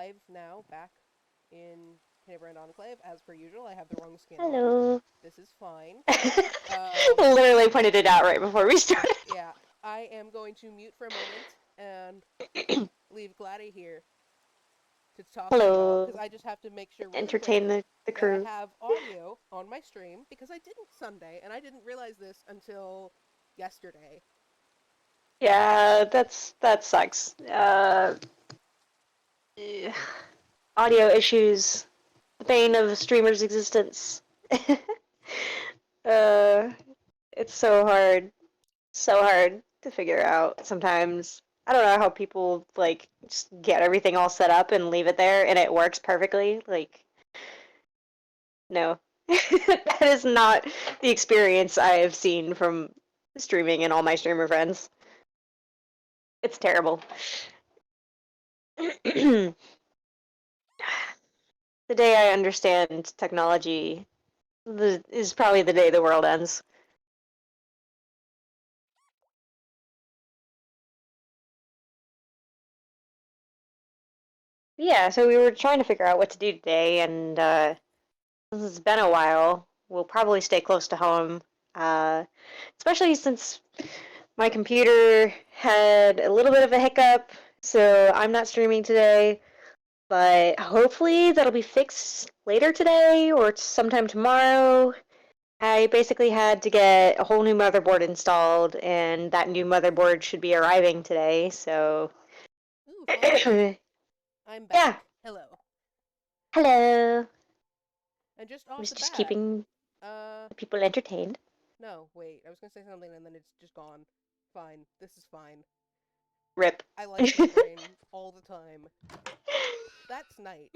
live now, back in Kinibrand Enclave. As per usual, I have the wrong skin on. Hello. This is fine. Literally pointed it out right before we started. Yeah, I am going to mute for a moment and leave Gladdy here to talk to y'all, because Hello. I just have to make sure really quick Entertain the that I crew. have audio on my stream, because I didn't Sunday, and I didn't realize this until yesterday. Yeah, that sucks. Audio issues, the bane of a streamer's existence. uh, it's so hard to figure out sometimes. I don't know how people like just get everything all set up and leave it there and it works perfectly. Like, no. That is not the experience I have seen from streaming and all my streamer friends. It's terrible. The day I understand technology is probably the day the world ends. Yeah, so we were trying to figure out what to do today, and since it's been a while, we'll probably stay close to home, uh, especially since my computer had a little bit of a hiccup, so I'm not streaming today. But hopefully that'll be fixed later today or sometime tomorrow. I basically had to get a whole new motherboard installed, and that new motherboard should be arriving today, so. Ooh, fun. I'm Yeah. back. Hello. Hello. And just I off was the just bat, keeping uh, the people entertained. no, wait, I was gonna say something and then it's just gone. Fine. This is fine. Rip. I like my brain all the time. That's night.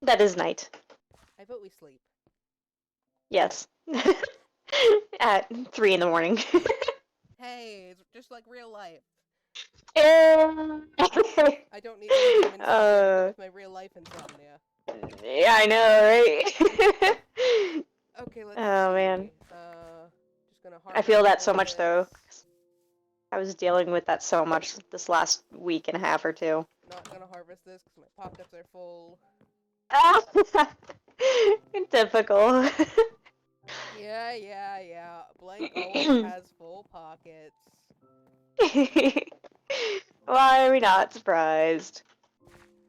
That is night. I vote we sleep. Yes. At 3 in the morning. Hey, it's just like real life. uh, I don't need to have insomnia to go with my real life insomnia. yeah, I know, right? Okay, let's Oh, man. see. Just gonna I harvest feel that all so much, this. though. I was dealing with that so much this last week and a half or two. Not gonna harvest this because my pockets are full. Typical. Yeah. Blank always has full pockets. Why are we not surprised?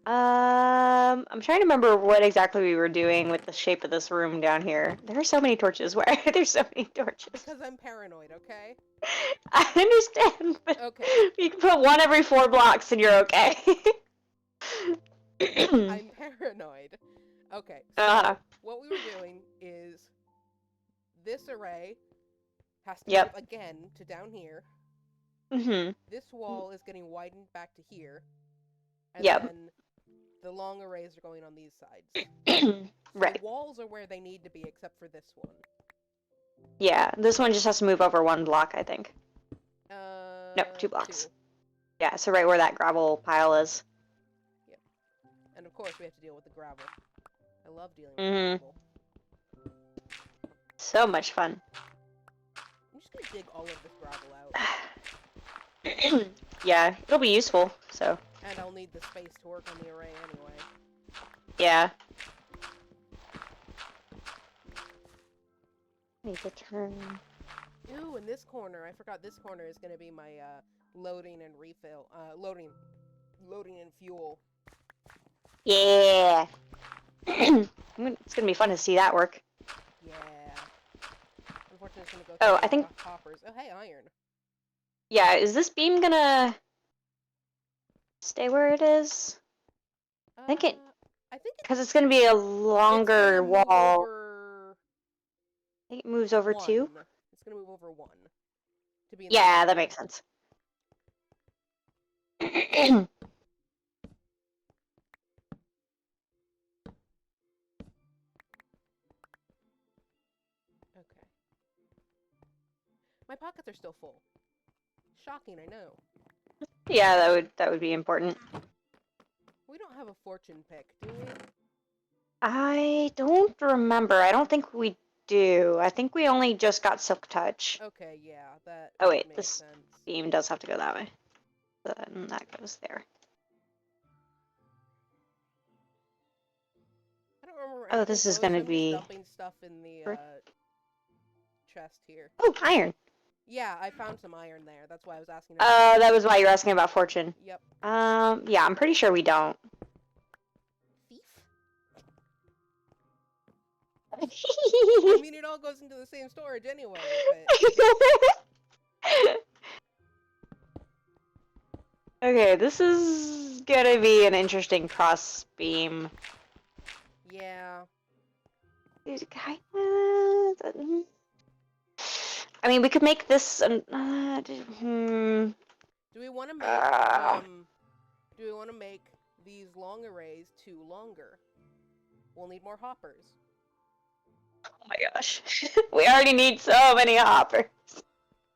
I'm trying to remember what exactly we were doing with the shape of this room down here. There are so many torches. Why are there so many torches? Because I'm paranoid, okay? I understand, but Okay. you can put one every 4 blocks and you're okay. I'm paranoid. Okay, uh, so what we were doing is this array has to move yep. again to down here. Mhm. This wall is getting widened back to here. And Yep. then the long arrays are going on these sides. So the Right. walls are where they need to be, except for this one. Yeah, this one just has to move over 1 block, I think. Nope, 2 blocks. 2. Yeah, so right where that gravel pile is. Yep. And of course we have to deal with the gravel. I love dealing with the Mhm. gravel. So much fun. I'm just gonna dig all of this gravel out. Yeah, it'll be useful, so. And I'll need the space to work on the array anyway. Yeah. Need to turn. Ooh, in this corner, I forgot this corner is gonna be my loading and refill. Loading and fuel. Yeah. It's gonna be fun to see that work. Yeah. Unfortunately, it's gonna go Oh, through I think. hoppers. Oh, hey, iron. Yeah, is this beam gonna stay where it is? I think it, I think because it's gonna be a it's gonna longer move wall. over I think it moves over 1. 2. It's gonna move over 1 to be in the Yeah, that center. makes sense. Okay. My pockets are still full. Shocking, I know. Yeah, that would be important. We don't have a fortune pick, do we? I don't remember. I don't think we do. I think we only just got Silk Touch. Okay, yeah, that Oh wait, makes this sense. beam does have to go that way. Then that goes there. remember Oh, anything this is close. gonna I'm just be... dumping stuff in the chest here. Oh, iron! Yeah, I found some iron there. That's why I was asking Oh, about that was why you were asking about fortune. Yep. Yeah, I'm pretty sure we don't. Thief? I mean, it all goes into the same storage anyway, but... Okay, this is gonna be an interesting cross beam. Yeah. Dude, I mean, we could make this Do we want to make, do we want to make these long arrays too longer? We'll need more hoppers. Oh my gosh. We already need so many hoppers.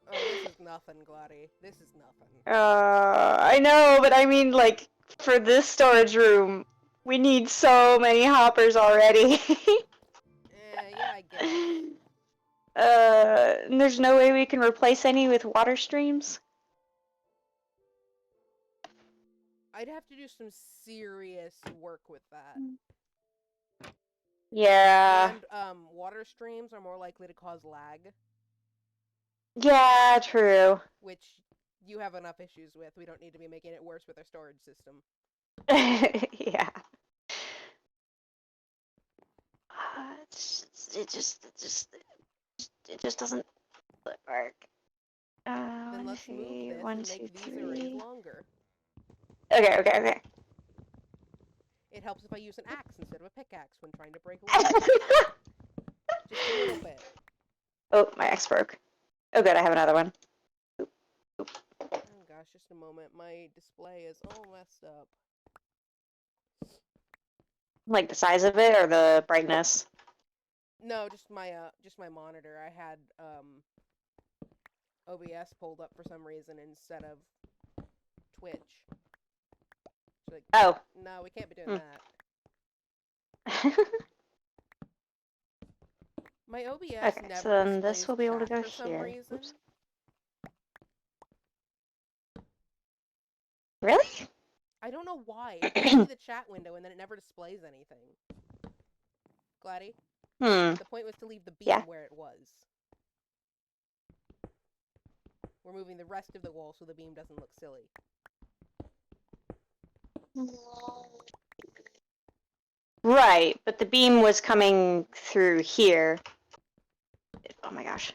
Oh, this is nothing, Glady. This is nothing. I know, but I mean, like, for this storage room, we need so many hoppers already. Yeah, I guess. And there's no way we can replace any with water streams? I'd have to do some serious work with that. Yeah. And, water streams are more likely to cause lag. Yeah, true. Which you have enough issues with. We don't need to be making it worse with our storage system. Yeah. It just doesn't work. Then One, let's move three, this one, and two, make these arrays three. longer. Okay. It helps if I use an axe instead of a pickaxe when trying to break away. Just a little bit. Oh, my axe broke. Oh good, I have another one. Oh gosh, just a moment. My display is all messed up. Like the size of it or the brightness? No, just my monitor. I had OBS pulled up for some reason instead of Twitch. Like, oh. No, we can't be doing that. My OBS Okay, never so then displays this will be able to chat go for some here. reason. Oops. Really? I don't know why. It gives me the chat window and then it never displays anything. Glady? The point was to leave the beam where it was. We're moving the rest of the wall so the beam doesn't look silly. Right, but the beam was coming through here. Oh my gosh.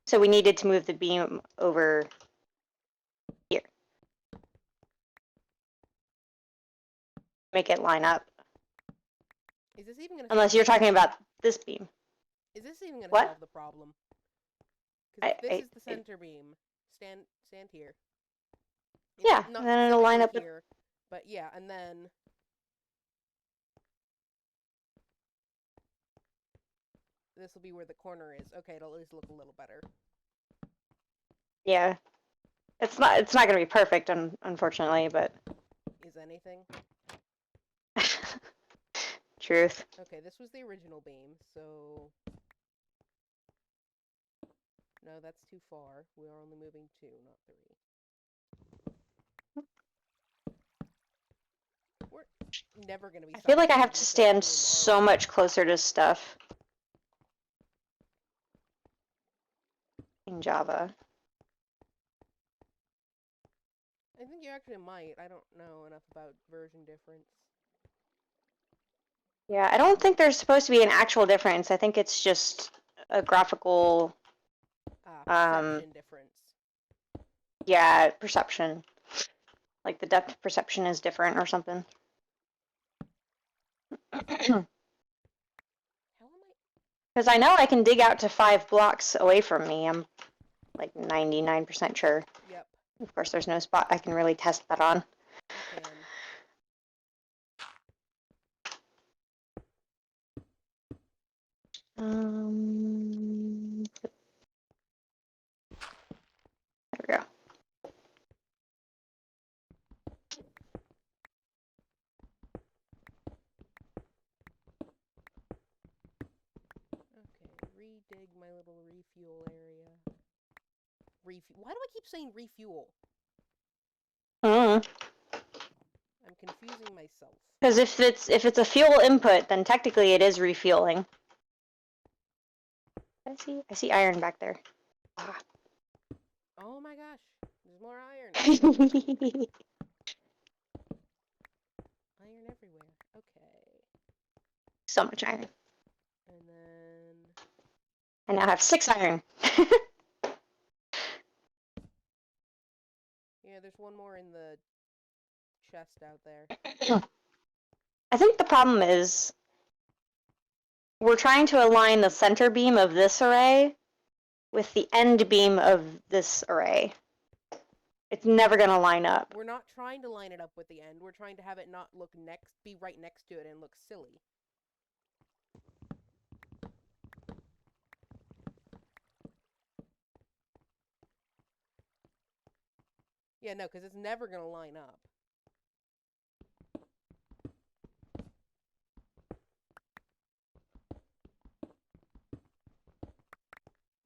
So we needed to move the beam over here. Make it line up. Is this even gonna Unless you're talking about this beam. Is this even gonna What? solve the problem? Because if this is the center beam, stand here. Yeah, not and then it'll line up here, but yeah, and then this will be where the corner is. Okay, it'll at least look a little better. Yeah. It's not gonna be perfect, unfortunately, but Is anything? Truth. Okay, this was the original beam, so no, that's too far. We are only moving 2, not 3. We're never gonna be. I feel like I have to stand so much closer to stuff in Java. I think you actually might. I don't know enough about version difference. Yeah, I don't think there's supposed to be an actual difference. I think it's just a graphical perception difference. Yeah, perception. Like the depth perception is different or something. Because I know I can dig out to 5 blocks away from me. I'm like 99% sure. Yep. Of course, there's no spot I can really test that on. You can. There we go. Okay, re-dig my little refuel area. Why do I keep saying refuel? Mm. I'm confusing myself. Because if it's a fuel input, then technically it is refueling. I see iron back there. Ah. Oh my gosh, there's more iron. Iron everywhere. Okay. So much iron. And then... I now have 6 iron. Yeah, there's one more in the chest out there. I think the problem is we're trying to align the center beam of this array with the end beam of this array. It's never going to line up. We're not trying to line it up with the end. We're trying to have it not be right next to it and look silly. Yeah, no, because it's never going to line up.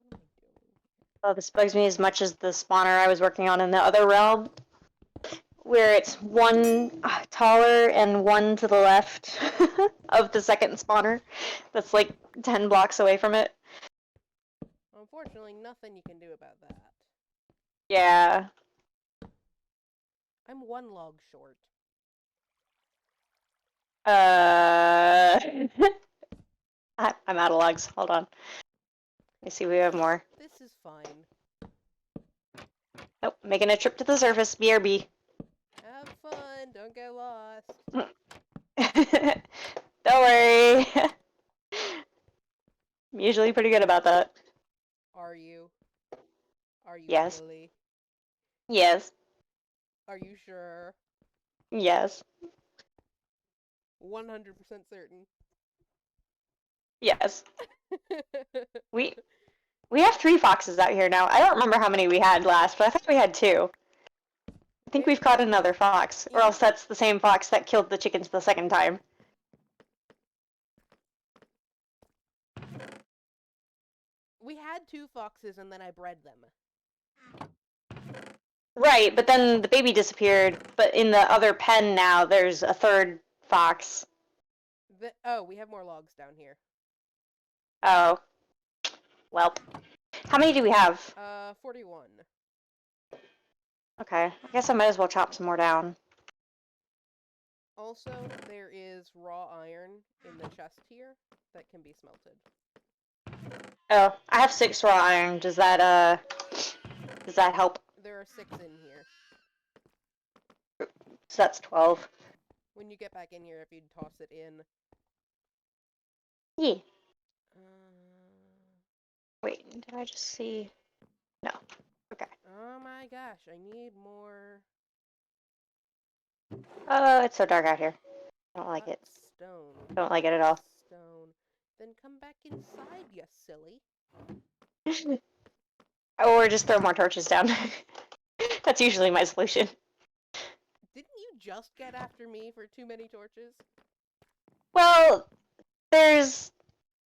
What am I doing? Oh, this bugs me as much as the spawner I was working on in the other realm, where it's one taller and one to the left of the second spawner that's like 10 blocks away from it. Unfortunately, nothing you can do about that. Yeah. I'm 1 log short. I'm out of logs. Hold on. Let me see if we have more. This is fine. Nope, making a trip to the surface. BRB. Have fun. Don't get lost. Don't worry. I'm usually pretty good about that. Are you? Are you Yes. really? Yes. Are you sure? Yes. 100% certain. Yes. We have 3 foxes out here now. I don't remember how many we had last, but I thought we had 2. I think we've caught another fox, or else that's the same fox that killed the chickens the second time. We had 2 foxes and then I bred them. Right, but then the baby disappeared, but in the other pen now, there's a 3rd fox. Oh, we have more logs down here. Oh. Well. How many do we have? 41. Okay, I guess I might as well chop some more down. Also, there is raw iron in the chest here that can be smelted. Oh, I have 6 raw iron. Does that help? There are 6 in here. So that's 12. When you get back in here, if you toss it in. Yeah. Wait, did I just see? No. Okay. Oh my gosh, I need more. Oh, it's so dark out here. I don't like it. Stone. Don't like it at all. Stone. Then come back inside, you silly. Or just throw more torches down. That's usually my solution. Didn't you just get after me for too many torches? Well, there's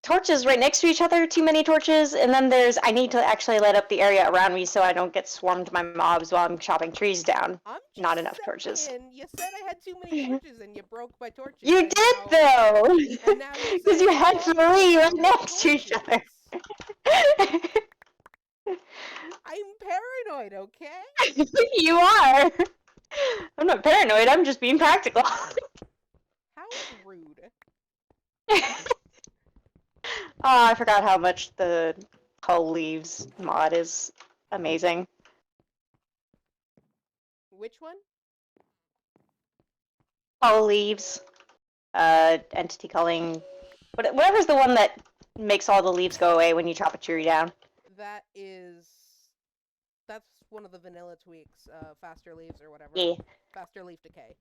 torches right next to each other, too many torches, and then there's I need to actually light up the area around me so I don't get swarmed by mobs while I'm chopping trees down. I'm just Not enough torches. You said I had too many torches and you broke my torches. You did though! And now you're Because you had 3 right next to each other. I'm paranoid, okay? You are! I'm not paranoid, I'm just being practical. How rude. Oh, I forgot how much the Hull Leaves mod is amazing. Which one? Hull Leaves. Entity culling. Whatever's the one that makes all the leaves go away when you chop a tree down. That's one of the vanilla tweaks, faster leaves or whatever. Yeah. Faster leaf decay.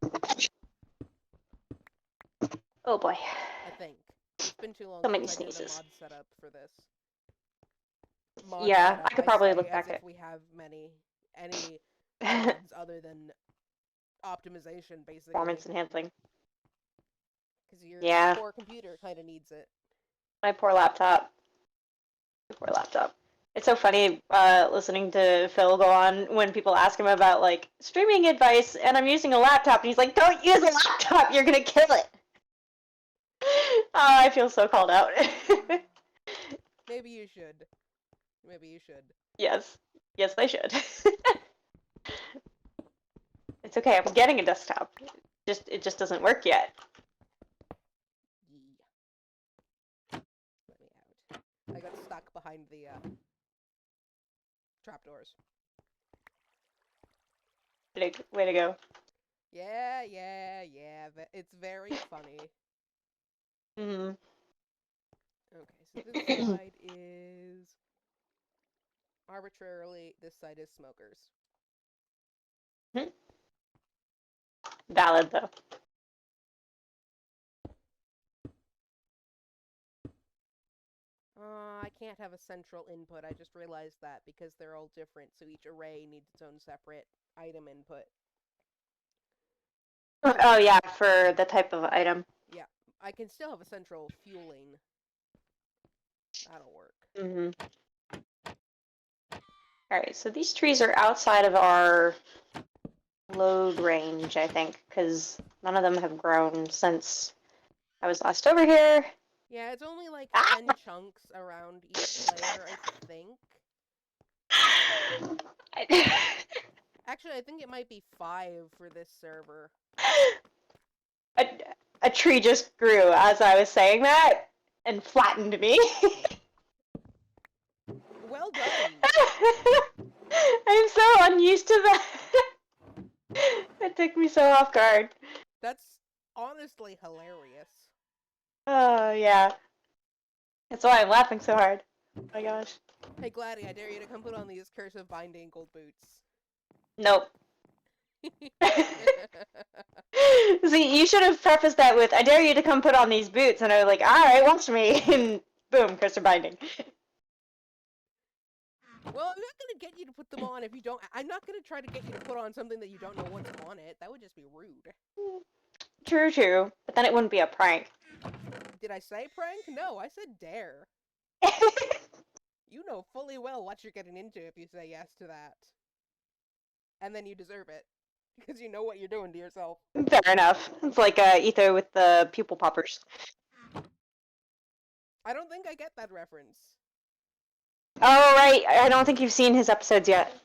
Oh boy. I think. It's been too long So many since I did sneezes. the mod setup for this. Yeah, I could probably look back at at. We have any mods other than optimization, basically. Performance enhancing. Because your Yeah. poor computer kind of needs it. My poor laptop. It's so funny listening to Phil go on when people ask him about like streaming advice, and I'm using a laptop, and he's like, "Don't use a laptop, you're gonna kill it." Oh, I feel so called out. Maybe you should. Maybe you should. Yes, I should. It's okay. I'm getting a desktop. It just doesn't work yet. Yeah. Let me out. I got stuck behind the trapdoors. Way to go. Yeah. It's very funny. Mm-hmm. Okay, so this side is arbitrarily. This side is smokers. Valid though. I can't have a central input. I just realized that because they're all different, so each array needs its own separate item input. Oh yeah, for the type of item. Yeah, I can still have a central fueling. That'll work. Mm-hmm. Alright, so these trees are outside of our load range, I think, because none of them have grown since I was last over here. Yeah, it's only like 10 chunks around each player, I think. Actually, I think it might be 5 for this server. A tree just grew as I was saying that and flattened me. Well done. I'm so unused to that. That took me so off guard. That's honestly hilarious. Oh, yeah. That's why I'm laughing so hard. Oh my gosh. Hey, Gladdy, I dare you to come put on these cursive binding gold boots. Nope. See, you should have prefaced that with, "I dare you to come put on these boots," and I was like, "Alright, watch me," and boom, cursor binding. Well, I'm not gonna get you to put them on if you don't. I'm not gonna try to get you to put on something that you don't know what's on it. That would just be rude. True. But then it wouldn't be a prank. Did I say prank? No, I said dare. You know fully well what you're getting into if you say yes to that. And then you deserve it. Because you know what you're doing to yourself. Fair enough. It's like Etho with the pupil poppers. I don't think I get that reference. Oh, right. I don't think you've seen his episodes yet.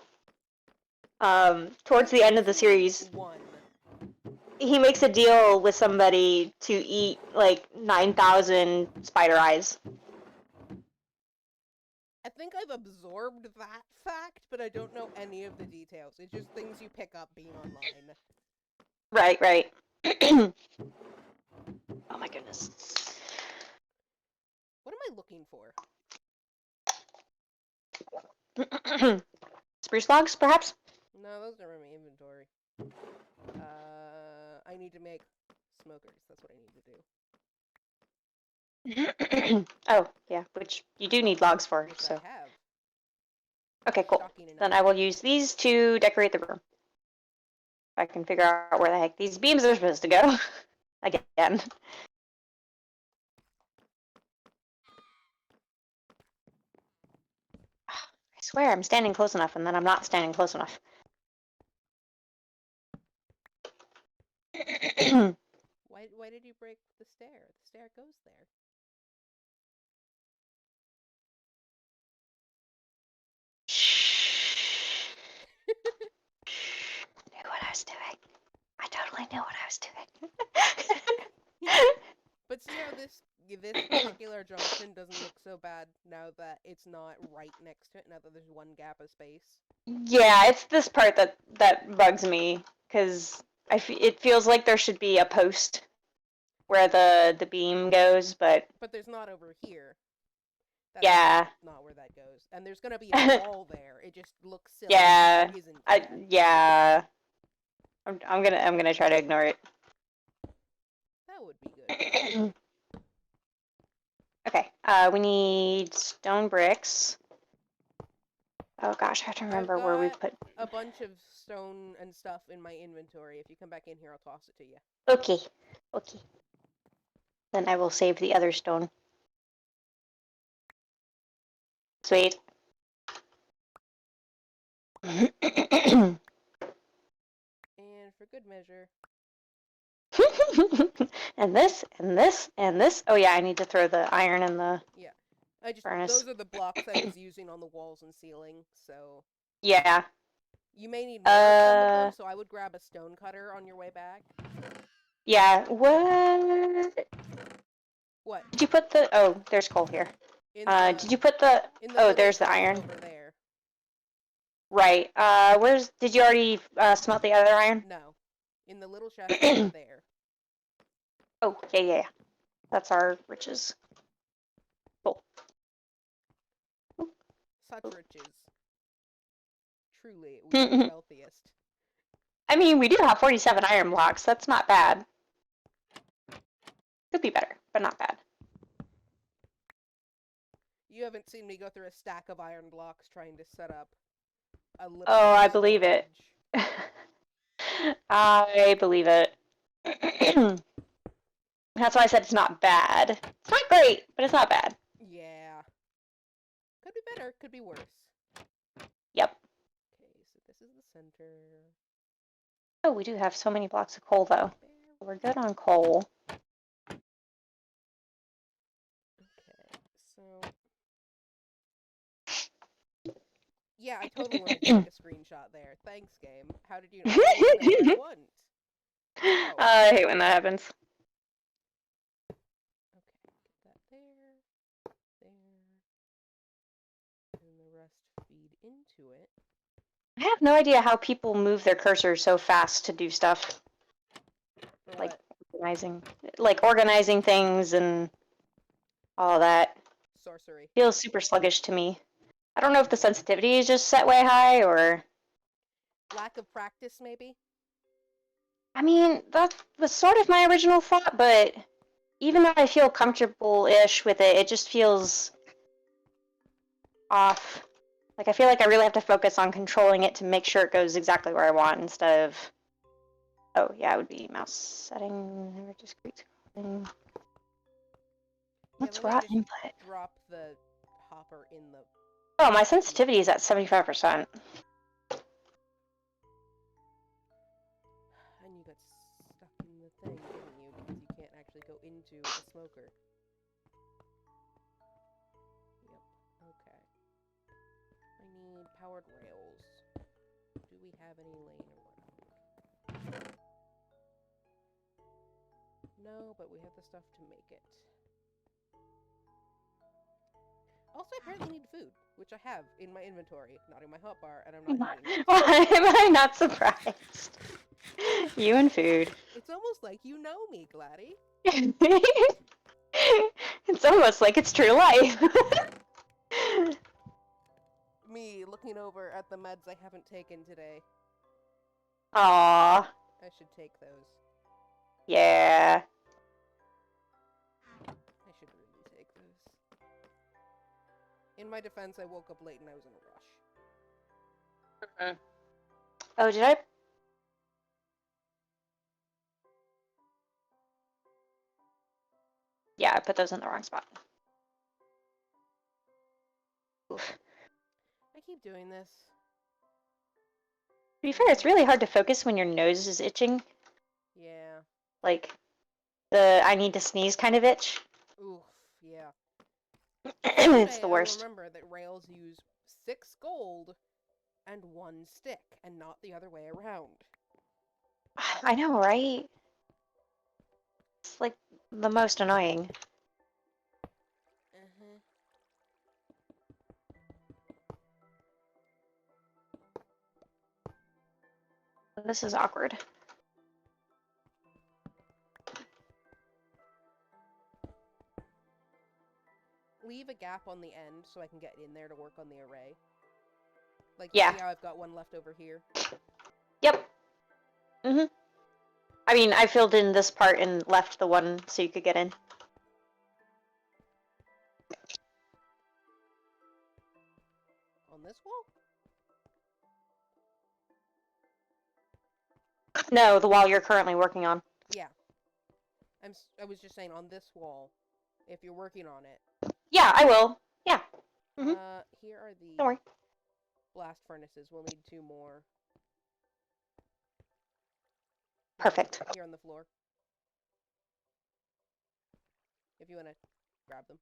Towards the end of the series, he makes a deal with somebody to eat, like, 9,000 spider eyes. I think I've absorbed that fact, but I don't know any of the details. It's just things you pick up being online. Right. Oh my goodness. What am I looking for? Spruce logs, perhaps? No, those are in my inventory. I need to make smokers. That's what I need to do. Oh, yeah, which you do need logs for, Which so. I have. Okay, cool. Then I will use these to decorate the room. If I can figure out where the heck these beams are supposed to go. Again. I swear I'm standing close enough, and then I'm not standing close enough. Why did you break the stair? The stair goes there. I knew what I was doing. I totally knew what I was doing. But see how this particular junction doesn't look so bad now that it's not right next to it, now that there's one gap of space? Yeah, it's this part that bugs me, because it feels like there should be a post where the beam goes, but... But there's not over here. That's yeah. not where that goes. And there's gonna be a wall there. It just looks silly. Yeah. It isn't there. Yeah. I'm gonna try to ignore it. That would be good. Okay. We need stone bricks. Oh gosh, I have to remember where we put a bunch of stone and stuff in my inventory. If you come back in here, I'll toss it to you. Okay. Then I will save the other stone. Sweet. And for good measure. And this, and this, and this. Oh yeah, I need to throw the iron in the Yeah. furnace. Those are the blocks I was using on the walls and ceiling, so. Yeah. You may need more of some of them, Uh, so I would grab a stone cutter on your way back. yeah. What? What? Did you put the? Oh, there's coal here. Did you put the? In the Oh, little there's the chest iron. over there. Right. Where's? Did you already smelt the other iron? No. In the little chest over there. Oh, yeah, yeah, yeah. That's our riches. Cool. Such riches. Truly, we are the wealthiest. I mean, we do have 47 iron blocks. That's not bad. Could be better, but not bad. You haven't seen me go through a stack of iron blocks trying to set up a little Oh, bit I of believe it. storage. I believe it. That's why I said it's not bad. It's not great, but it's not bad. Yeah. Could be better, could be worse. Yep. Okay, so this is the center. Oh, we do have so many blocks of coal, though. We're good on coal. Okay, so. Yeah, I totally wanted to take a screenshot there. Thanks, game. How did you know? I didn't know what I want. Wow. I hate when that happens. Okay, get that there. And the rest feed into it. I have no idea how people move their cursor so fast to do stuff. For Like what? organizing things and all that. Sorcery. Feels super sluggish to me. I don't know if the sensitivity is just set way high or. Lack of practice, maybe? I mean, that was sort of my original thought, but even though I feel comfortable-ish with it, it just feels off. Like, I feel like I really have to focus on controlling it to make sure it goes exactly where I want instead of. Oh, yeah, it would be mouse setting, never discrete scrolling. What's rot input? Drop the hopper in the. Oh, my sensitivity is at 75%. And you got stuck in the thing, didn't you? Because you can't actually go into a smoker. Yep, okay. I need powered rails. Do we have any laying around? No, but we have the stuff to make it. Also, I apparently need food, which I have in my inventory, not in my hotbar, and I'm not eating it. Why am I not surprised? You and food. It's almost like you know me, Gladdy. It's almost like it's true life. Me looking over at the meds I haven't taken today. Aww. I should take those. Yeah. I should really take those. In my defense, I woke up late and I was in a rush. Oh, did I? Yeah, I put those in the wrong spot. Oof. I keep doing this. To be fair, it's really hard to focus when your nose is itching. Yeah. Like, the I need to sneeze kind of itch. Oof, yeah. It's the worst. I'll remember that rails use 6 gold and 1 stick, and not the other way around. I know, right? It's like the most annoying. This is awkward. Leave a gap on the end so I can get in there to work on the array. Like, yeah. See how I've got one left over here? Yep. I mean, I filled in this part and left the one so you could get in. On this wall? No, the wall you're currently working on. Yeah. I was just saying on this wall, if you're working on it. Yeah, I will. Yeah. Here are the... Don't worry. blast furnaces. We'll need 2 more. Perfect. Here on the floor. If you want to grab them.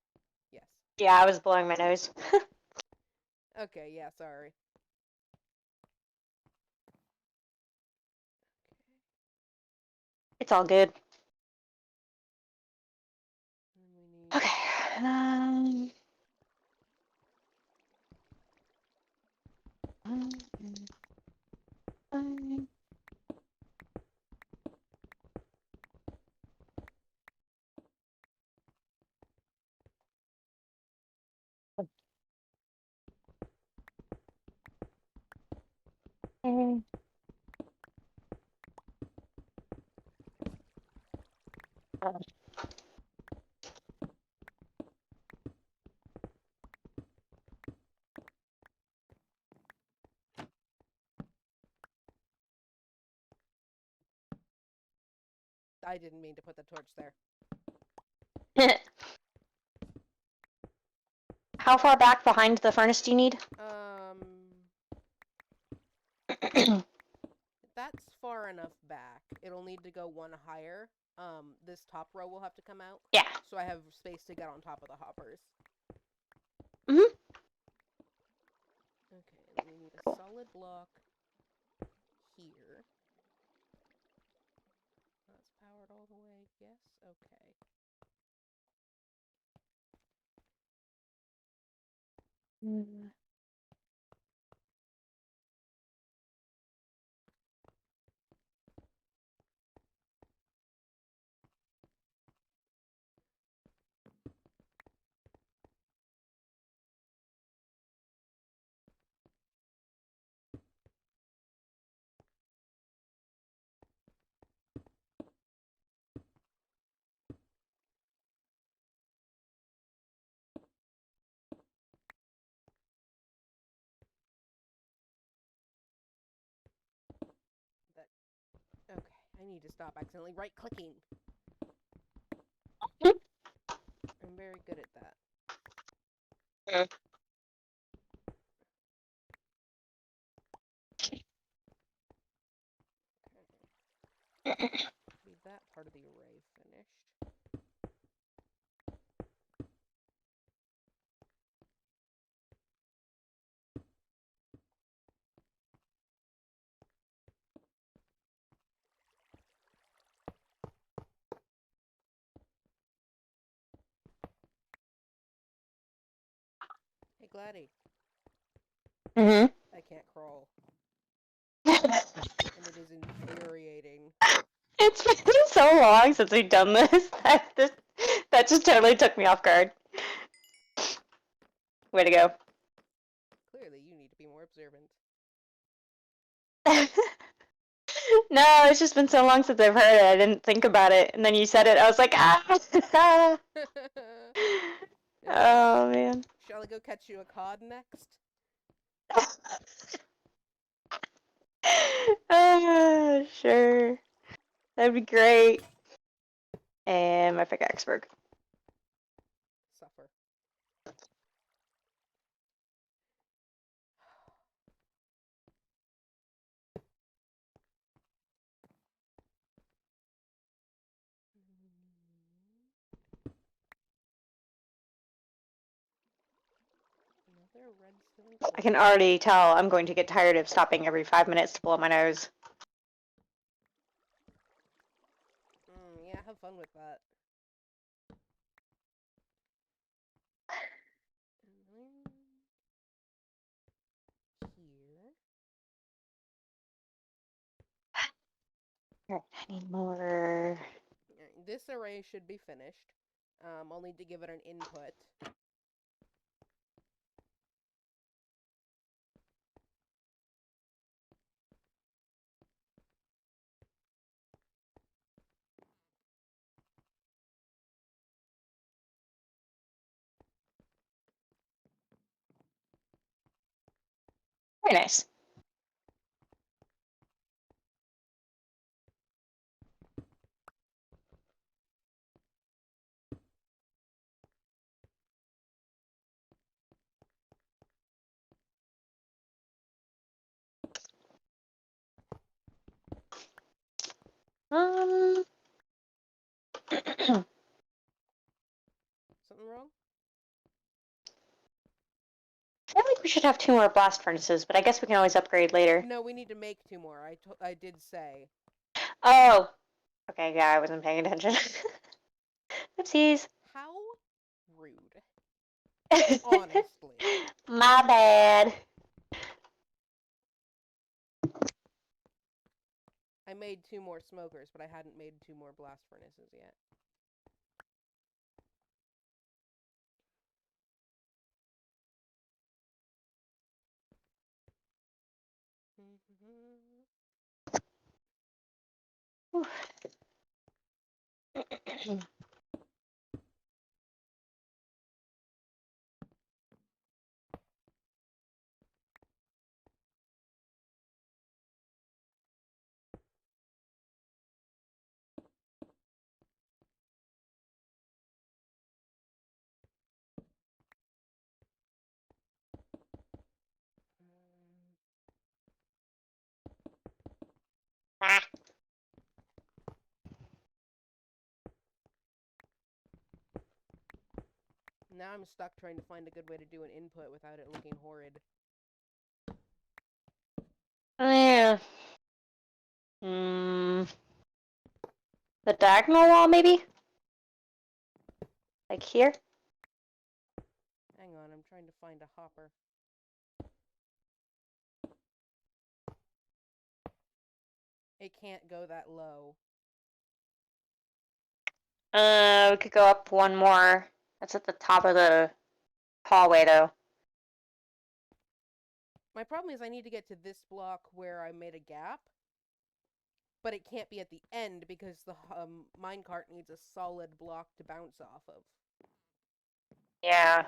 Yes. Yeah, I was blowing my nose. Okay, yeah, sorry. It's all good. And we need... Okay. I didn't mean to put the torch there. How far back behind the furnace do you need? That's far enough back. It'll need to go 1 higher. This top row will have to come out. Yeah. So I have space to get on top of the hoppers. Mhm. Okay, and we need a Cool. solid block here. That's powered all the way. Yes? Okay. Okay, I need to stop accidentally right-clicking. I'm very good at that. Leave that part of the array finished. Hey, Gladdy. Mhm. I can't crawl. And it is infuriating. It's been so long since we've done this that just totally took me off guard. Way to go. Clearly, you need to be more observant. No, it's just been so long since I've heard it. I didn't think about it, and then you said it. I was like, ah. Oh man. Shall I go catch you a cod next? Sure. That'd be great. And my pickaxe broke. Suffer. Another redstone core. I can already tell I'm going to get tired of stopping every 5 minutes to blow my nose. Yeah, have fun with that. And then here. Alright, I need more. This array should be finished. I'll need to give it an input. Very nice. Um. Something wrong? I feel like we should have 2 more blast furnaces, but I guess we can always upgrade later. No, we need to make 2 more. I did say. Oh! Okay, yeah, I wasn't paying attention. Oopsies. How rude. Honestly. My bad. I made 2 more smokers, but I hadn't made 2 more blast furnaces yet. Ah. Now I'm stuck trying to find a good way to do an input without it looking horrid. Yeah. The diagonal wall, maybe? Like here? Hang on, I'm trying to find a hopper. It can't go that low. We could go up 1 more. That's at the top of the hallway, though. My problem is I need to get to this block where I made a gap, but it can't be at the end because the minecart needs a solid block to bounce off of. Yeah.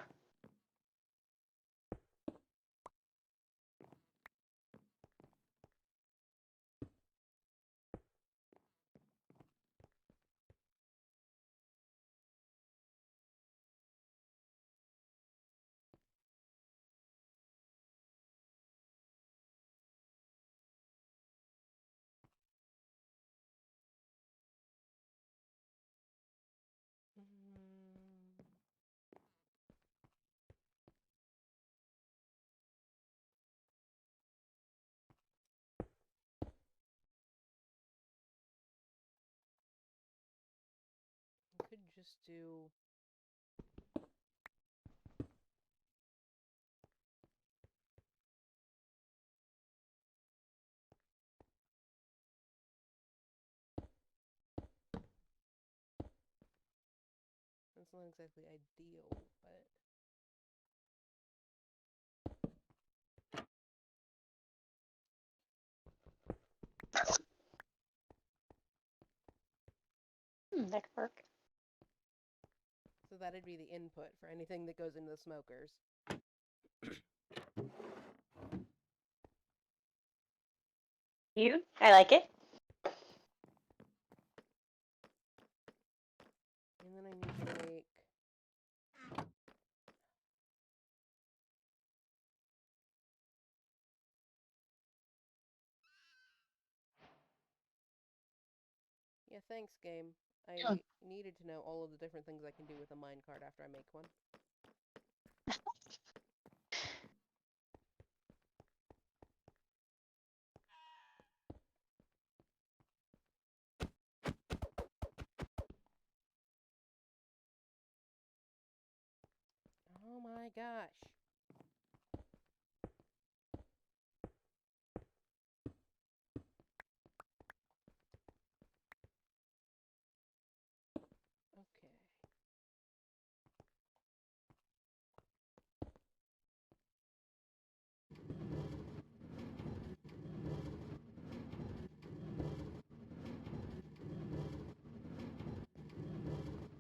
I could just do... That's not exactly ideal, but... That could work. So that'd be the input for anything that goes into the smokers. Cute. I like it. And then I need to make... Yeah, thanks, game. I needed to know all of the different things I can do with a minecart after I make one. Oh my gosh. Okay.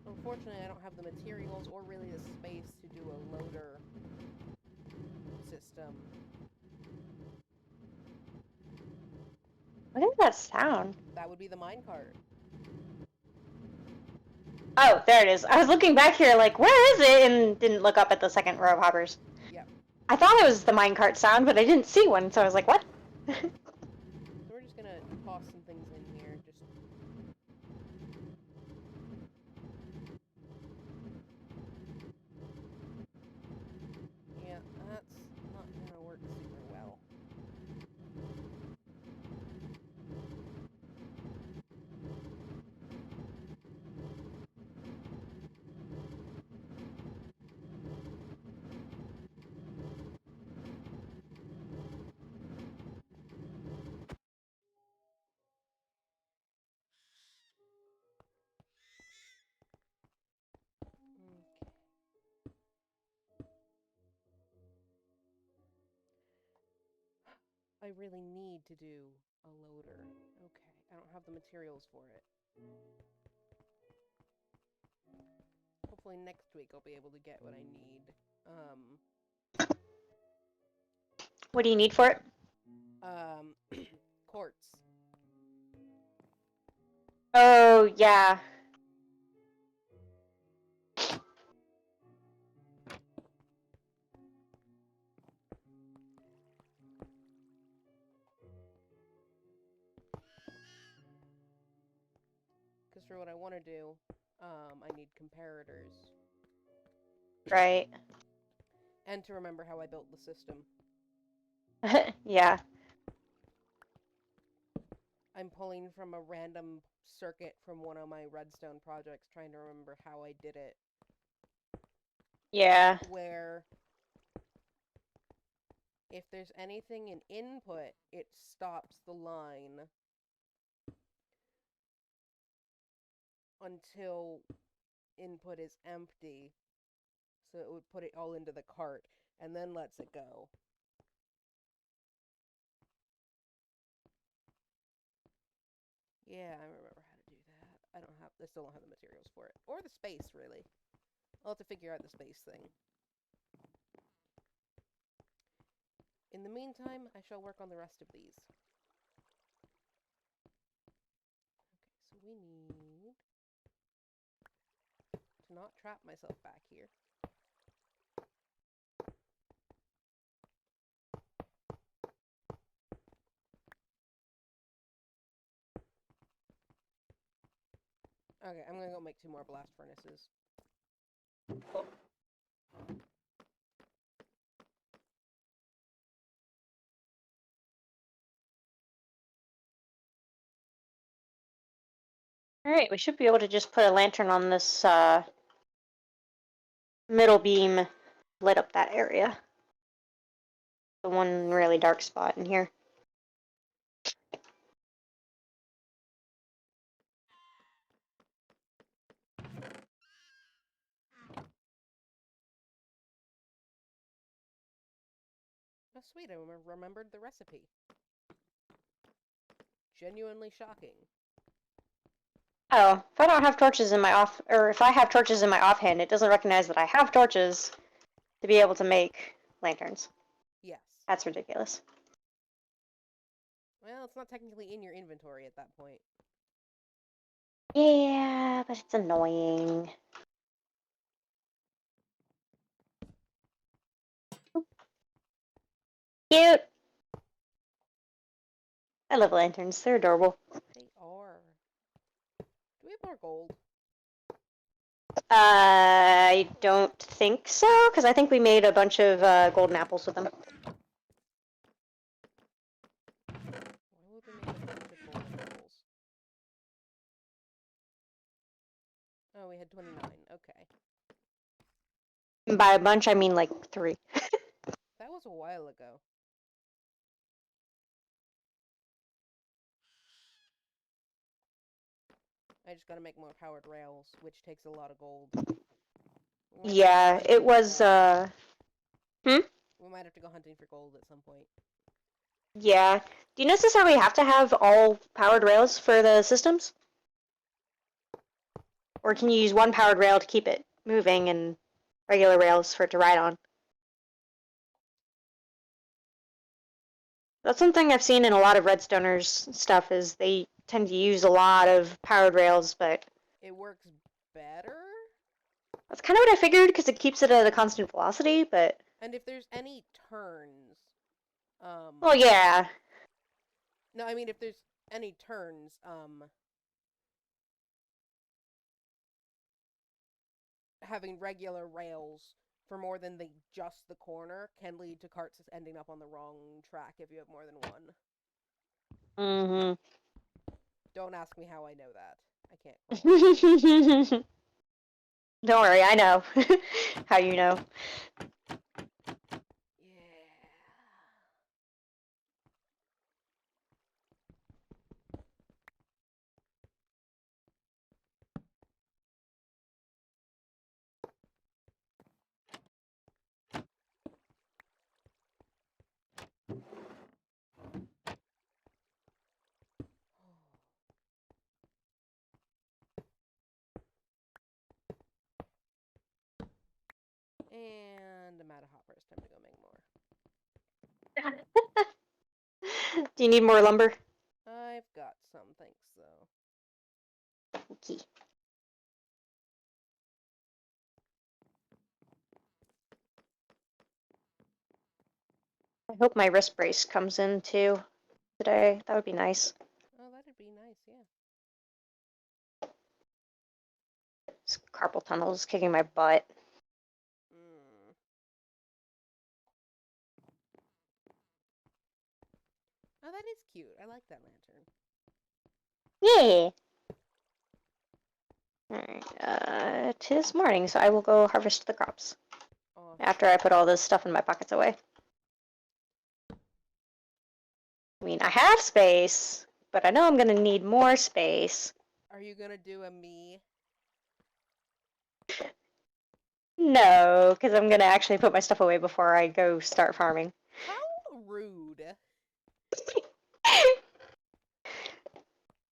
Unfortunately, I don't have the materials or really the space to do a loader system. What is that sound? That would be the minecart. Oh, there it is. I was looking back here like, where is it? And didn't look up at the second row of hoppers. Yep. I thought it was the minecart sound, but I didn't see one, so I was like, what? So we're just gonna toss some things in here. Just I really need to do a loader. Okay, I don't have the materials for it. Hopefully next week I'll be able to get what I need. What do you need for it? Quartz. Oh, yeah. Because for what I want to do, I need comparators. Right. And to remember how I built the system. Yeah. I'm pulling from a random circuit from one of my redstone projects, trying to remember how I did it. Yeah. Where if there's anything in input, it stops the line until input is empty. So it would put it all into the cart and then lets it go. Yeah, I remember how to do that. I still don't have the materials for it. Or the space, really. I'll have to figure out the space thing. In the meantime, I shall work on the rest of these. Okay, so we need to not trap myself back here. Okay, I'm gonna go make 2 more blast furnaces. Cool. Alright, we should be able to just put a lantern on this middle beam, lit up that area. The one really dark spot in here. Oh, sweet, I remembered the recipe. Genuinely shocking. Oh, if I don't have torches in my or if I have torches in my offhand, it doesn't recognize that I have torches to be able to make lanterns. Yes. That's ridiculous. Well, it's not technically in your inventory at that point. Yeah, but it's annoying. Cute! I love lanterns. They're adorable. They are. Do we have more gold? I don't think so, because I think we made a bunch of golden apples with them. Why would we make a bunch of golden apples? Oh, we had 29. Okay. And by a bunch, I mean like 3. That was a while ago. I just gotta make more powered rails, which takes a lot of gold. Yeah, it was, Hmm? We might have to go hunting for gold at some point. Yeah. Do you necessarily have to have all powered rails for the systems? Or can you use one powered rail to keep it moving and regular rails for it to ride on? That's something I've seen in a lot of Redstoners stuff, is they tend to use a lot of powered rails, but It works better? that's kind of what I figured, because it keeps it at a constant velocity, but... And if there's any turns, Well, yeah. No, I mean, if there's any turns, having regular rails for more than just the corner can lead to carts ending up on the wrong track if you have more than one. Mm-hmm. Don't ask me how I know that. I can't. Don't worry, I know how you know. Yeah. Do you need more lumber? I've got some, thanks, though. Okay. I hope my wrist brace comes in too today. That would be nice. Oh, that'd be nice, yeah. This carpal tunnel is kicking my butt. Mm. Oh, that is cute. I like that lantern. Yeah. Alright, 'tis morning, so I will go harvest the crops. Awesome. After I put all this stuff in my pockets away. I mean, I have space, but I know I'm gonna need more space. Are you gonna do a me? No, because I'm gonna actually put my stuff away before I go start farming. How rude.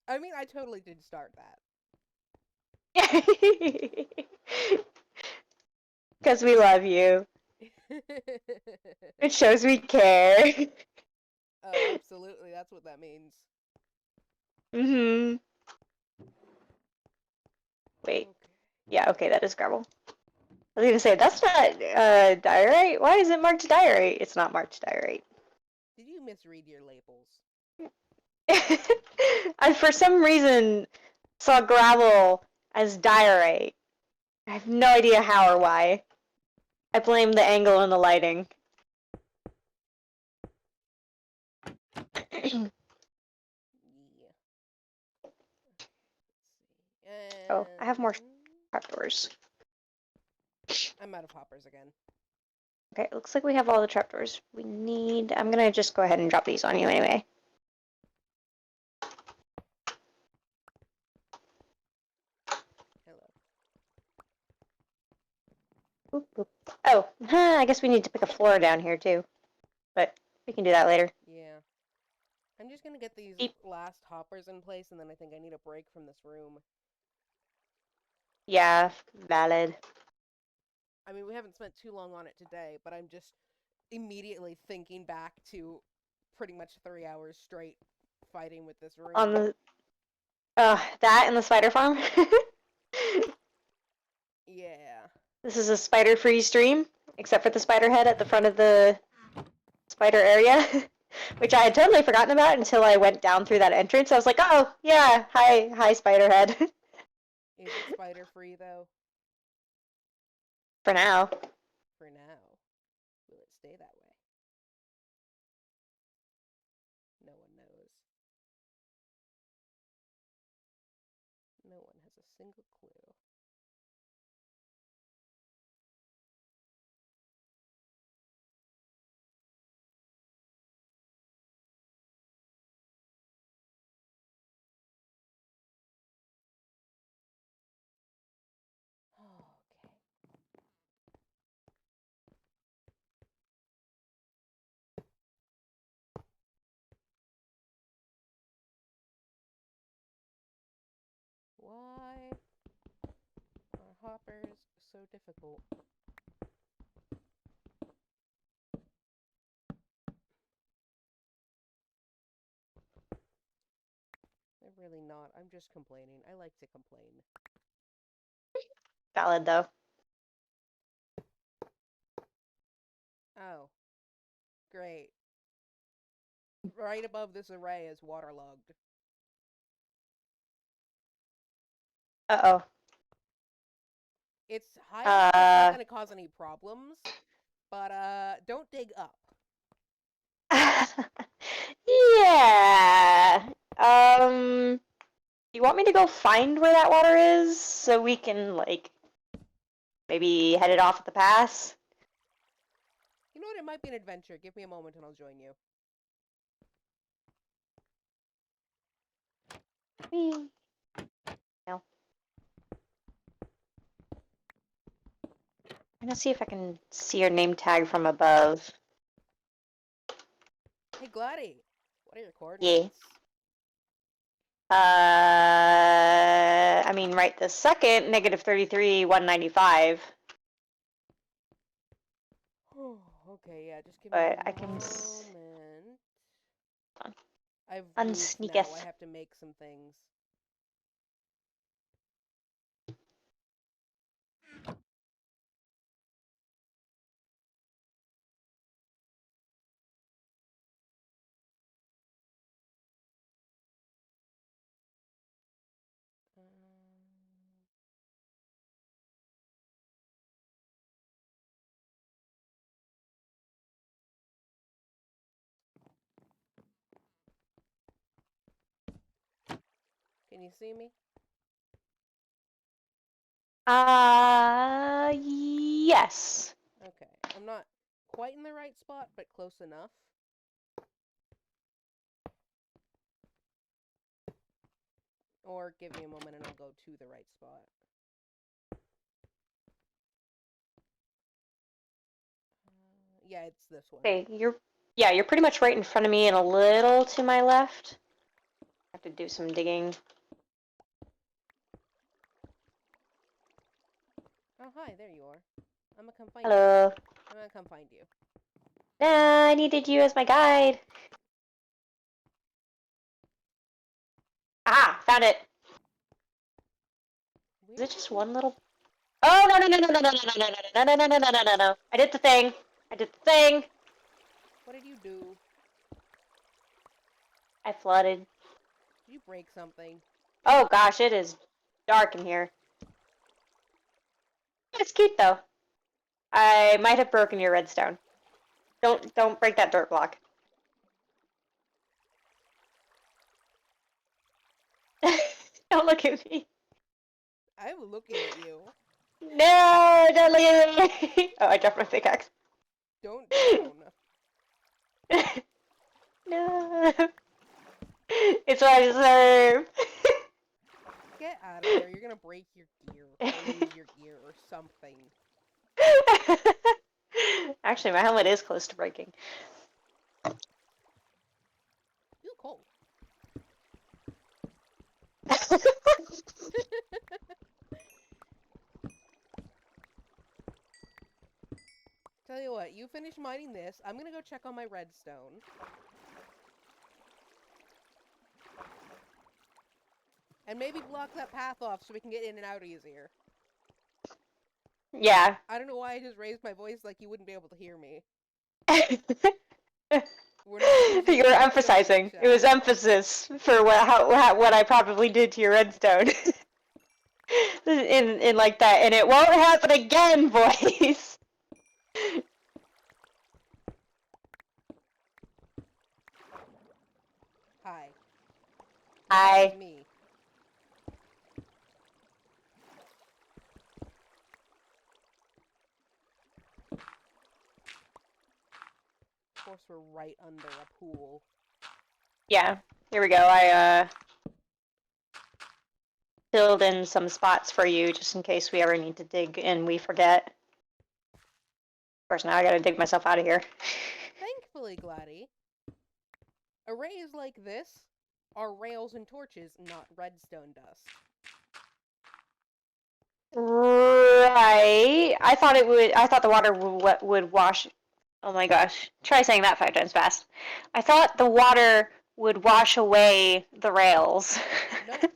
I mean, I totally did start that. Because we love you. It shows we care. Oh, absolutely. That's what that means. Mm-hmm. Wait. Okay. Yeah, okay, that is gravel. I was gonna say, that's not diorite? Why is it marked diorite? It's not marked diorite. Did you misread your labels? I, for some reason, saw gravel as diorite. I have no idea how or why. I blame the angle and the lighting. Yeah. Oh, I have more And trapdoors. I'm out of hoppers again. Okay, it looks like we have all the trapdoors we need. I'm gonna just go ahead and drop these on you anyway. Hello. Boop, boop. Oh, I guess we need to pick a floor down here too. But we can do that later. Yeah. I'm just gonna get these Beep. last hoppers in place, and then I think I need a break from this room. Yeah, valid. I mean, we haven't spent too long on it today, but I'm just immediately thinking back to pretty much 3 hours straight fighting with this room. On the that and the spider farm. Yeah. This is a spider-free stream, except for the spider head at the front of the spider area, which I had totally forgotten about until I went down through that entrance. I was like, oh yeah, hi spider head. Is it spider free though? For now. For now. Will it stay that way? No one knows. No one has a single clue. Okay. Why are hoppers so difficult? They're really not. I'm just complaining. I like to complain. Valid though. Oh, great. Right above this array is waterlogged. Uh-oh. It's high enough, it's not Uh, gonna cause any problems, but don't dig up. yeah. You want me to go find where that water is so we can, like, maybe head it off at the pass? You know what? It might be an adventure. Give me a moment and I'll join you. No. I'm gonna see if I can see your name tag from above. Hey, Gladdy, what are your Yeah. coordinates? I mean, right this second, -33, 195. Okay, yeah, just give me But a I can. moment. I've moved now. Unsneaketh. I have to make some things. Can you see me? Yes. Okay. I'm not quite in the right spot, but close enough. Or give me a moment and I'll go to the right spot. Yeah, it's this one. Okay, you're pretty much right in front of me and a little to my left. I have to do some digging. Oh, hi, there you are. I'm gonna come find Hello. you. I'm gonna come find you. Nah, I needed you as my guide. Ah, found it. Is it just one little? Oh no no no no no no no no no no no no no no no no! I did the thing. I did the thing. What did you do? I flooded. Did you break something? Oh gosh, it is dark in here. It's cute though. I might have broken your redstone. Don't break that dirt block. Don't look at me. I'm looking at you. No, don't look at me. Oh, I dropped my pickaxe. Don't down. No. It's what I deserve. Get out of there. You're gonna break your gear. Or lose your gear or something. Actually, my helmet is close to breaking. Ooh, coal. Tell you what, you finish mining this. I'm gonna go check on my redstone. And maybe block that path off so we can get in and out easier. Yeah. I don't know why I just raised my voice like you wouldn't be able to hear me. We're not using You were redstone in emphasizing. the It was chat. emphasis for what I probably did to your redstone. in like that, and it won't happen again, boys. Hi. No, that was Hi. me. Of course, we're right under a pool. Yeah. Here we go. I filled in some spots for you just in case we ever need to dig and we forget. Of course, now I gotta dig myself out of here. Thankfully, Gladdy, arrays like this are rails and torches, not redstone dust. Right. I thought it would. I thought the water would wash. Oh my gosh. Try saying that 5 times fast. I thought the water would wash away the rails. Nope.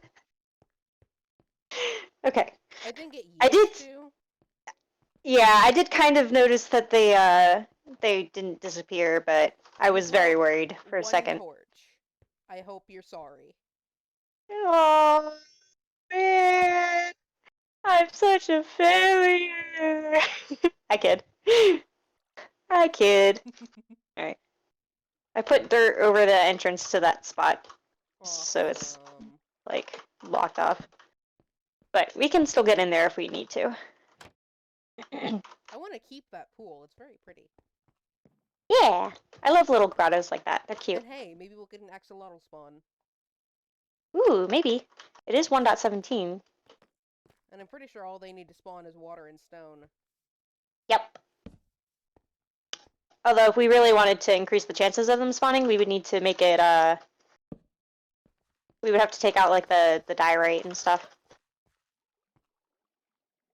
Okay. I think it I did. used to. Yeah, I did kind of notice that they didn't disappear, but I You was very brought worried for a one second. torch. I hope you're sorry. Oh man, I'm such a failure. I kid. I kid. All right. I put dirt over the entrance to that spot, so it's Awesome. like blocked off. But we can still get in there if we need to. I want to keep that pool. It's very pretty. Yeah, I love little grottos like that. They're cute. And hey, maybe we'll get an axolotl spawn. Ooh, maybe. It is 1.17. And I'm pretty sure all they need to spawn is water and stone. Yep. Although if we really wanted to increase the chances of them spawning, we would need to make it, we would have to take out, like, the die rate and stuff.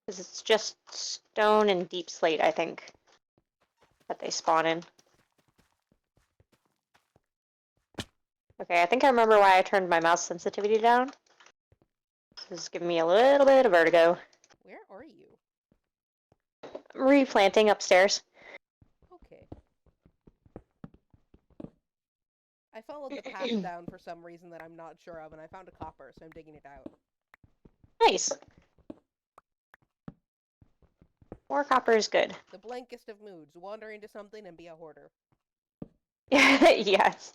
Because it's just stone and deep slate, I think, that they spawn in. Okay, I think I remember why I turned my mouse sensitivity down. This is giving me a little bit of vertigo. Where are you? Replanting upstairs. Okay. I followed the path down for some reason that I'm not sure of, and I found a copper, so I'm digging it out. Nice. More copper is good. The blankest of moods. Wander into something and be a hoarder. Yes.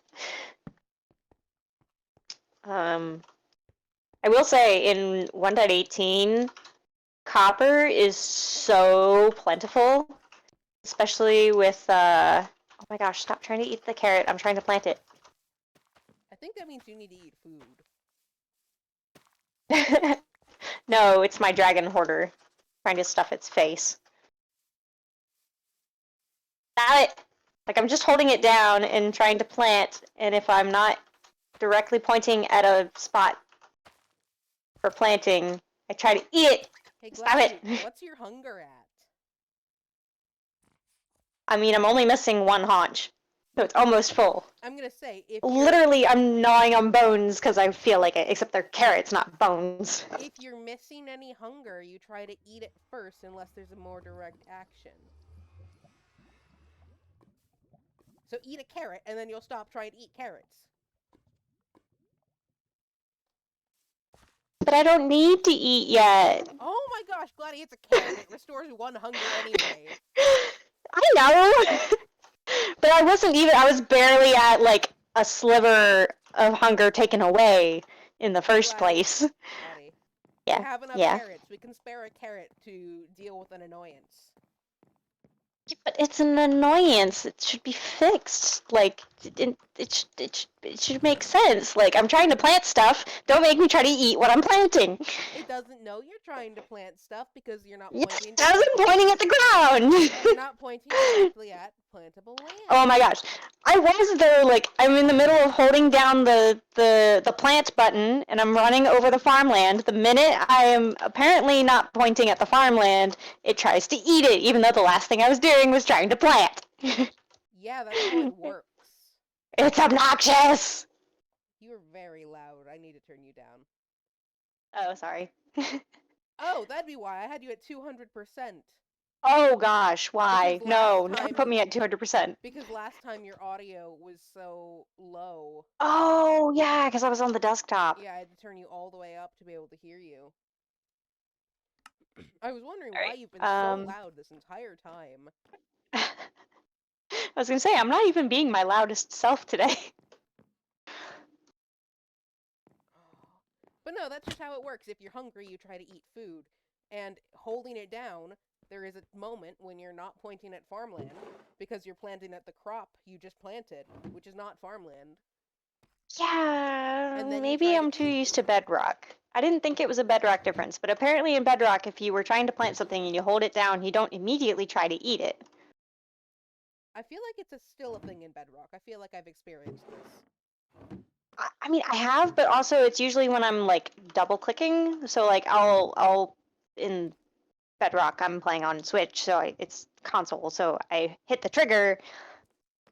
I will say in 1.18, copper is so plentiful, especially with, oh my gosh, stop trying to eat the carrot. I'm trying to plant it. I think that means you need to eat food. No, it's my dragon hoarder trying to stuff its face. Stop it! Like, I'm just holding it down and trying to plant, and if I'm not directly pointing at a spot for planting, I try to eat it! Hey, Stop it! what's your hunger at? I mean, I'm only missing one haunch, so it's almost full. I'm gonna say, Literally, I'm gnawing on bones because I feel like it, except they're carrots, not bones. if you're missing any hunger, you try to eat it first unless there's a more direct action. So eat a carrot, and then you'll stop trying to eat carrots. But I don't need to eat yet. Oh my gosh, Gladdy, it's a carrot. It restores one hunger anyway. I know! But I was barely at, like, a sliver of hunger taken away in the first place. Gladdy. Yeah. We have enough Yeah. carrots. We can spare a carrot to deal with an annoyance. But it's an annoyance. It should be fixed. Like, it should make sense. Like, I'm trying to plant stuff. Don't make me try to eat what I'm planting. It doesn't know you're trying to plant stuff because you're not Yes, pointing. it doesn't pointing at the ground. You're not pointing directly at plantable land. Oh my gosh. I was there, like, I'm in the middle of holding down the plant button, and I'm running over the farmland. The minute I am apparently not pointing at the farmland, it tries to eat it, even though the last thing I was doing was trying to plant. Yeah, that's how it works. It's obnoxious! You're very loud. I need to turn you down. Oh, sorry. Oh, that'd be why. I had you at 200%. Oh gosh, why? Because No, last never time- put me at 200%. Because last time your audio was so low. Oh, yeah, because I was on the desktop. Yeah, I had to turn you all the way up to be able to hear you. I was wondering All why right, you've been so loud this entire time. I was gonna say, I'm not even being my loudest self today. But no, that's just how it works. If you're hungry, you try to eat food. And holding it down, there is a moment when you're not pointing at farmland because you're planting at the crop you just planted, which is not farmland. Yeah, And then maybe I'm too used to Bedrock. I didn't think it was a Bedrock difference, but apparently in Bedrock, if you were trying to plant something and you hold it down, you don't immediately try to eat it. I feel like it's still a thing in Bedrock. I feel like I've experienced this. I mean, I have, but also it's usually when I'm like double clicking. So like I'll in Bedrock, I'm playing on Switch, so it's console. So I hit the trigger,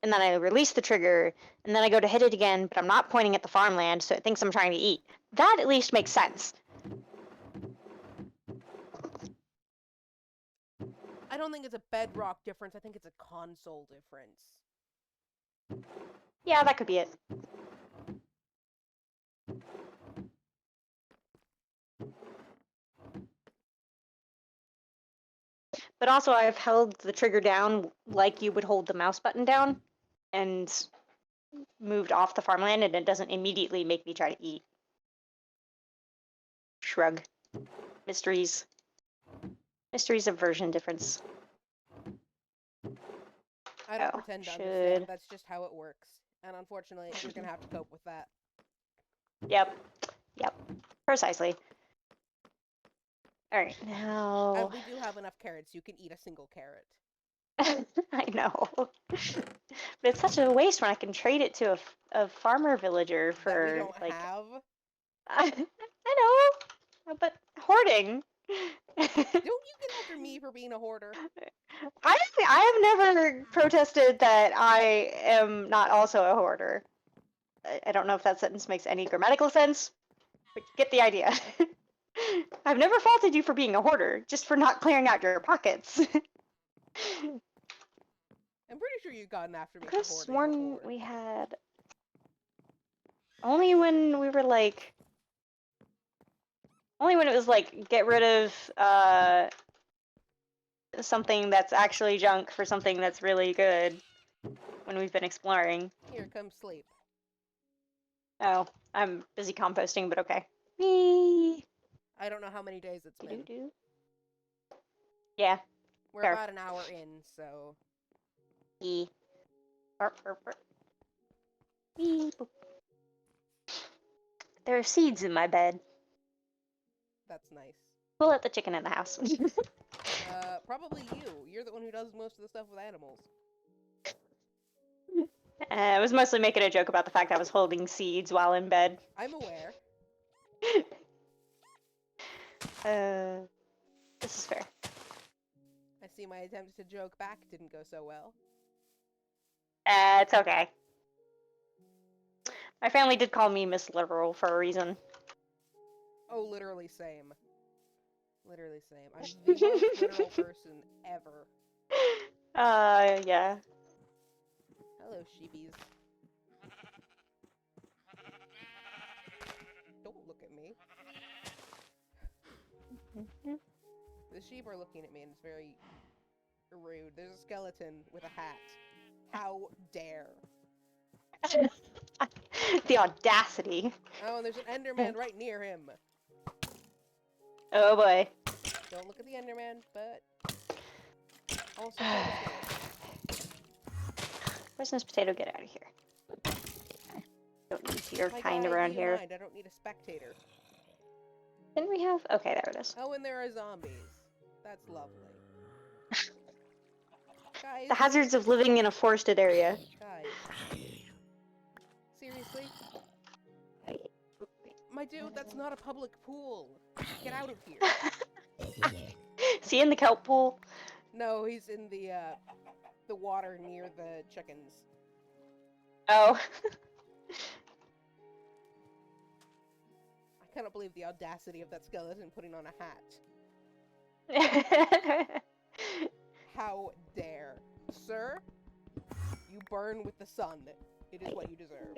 and then I release the trigger, and then I go to hit it again, but I'm not pointing at the farmland, so it thinks I'm trying to eat. That at least makes sense. I don't think it's a Bedrock difference. I think it's a console difference. Yeah, that could be it. But also, I've held the trigger down like you would hold the mouse button down, and moved off the farmland, and it doesn't immediately make me try to eat. Shrug. Mysteries. Mysteries of version difference. I don't Oh, pretend to should- understand. That's just how it works. And unfortunately, you're gonna have to cope with that. Yep. Yep. Precisely. Alright, now... We do have enough carrots. You can eat a single carrot. I know. But it's such a waste when I can trade it to a farmer villager That for, we don't like... have. I know, but hoarding. Don't you get after me for being a hoarder? I have never protested that I am not also a hoarder. I don't know if that sentence makes any grammatical sense, but get the idea. I've never faulted you for being a hoarder, just for not clearing out your pockets. I'm pretty sure you've gotten after me I for could have hoarding sworn before. we had... Only when we were like... Only when it was like, get rid of something that's actually junk for something that's really good. When we've been exploring. Here, come sleep. Oh, I'm busy composting, but okay. Whee! I don't know how many days it's been. Do-do-do. Yeah. We're fair. about an hour in, so... E. Burp, burp, burp. Wee, boop. There are seeds in my bed. That's nice. We'll let the chicken in the house. Probably you. You're the one who does most of the stuff with animals. I was mostly making a joke about the fact I was holding seeds while in bed. I'm aware. This is fair. I see my attempt to joke back didn't go so well. It's okay. My family did call me Miss Literal for a reason. Oh, literally same. Literally same. I'm the most literal person ever. Yeah. Hello, sheepies. Don't look at me. The sheep are looking at me and it's very rude. There's a skeleton with a hat. How dare. The audacity. Oh, and there's an Enderman right near him. Oh boy. Don't look at the Enderman, but... Also, Poisonous potato, get out of here. Don't need your my kind guy, around do you here. mind? I don't need a spectator. Didn't we have? Okay, there it is. Oh, and there are zombies. That's lovely. Guys, The hazards of living in a forested area. guys. Seriously? My dude, that's not a public pool. Get out of here. Is he in the kelp pool? No, he's in the water near the chickens. Oh. I cannot believe the audacity of that skeleton putting on a hat. How dare. Sir, you burn with the sun. It is what you deserve.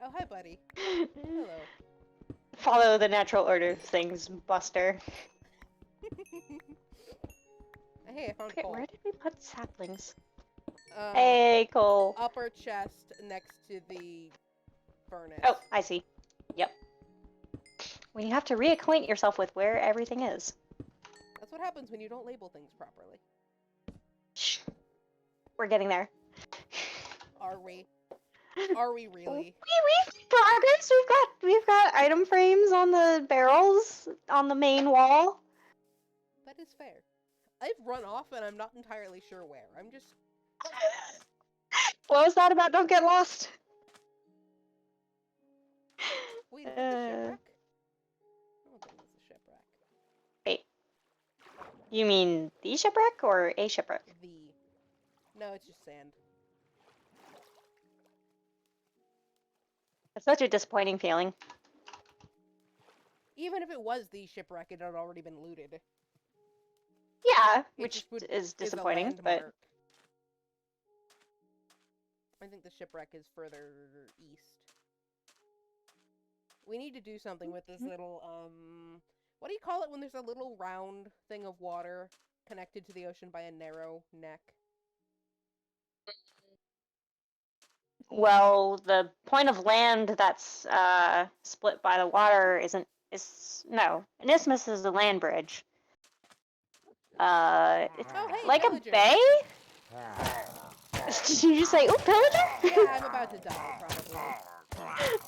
Oh, hi, buddy. Hello. Follow the natural order of things, Buster. Hey, I found Okay, coal. where did we put saplings? Um, Hey, coal. Upper chest next to the furnace. Oh, I see. Yep. Well, you have to reacquaint yourself with where everything is. That's what happens when you don't label things properly. Shh. We're getting there. Are we? Are we really? We've progress. We've got item frames on the barrels on the main wall. That is fair. I've run off and I'm not entirely sure where. I'm just... What was that about? Don't get lost. Wait, is it the shipwreck? I don't think it's a shipwreck. Wait. You mean the shipwreck or a shipwreck? The... No, it's just sand. It's such a disappointing feeling. Even if it was the shipwreck, it had already been looted. Yeah, It which just is a disappointing, but landmark. I think the shipwreck is further east. We need to do something with this little, what do you call it when there's a little round thing of water connected to the ocean by a narrow neck? well, the point of land that's split by the water no, an isthmus is a land bridge. It's Oh, hey, like pillager. a bay. Did you just say, "Oh, pillager"? Yeah, I'm about to die, probably.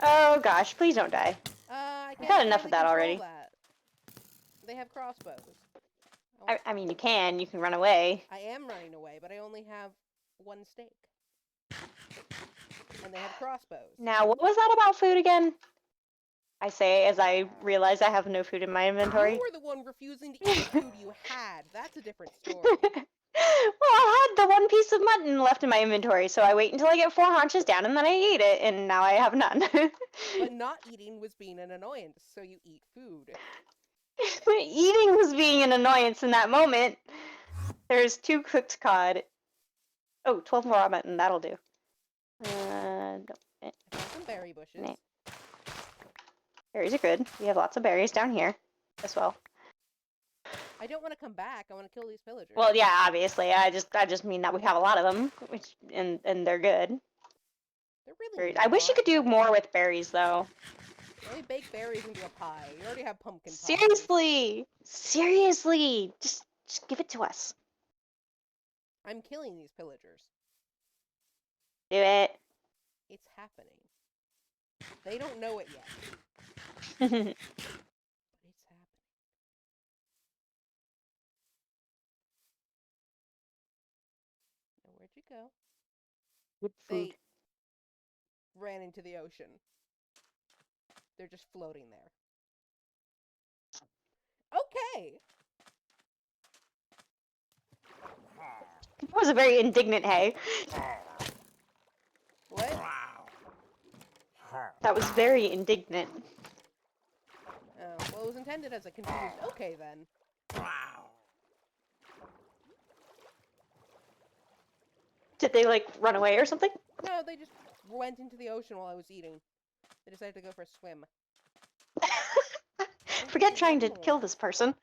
Oh gosh, please don't die. I We've can't had enough really of that control already. that. They have crossbows. I mean, you can run away. I am running away, but I only have one stake. And they have crossbows. Now, what was that about food again? I say as I realize I have no food in my inventory. You were the one refusing to eat the food you had. That's a different story. Well, I had the one piece of mutton left in my inventory, so I wait until I get 4 haunches down and then I eat it, and now I have none. But not eating was being an annoyance, so you eat food. Eating was being an annoyance in that moment. There's 2 cooked cod. Oh, 12 raw mutton, that'll do. I found some berry bushes. Nah. Berries are good. We have lots of berries down here as well. I don't want to come back. I want to kill these pillagers. Well, yeah, obviously. I just mean that we have a lot of them, and they're good. They're really I wish you could do not. more with berries, though. Let me bake berries into a pie. You already have pumpkin pie. Seriously, just give it to us. I'm killing these pillagers. Do it. It's happening. They don't know it yet, Good but it's happening. Now, where'd you go? food. They ran into the ocean. They're just floating there. Okay. That was a very indignant hey. What? That was very indignant. Oh, well, it was intended as a confused okay then. Did they, like, run away or something? No, they just went into the ocean while I was eating. They decided to go for a swim. Forget trying to kill this person.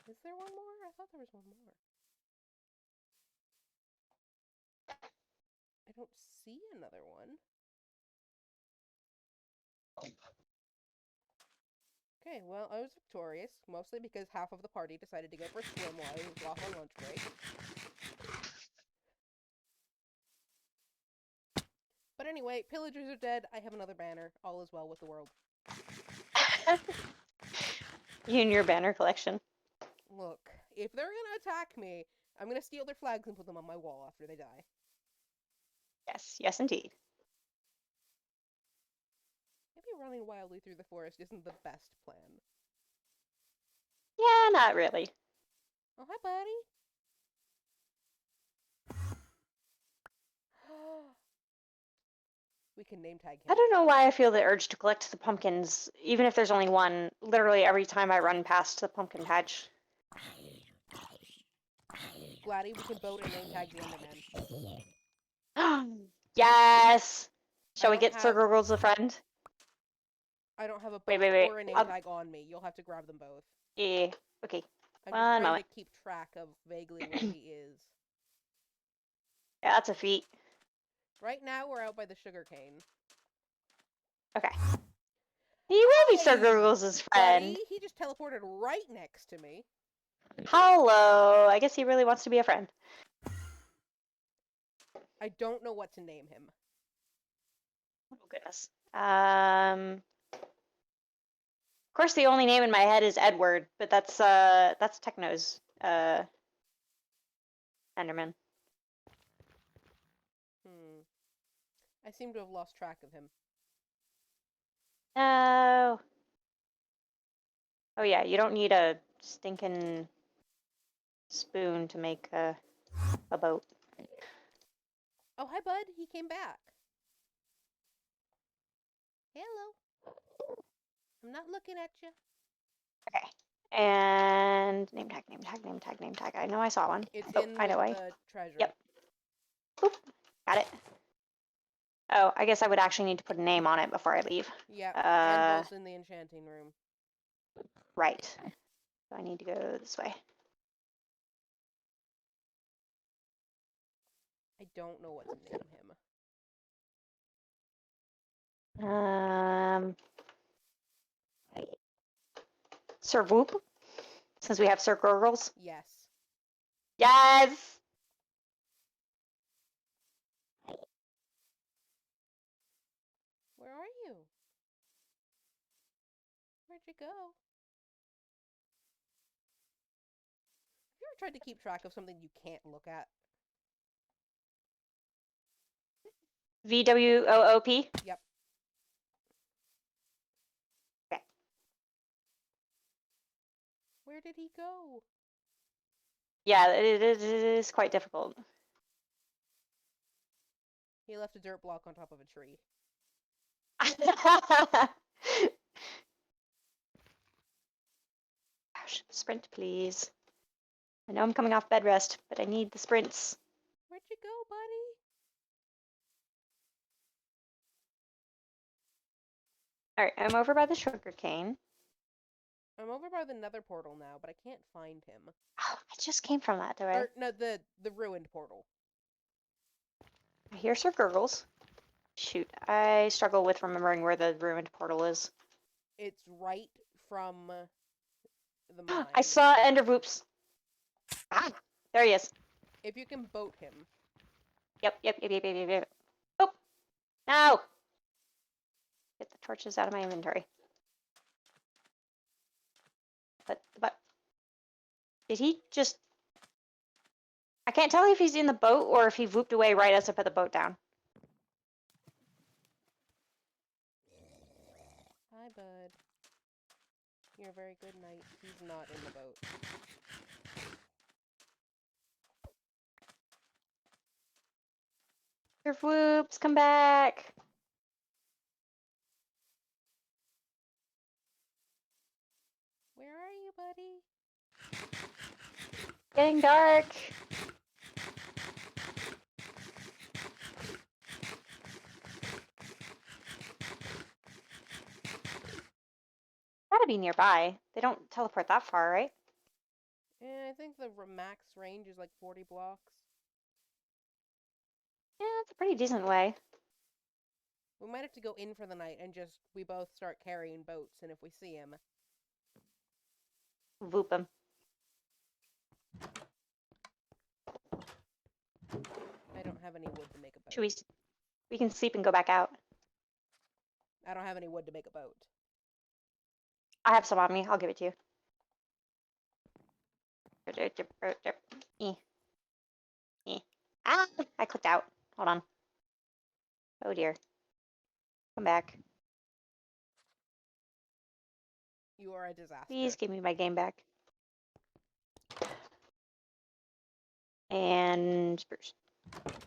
Is there one more? I thought there was one more. I don't see another one. Okay, well, I was victorious, mostly because half of the party decided to go for a swim while I was off on lunch break. But anyway, pillagers are dead. I have another banner. All is well with the world. You and your banner collection. Look, if they're gonna attack me, I'm gonna steal their flags and put them on my wall after they die. Yes, indeed. Maybe running wildly through the forest isn't the best plan. Yeah, not really. Oh, hi, buddy. We can name tag him. I don't know why I feel the urge to collect the pumpkins, even if there's only one, literally every time I run past the pumpkin patch. Gladdy, we can vote and name tag the Enderman. Yes! Shall we don't get have- Sir Gurgles a friend? I don't have a Wait, boat wait, wait. or a name I'll- tag on me. You'll have to grab them both. Yeah, okay. I'm One just trying moment. to keep track of vaguely where he is. Yeah, that's a feat. Right now, we're out by the sugarcane. Okay. He will be Sir Hey, Gurgles' friend. Buddy, he just teleported right next to me. Hello. I guess he really wants to be a friend. I don't know what to name him. Oh, goodness. Of course, the only name in my head is Edward, but that's Techno's Enderman. I seem to have lost track of him. No. Oh yeah, you don't need a stinking spoon to make a boat. Oh, hi, bud. He came back. Hello. I'm not looking at you. Okay. And name tag. I know I saw one. It's Oh, in I know with why. the treasure. Yep. Boop. Got it. Oh, I guess I would actually need to put a name on it before I leave. Yeah, Anvil's in the enchanting room. Right. So I need to go this way. I don't know what to name him. Sir Whoop, since we have Sir Gurgles. Yes. Yes! Where are you? Where'd you go? Have you ever tried to keep track of something you can't look at? VWOOP? Yep. Okay. Where did he go? Yeah, it is quite difficult. He left a dirt block on top of a tree. Gosh, sprint, please. I know I'm coming off bed rest, but I need the sprints. Where'd you go, buddy? Alright, I'm over by the sugar cane. I'm over by the nether portal now, but I can't find him. Oh, I just came from that, do I? Or, no, the ruined portal. I hear Sir Gurgles. Shoot, I struggle with remembering where the ruined portal is. It's right from the mine. I saw Ender Whoops. Ah, there he is. If you can boat him. Yep. Oh, no! Get the torches out of my inventory. But did he just... I can't tell if he's in the boat or if he whooped away right as I put the boat down. Hi, bud. You're a very good knight. He's not in the boat. Your whoops, come back! Where are you, buddy? Getting dark. Gotta be nearby. They don't teleport that far, right? I think the max range is like 40 blocks. Yeah, it's a pretty decent way. We might have to go in for the night and just, we both start carrying boats, and if we see him... Whoop him. I don't have any wood to make a boat. Should we can sleep and go back out. I don't have any wood to make a boat. I have some on me. I'll give it to you. Ah, I clicked out. Hold on. Oh dear. Come back. You are a disaster. Please give me my game back. And spruce.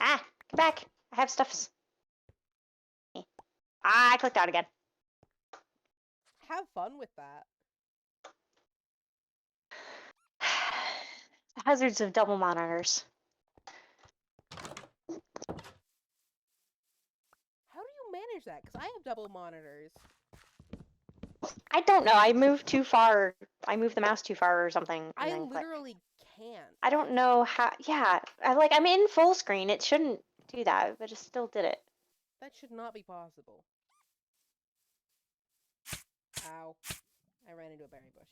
Ah, come back. I have stuffs. Ah, I clicked out again. Have fun with that. The hazards of double monitors. How do you manage that? Because I have double monitors. I don't know. I moved too far. I moved the mouse too far or something. and I then clicked. literally can't. I don't know how. Yeah, I'm in full screen. It shouldn't do that, but it still did it. That should not be possible. Ow. I ran into a berry bush.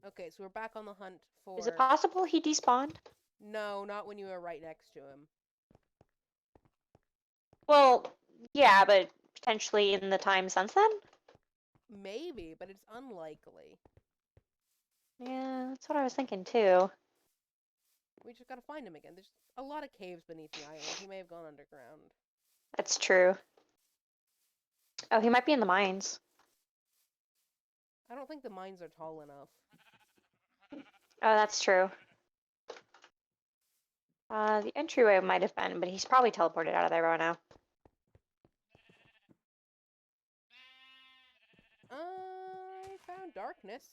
Okay, so we're back on the hunt for... Is it possible he despawned? No, not when you were right next to him. Well, yeah, but potentially in the time since then? Maybe, but it's unlikely. Yeah, that's what I was thinking too. We just gotta find him again. There's a lot of caves beneath the island. He may have gone underground. That's true. Oh, he might be in the mines. I don't think the mines are tall enough. Oh, that's true. The entryway might have been, but he's probably teleported out of there by now. I found darkness.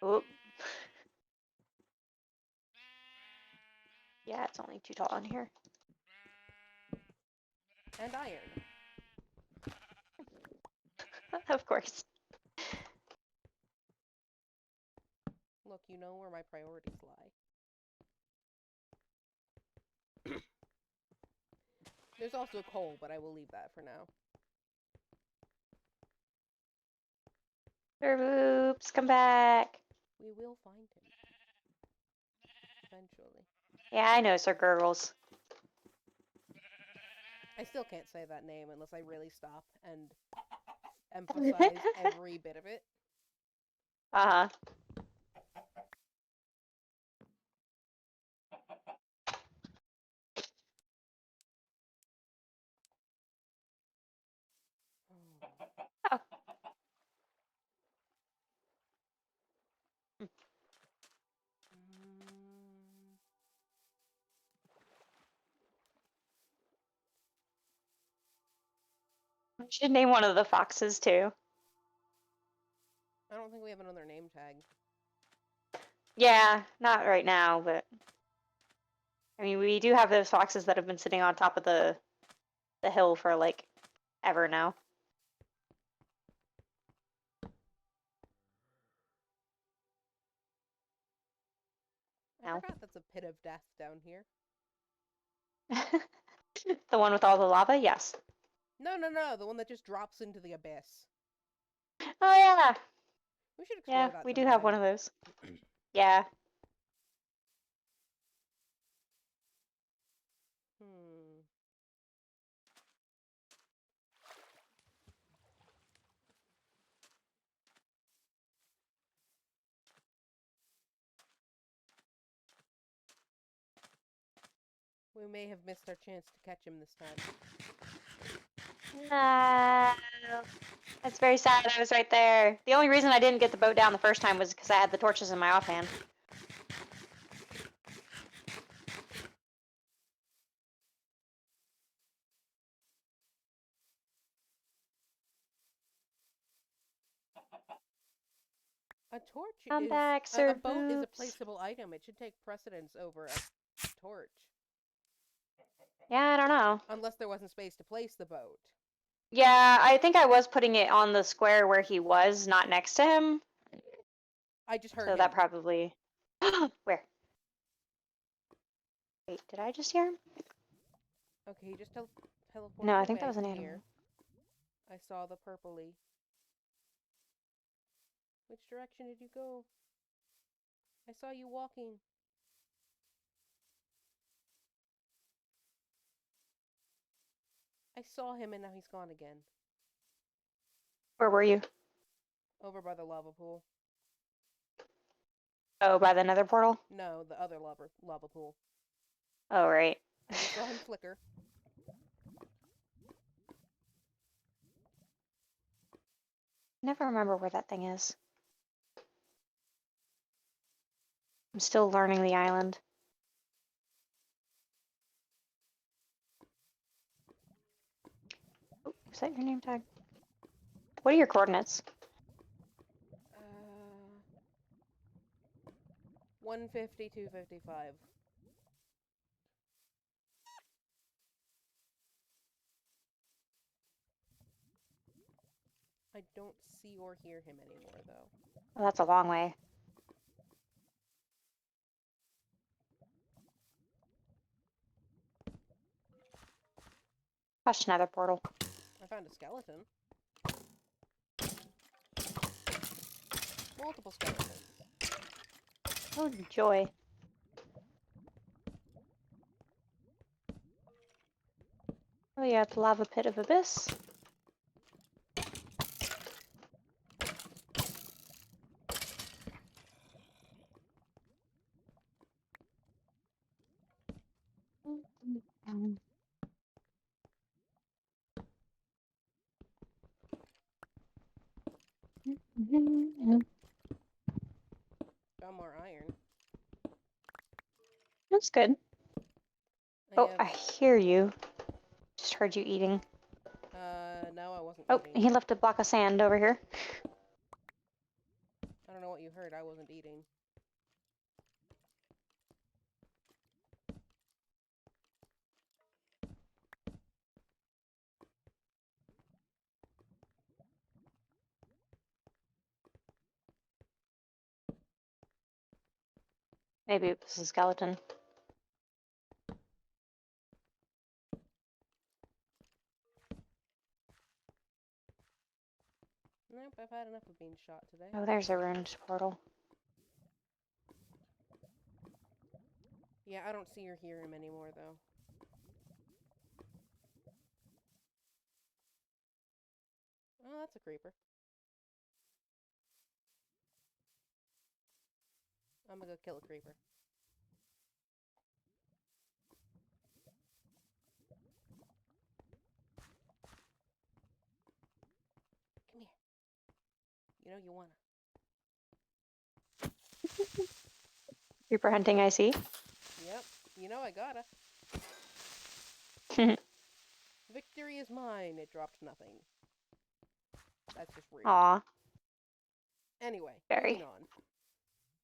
Oop. Yeah, it's only too tall in here. And iron. Of course. Look, you know where my priorities lie. There's also coal, but I will leave that for now. Oops, come back. We will find him. Eventually. Yeah, I know, Sir Gurgles. I still can't say that name unless I really stop and emphasize every bit of it. Uh-huh. Oh. We should name one of the foxes too. I don't think we have another name tag. Yeah, not right now, but I mean, we do have those foxes that have been sitting on top of the hill for like ever now. I No. forgot that's a pit of death down here. The one with all the lava? Yes. No, no, no, the one that just drops into the abyss. Oh yeah. We should Yeah, explore that we do sometime. have one of those. Yeah. Hmm. We may have missed our chance to catch him this time. No. That's very sad. I was right there. The only reason I didn't get the boat down the first time was because I had the torches in my offhand. A torch Come is back, a Sir boat is a Boops. placeable item. It should take precedence over a torch. Yeah, I don't know. Unless there wasn't space to place the boat. Yeah, I think I was putting it on the square where he was, not next to him. I just heard So him. that probably... Where? Wait, did I just hear him? Okay, he just teleported No, I away think that was an from animal. here. I saw the purpley. Which direction did you go? I saw you walking. I saw him and now he's gone again. Where were you? Over by the lava pool. Oh, by the nether portal? No, the other lava pool. Oh, right. I just saw him flicker. Never remember where that thing is. I'm still learning the island. Oh, is that your name tag? What are your coordinates? 150, 255. I don't see or hear him anymore, though. Oh, that's a long way. Watch nether portal. I found a skeleton. Multiple skeletons. Oh, joy. Oh yeah, the lava pit of abyss. Found more iron. That's good. Oh, have... I hear you. Just heard you eating. No, I wasn't Oh, eating. he left a block of sand over here. I don't know what you heard. I wasn't eating. Maybe it was a skeleton. Nope, I've had enough of being shot today. Oh, there's a ruined portal. Yeah, I don't see or hear him anymore, though. Oh, that's a creeper. I'm gonna go kill a creeper. Come here. You know you wanna. Creeper hunting, I see. Yep, you know I gotta. Victory is mine. It dropped nothing. That's just rude. Aw. Anyway, Very. moving on.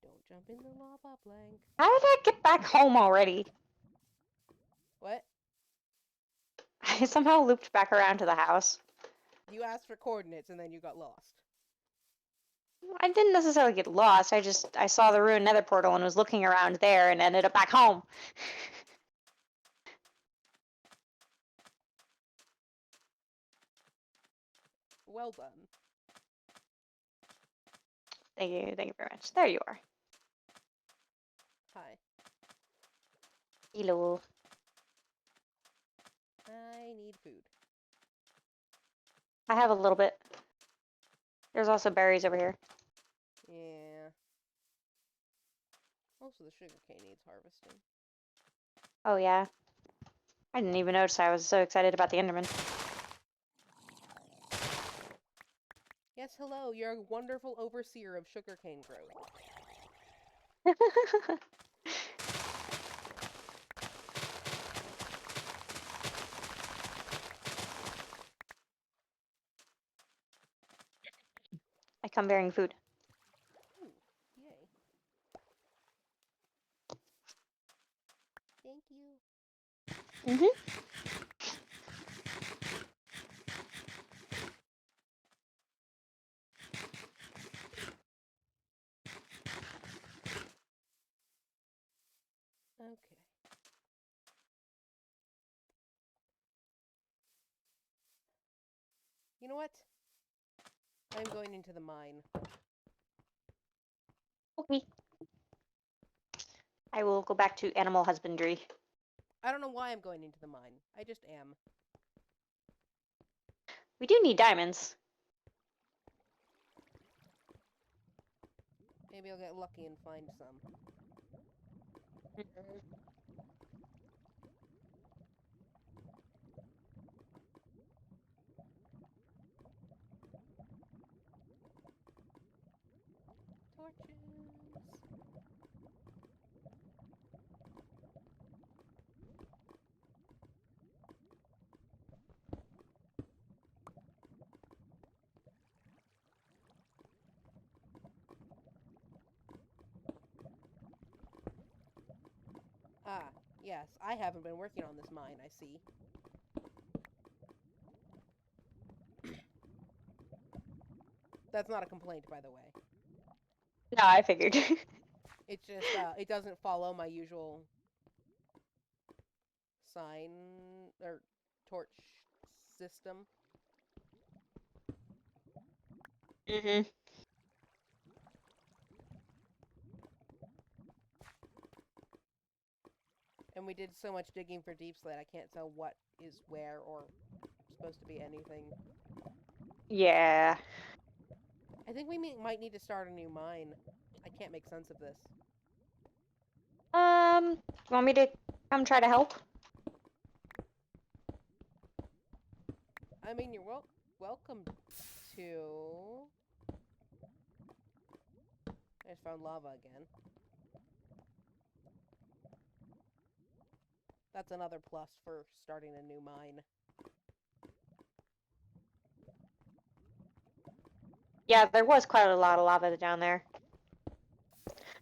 Don't jump in the lava, Blank. How did I get back home already? What? I somehow looped back around to the house. You asked for coordinates and then you got lost. I didn't necessarily get lost. I saw the ruined nether portal and was looking around there and ended up back home. Well done. Thank you very much. There you are. Hi. Hello. I need food. I have a little bit. There's also berries over here. Yeah. Also, the sugarcane needs harvesting. Oh, yeah. I didn't even notice. I was so excited about the Enderman. Yes, hello. You're a wonderful overseer of sugarcane growth. I come bearing food. Ooh, yay. Thank you. Mm-hmm. Okay. You know what? I'm going into the mine. Okay. I will go back to animal husbandry. I don't know why I'm going into the mine. I just am. We do need diamonds. Maybe I'll get lucky and find some. Torches. Ah, yes. I haven't been working on this mine, I see. That's not a complaint, by the way. No, I figured. It's just, it doesn't follow my usual sign or torch system. Mm-hmm. And we did so much digging for deep slate, I can't tell what is where or supposed to be anything. Yeah. I think we might need to start a new mine. I can't make sense of this. You want me to come try to help? I mean, you're welcome to... I just found lava again. That's another plus for starting a new mine. Yeah, there was quite a lot of lava down there.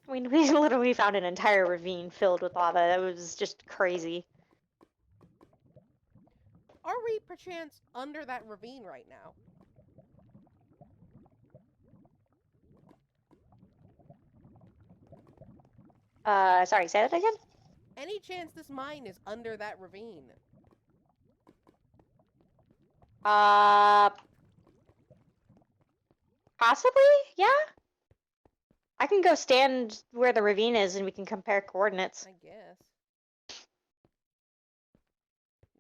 I mean, we literally found an entire ravine filled with lava. That was just crazy. Are we, perchance, under that ravine right now? Sorry, say that again? Any chance this mine is under that ravine? Possibly? Yeah? I can go stand where the ravine is and we can compare coordinates. I guess.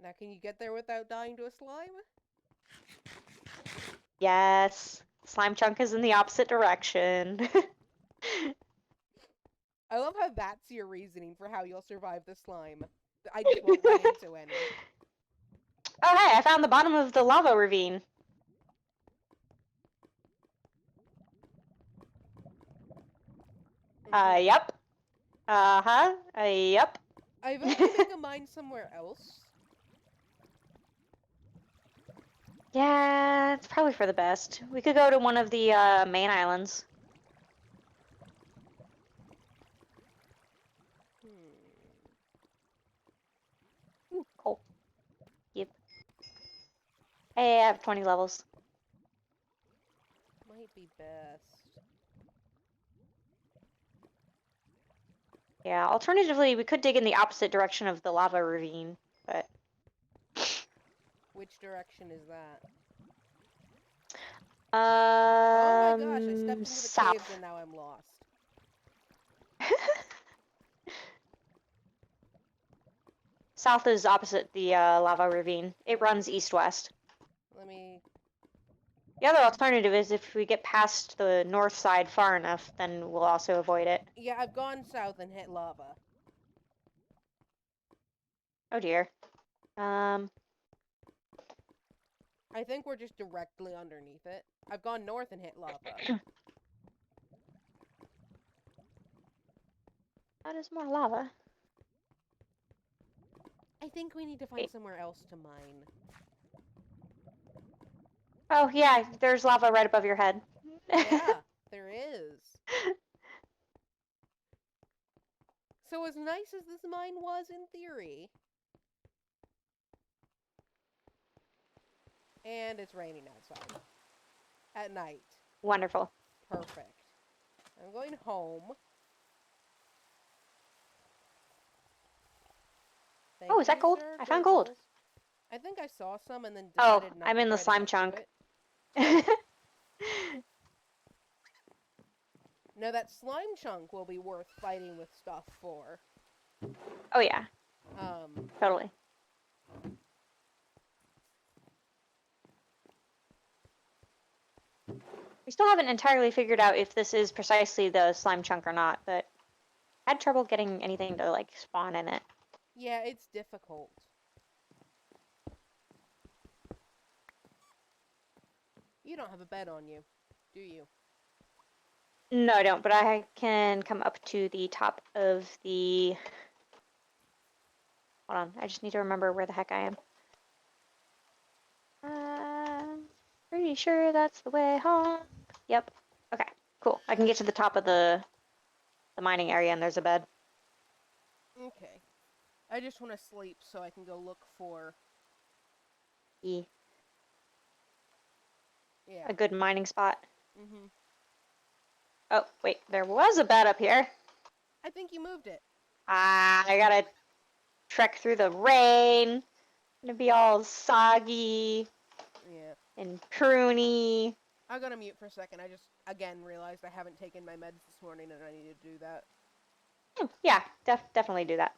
Now, can you get there without dying to a slime? Yes. Slime chunk is in the opposite direction. I love how that's your reasoning for how you'll survive the slime. I just won't run into any. Oh, hey, I found the bottom of the lava ravine. Yep. Uh-huh. Yep. I vote we make a mine somewhere else. Yeah, it's probably for the best. We could go to one of the main islands. Ooh, cool. Yep. Hey, I have 20 levels. Might be best. Yeah, alternatively, we could dig in the opposite direction of the lava ravine, but... Which direction is that? Oh my gosh, I stepped into the caves south. and now I'm lost. South is opposite the lava ravine. It runs east-west. Let me... The other alternative is if we get past the north side far enough, then we'll also avoid it. Yeah, I've gone south and hit lava. Oh dear. I think we're just directly underneath it. I've gone north and hit lava. That is more lava. I think we need to find somewhere else to mine. Oh yeah, there's lava right above your head. Yeah, there is. So as nice as this mine was in theory... And it's raining outside. At night. Wonderful. Perfect. I'm going home. Thank Oh, is that you, gold? sir, I found gold. turtles. I think I saw some and then Oh, decided not I'm to in the try to slime get to chunk. it. No, that slime chunk will be worth fighting with stuff for. Oh yeah. Totally. We still haven't entirely figured out if this is precisely the slime chunk or not, but I had trouble getting anything to like spawn in it. Yeah, it's difficult. You don't have a bed on you, do you? No, I don't, but I can come up to the top of the... Hold on, I just need to remember where the heck I am. Pretty sure that's the way home. Yep. Okay, cool. I can get to the top of the mining area and there's a bed. Okay. I just want to sleep so I can go look for... Yeah. Yeah. A good mining spot. Mm-hmm. Oh, wait, there was a bed up here. I think you moved it. I gotta trek through the rain. Gonna be all soggy Yeah. and pruny. I'm gonna mute for a second. I just, again, realized I haven't taken my meds this morning and I need to do that. Yeah, definitely do that.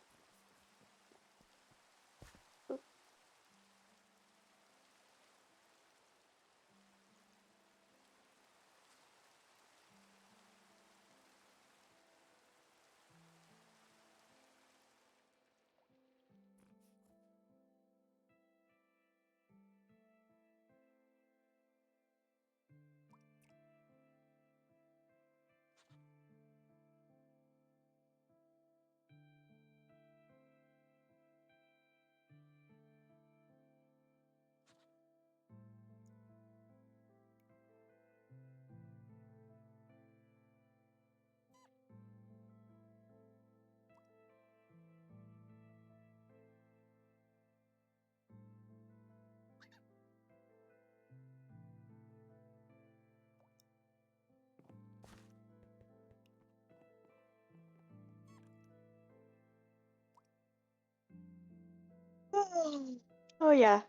Oh yeah,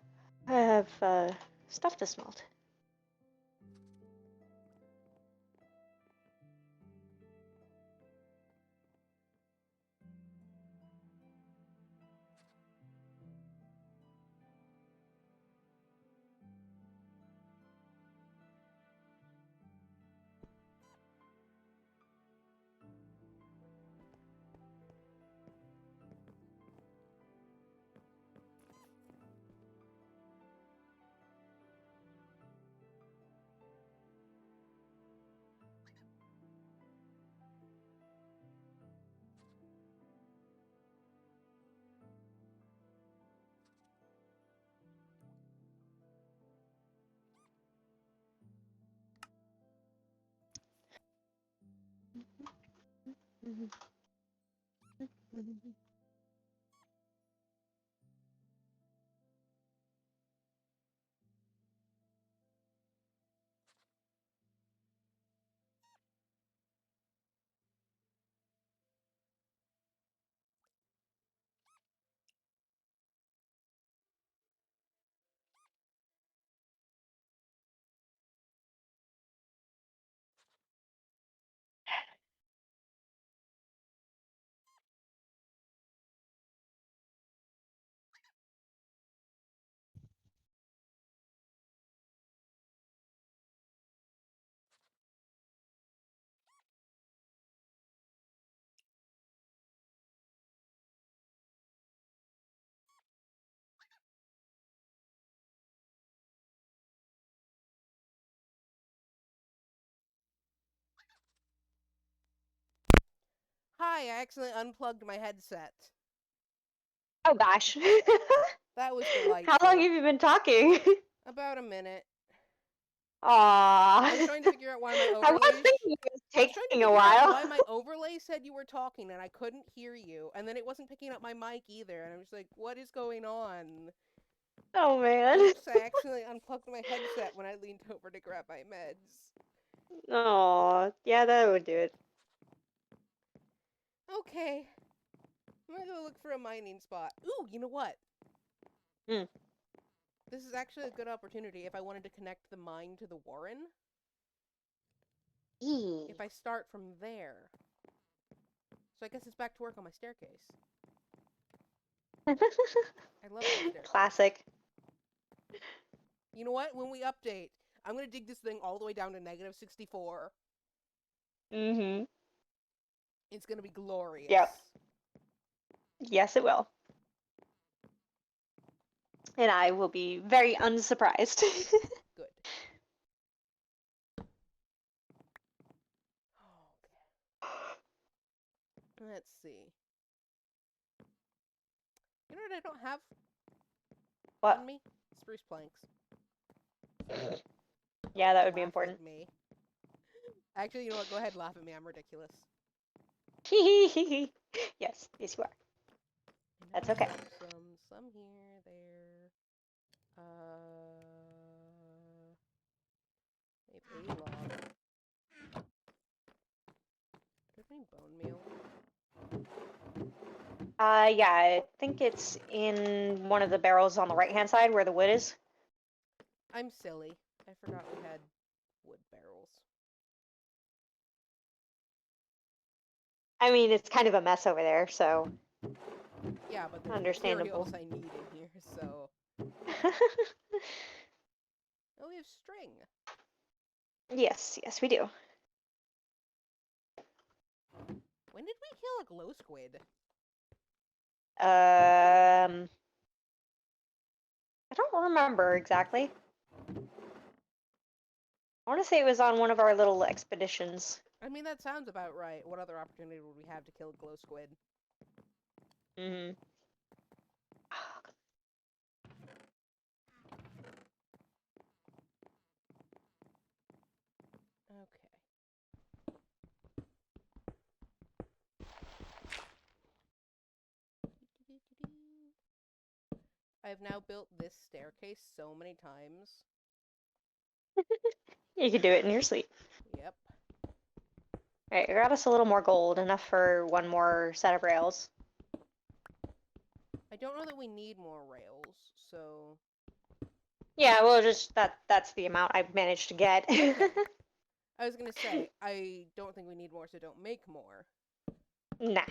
I have stuff to smelt. Hi, I accidentally unplugged my headset. Oh gosh. That was How long delightful. have you been talking? About a minute. Aww. I was trying to figure out why my I was overlays. thinking it was I was trying to taking a figure out while. why my overlay said you were talking and I couldn't hear you, and then it wasn't picking up my mic either, and I was like, "What is going on?" Oh man. Oops! I accidentally unplugged my headset when I leaned over to grab my meds. Aw, yeah, that would do it. Okay, I'm gonna go look for a mining spot. Ooh, you know what? Hmm. This is actually a good opportunity if I wanted to connect the mine to the warren. If I start from there. So I guess it's back to work on my staircase. I love my staircase. Classic. You know what? When we update, I'm gonna dig this thing all the way down to -64. Mm-hmm. It's gonna be glorious. Yep. Yes, it will. And I will be very unsurprised. Good. Okay. Let's see. You know what I don't have What? on me? Spruce planks. Yeah, that would be Laugh important. at me. Actually, you know what? Go ahead, laugh at me. I'm ridiculous. Yes, yes you are. That's okay. Some here, there. Maybe a log. Do you have any bone meal? Yeah, I think it's in one of the barrels on the right-hand side where the wood is. I'm silly. I forgot we had wood barrels. I mean, it's kind of a mess over there, so Yeah, but there's understandable. materials I need in here, so. Oh, we have string. Yes, yes, we do. When did we kill a glow squid? I don't remember exactly. I want to say it was on one of our little expeditions. I mean, that sounds about right. What other opportunity would we have to kill a glow squid? Mm-hmm. Okay. I've now built this staircase so many times. You could do it in your sleep. Yep. Alright, I got us a little more gold, enough for one more set of rails. I don't know that we need more rails, so. Yeah, well, just that's the amount I've managed to get. Okay. I was gonna say, I don't think we need more, so don't make more. Nah.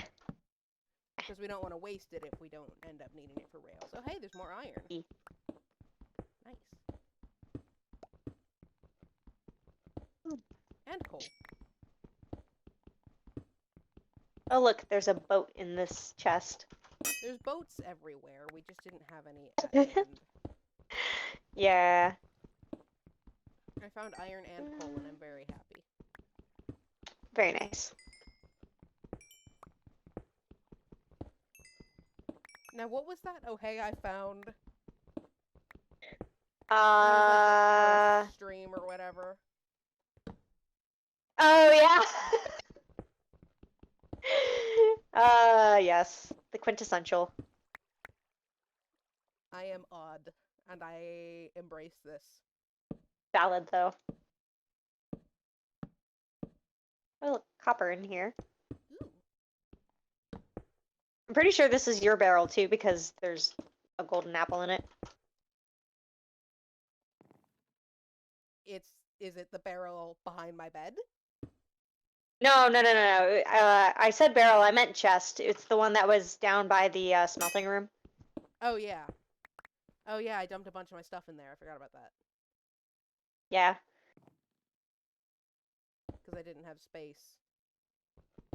Because we don't want to waste it if we don't end up needing it for rails. Oh, hey, there's more iron. Nice. And coal. Oh, look, there's a boat in this chest. There's boats everywhere. We just didn't have any at hand. Yeah. I found iron and coal, and I'm very happy. Very nice. Now, what was that? Oh, hey, I found. It was Uh. like a stream or whatever. Oh yeah. Yes. The quintessential. I am odd, and I embrace this. Valid, though. Oh, look, copper in here. Ooh. I'm pretty sure this is your barrel, too, because there's a golden apple in it. Is it the barrel behind my bed? No, no, no, no, no. I said barrel, I meant chest. It's the one that was down by the smelting room. Oh yeah. Oh yeah, I dumped a bunch of my stuff in there. I forgot about that. Yeah. Because I didn't have space.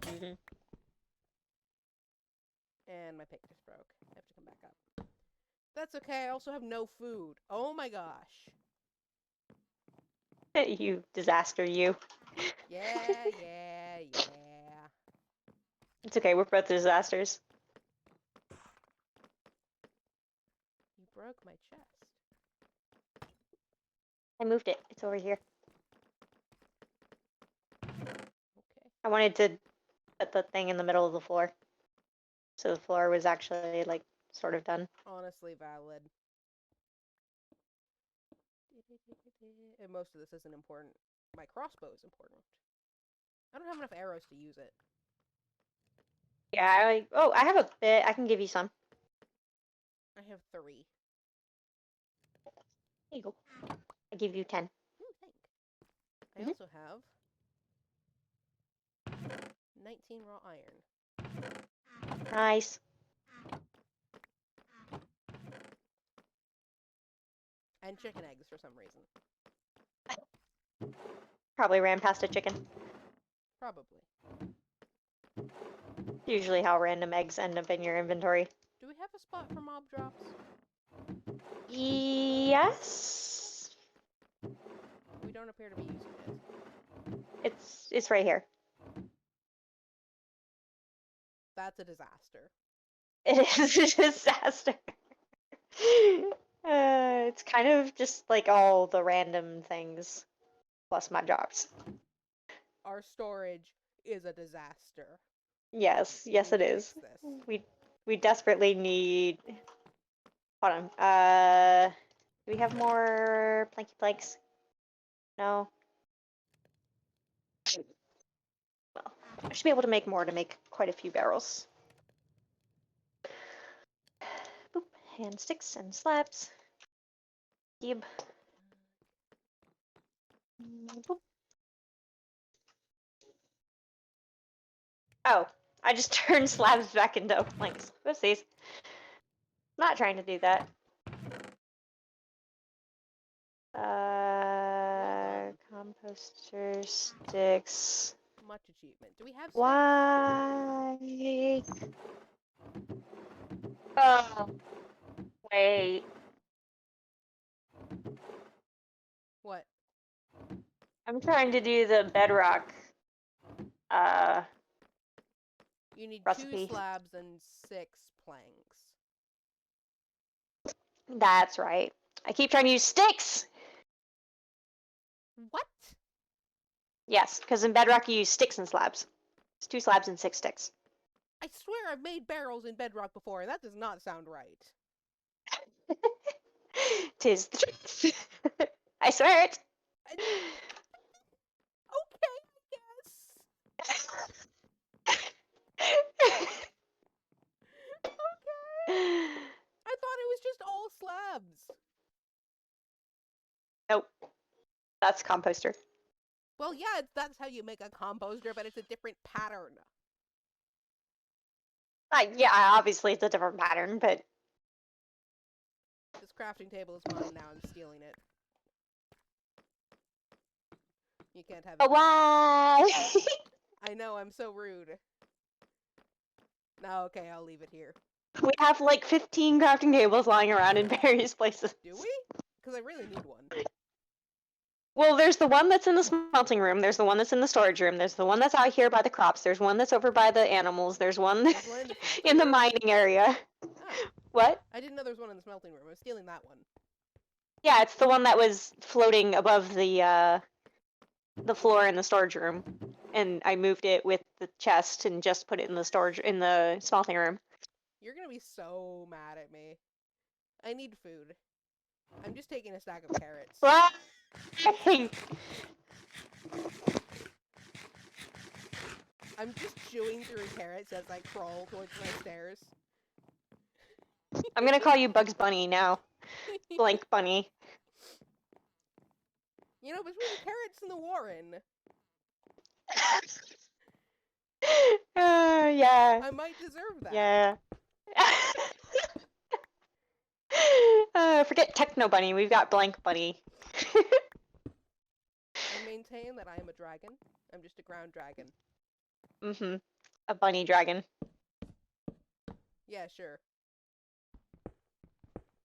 Mm-hmm. And my pick just broke. I have to come back up. That's okay, I also have no food. Oh my gosh. You disaster, you. Yeah, yeah, yeah. It's okay, we're both disasters. You broke my chest. I moved it. It's over here. Okay. I wanted to put the thing in the middle of the floor. So the floor was actually, like, sort of done. Honestly valid. And most of this isn't important. My crossbow is important. I don't have enough arrows to use it. Yeah, I have a bit. I can give you some. I have 3. There you go. I give you 10. Ooh, thank. I also have 19 raw iron. Nice. And chicken eggs for some reason. Probably ran past a chicken. Probably. Usually how random eggs end up in your inventory. Do we have a spot for mob drops? Yes. We don't appear to be using it. It's right here. That's a disaster. It is a disaster. It's kind of just like all the random things plus my jobs. Our storage is a disaster. Yes, yes it is. We desperately need. Hold on. Do we have more planky planks? No. Well, I should be able to make more to make quite a few barrels. Boop. And sticks and slabs. Yep. Boop. Oh, I just turned slabs back into planks. Whoopsies. Not trying to do that. Composter sticks. Much achievement. Do we have sticks? Why? Oh, wait. What? I'm trying to do the bedrock. You need Recipe. 2 slabs and 6 planks. That's right. I keep trying to use sticks. What? Yes, because in bedrock you use sticks and slabs. It's 2 slabs and 6 sticks. I swear I've made barrels in bedrock before, and that does not sound right. 'Tis the truth. I swear it. Okay, I guess. Okay. I thought it was just all slabs. Nope. That's composter. Well, yeah, that's how you make a composter, but it's a different pattern. Yeah, obviously it's a different pattern, but This crafting table is mine now. I'm stealing it. You can't have it. but why? I know, I'm so rude. No, okay, I'll leave it here. We have like 15 crafting tables lying around in various places. Do we? Because I really need one. Well, there's the one that's in the smelting room, there's the one that's in the storage room, there's the one that's out here by the crops, there's one that's over by the animals, there's one There's one in the in the mining area. Oh, What? I didn't know there was one in the smelting room. I was stealing that one. Yeah, it's the one that was floating above the the floor in the storage room, and I moved it with the chest and just put it in the storage in the smelting room. You're gonna be so mad at me. I need food. I'm just taking a stack of carrots. I'm just chewing through carrots as I crawl towards my stairs. I'm gonna call you Bugs Bunny now. Blank Bunny. You know, between the carrots and the Warren, Yeah. I might deserve that. Yeah. Forget Techno Bunny. We've got Blank Bunny. I maintain that I am a dragon. I'm just a ground dragon. Mm-hmm. A bunny dragon. Yeah, sure.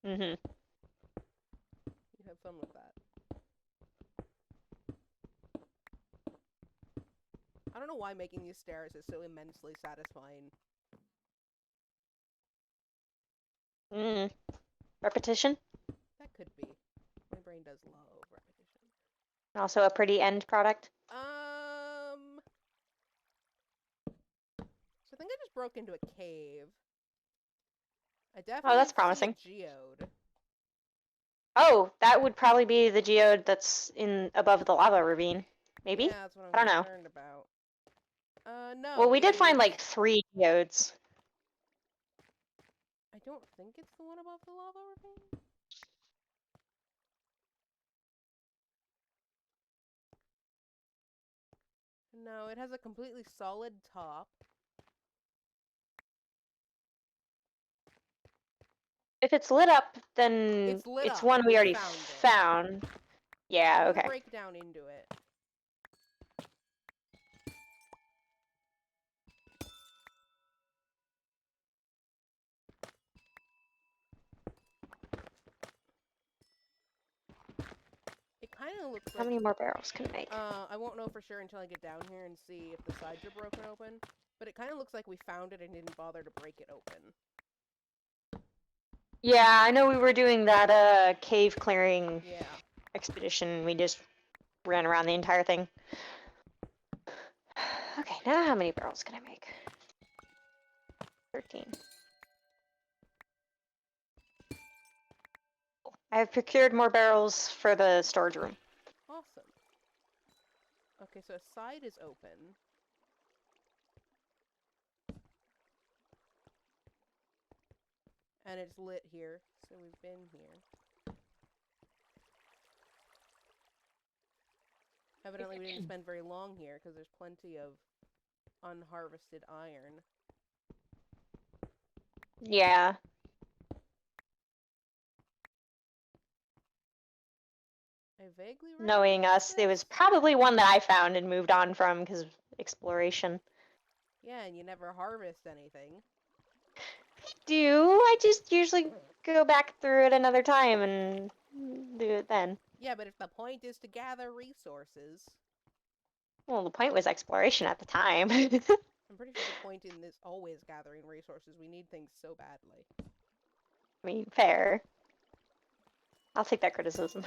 Mm-hmm. You have fun with that. I don't know why making these stairs is so immensely satisfying. Repetition? That could be. My brain does love repetition. Also a pretty end product. So I think I just broke into a cave. I definitely that's see promising. a geode. Oh, that would probably be the geode that's above the lava ravine. Maybe? Yeah, that's what I'm I don't know. concerned about. No. Well, we did find is- like 3 geodes. I don't think it's the one above the lava ravine. No, it has a completely solid top. If it's lit up, then It's lit up. one we already found it. found. Yeah, I'm okay. gonna break down into it. It kind of looks How like... many more barrels can I make? I won't know for sure until I get down here and see if the sides are broken open. But it kind of looks like we found it and didn't bother to break it open. Yeah, I know we were doing that cave clearing Yeah. expedition. We just ran around the entire thing. Okay, now how many barrels can I make? 13. I have procured more barrels for the storage room. Awesome. Okay, so a side is open. And it's lit here, so we've been here. Evidently we didn't spend very long here, because there's plenty of unharvested iron. Yeah. I vaguely Knowing recognize us, it was this. probably one that I found and moved on from because of exploration. Yeah, and you never harvest anything. I just usually go back through it another time and do it then. Yeah, but if the point is to gather resources... Well, the point was exploration at the time. I'm pretty sure the point in this always gathering resources. We need things so badly. I mean, fair. I'll take that criticism.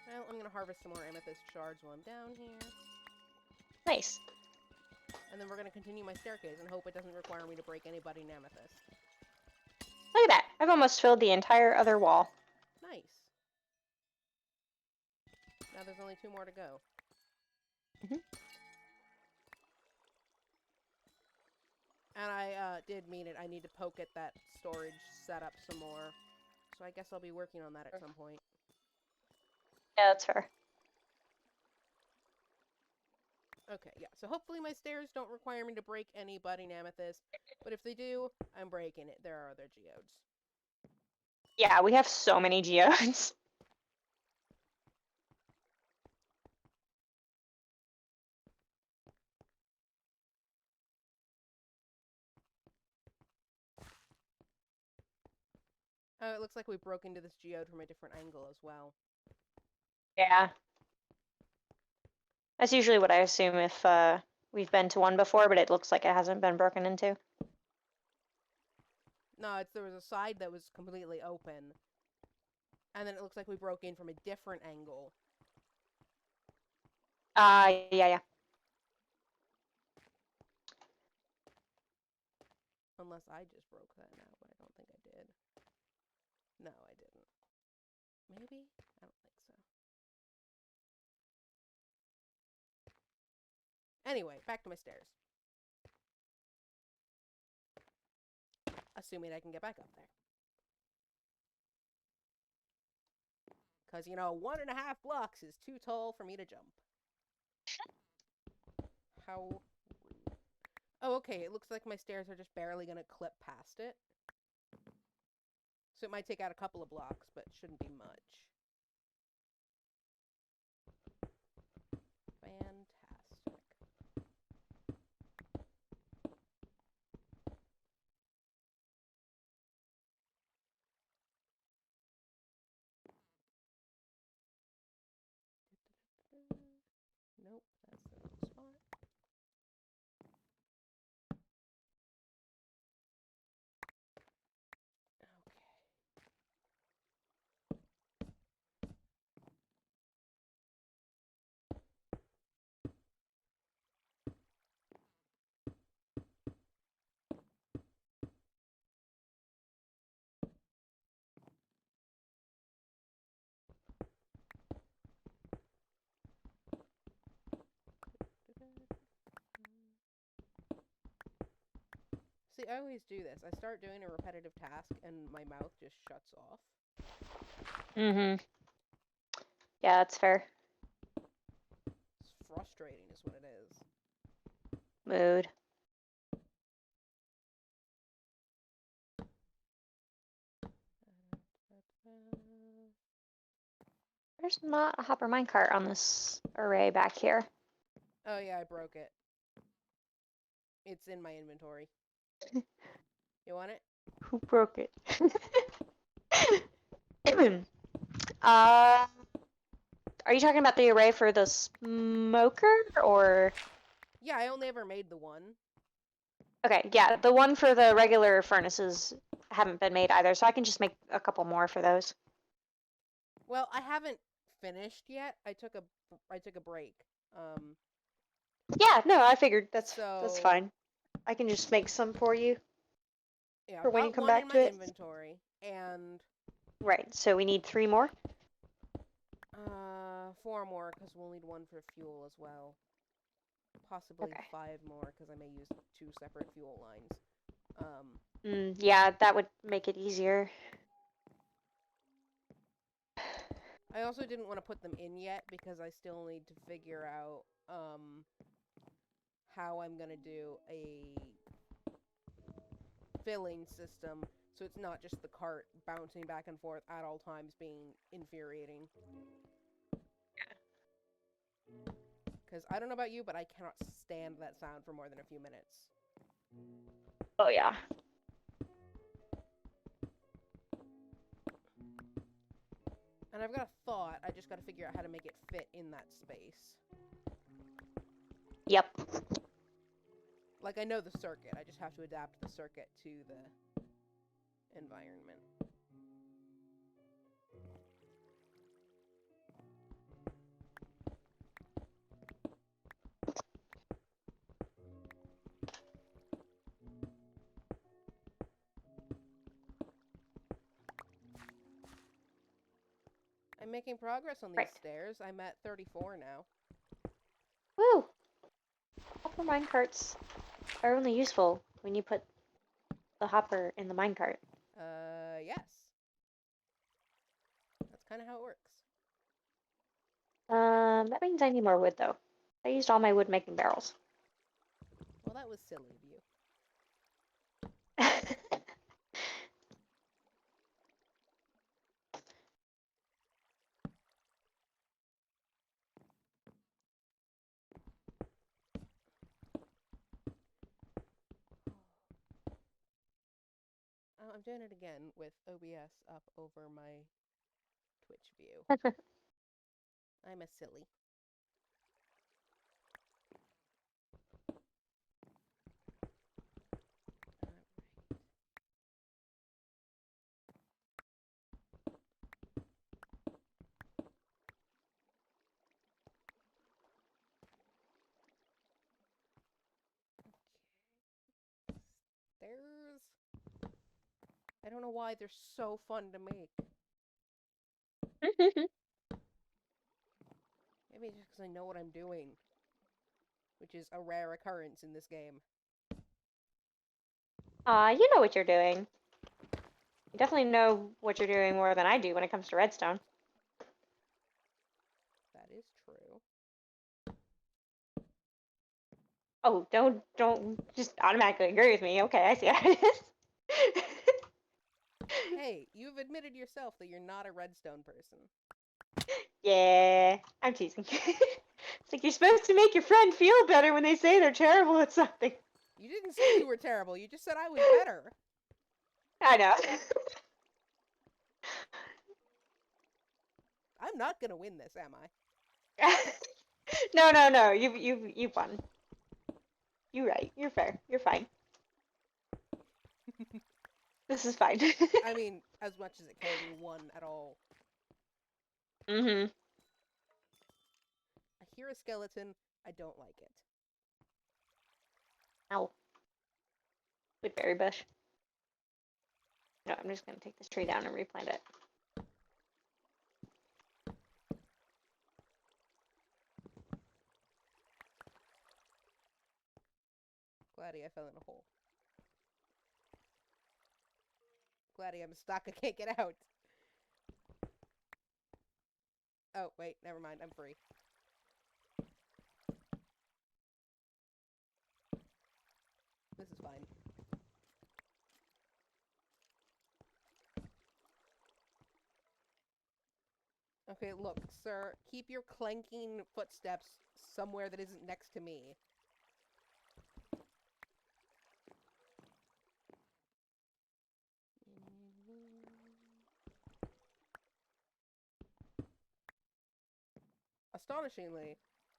Well, I'm gonna harvest some more amethyst shards while I'm down here. Nice. And then we're gonna continue my staircase and hope it doesn't require me to break any budding amethyst. Look at that. I've almost filled the entire other wall. Nice. Now there's only 2 more to go. Mhm. And I did mean it. I need to poke at that storage setup some more. So I guess I'll be working on that at some point. Yeah, that's fair. Okay, yeah. So hopefully my stairs don't require me to break any budding amethyst. But if they do, I'm breaking it. There are other geodes. Yeah, we have so many geodes. Oh, it looks like we broke into this geode from a different angle as well. Yeah. That's usually what I assume if we've been to one before, but it looks like it hasn't been broken into. No, there was a side that was completely open. And then it looks like we broke in from a different angle. Yeah. Unless I just broke that now, but I don't think I did. No, I didn't. Maybe? I don't think so. Anyway, back to my stairs. Assuming I can get back up there. Because, 1.5 blocks is too tall for me to jump. How rude. Oh, okay, it looks like my stairs are just barely going to clip past it. So it might take out a couple of blocks, but shouldn't be much. Fantastic. Nope, that's the wrong spot. See, I always do this. I start doing a repetitive task and my mouth just shuts off. Mm-hmm. Yeah, that's fair. It's frustrating is what it is. Mood. There's not a hopper minecart on this array back here. Oh yeah, I broke it. It's in my inventory. You want it? Who broke it? Are you talking about the array for the smoker, or? Yeah, I only ever made the one. Okay, yeah, the one for the regular furnaces haven't been made either, so I can just make a couple more for those. Well, I haven't finished yet. I took a break. Yeah, no, I figured that's So, fine. I can just make some for you. Yeah, For I've when you got come one back in to my it. inventory, and Right, so we need 3 more. 4 more because we'll need one for fuel as well. Possibly Okay. 5 more because I may use 2 separate fuel lines. Yeah, that would make it easier. I also didn't want to put them in yet because I still need to figure out how I'm gonna do a filling system so it's not just the cart bouncing back and forth at all times being infuriating. Because I don't know about you, but I cannot stand that sound for more than a few minutes. Oh, yeah. And I've got a thought, I just gotta figure out how to make it fit in that space. Yep. Like, I know the circuit, I just have to adapt the circuit to the environment. I'm making progress on these stairs. I'm at 34 now. Woo! Hopper minecarts are only useful when you put the hopper in the minecart. Yes. That's kind of how it works. That means I need more wood, though. I used all my wood making barrels. Well, that was silly of you. Oh, I'm doing it again with OBS up over my Twitch view. I'm a silly. I don't know why they're so fun to make. Maybe it's just because I know what I'm doing, which is a rare occurrence in this game. You know what you're doing. You definitely know what you're doing more than I do when it comes to redstone. That is true. Oh, don't just automatically agree with me. Okay, I see how it is. Hey, you've admitted yourself that you're not a redstone person. Yeah, I'm teasing. It's like you're supposed to make your friend feel better when they say they're terrible at something. You didn't say you were terrible, you just said I was better. I know. I'm not gonna win this, am I? No. You won. You're right. You're fair. You're fine. This is fine. I mean, as much as it can be won at all. Mhm. I hear a skeleton, I don't like it. Ow. Good berry bush. No, I'm just gonna take this tree down and replant it. Gladdy, I fell in a hole. Gladdy, I'm stuck, I can't get out. Oh, wait, never mind, I'm free. This is fine. Okay, look, sir, keep your clanking footsteps somewhere that isn't next to me. Astonishingly,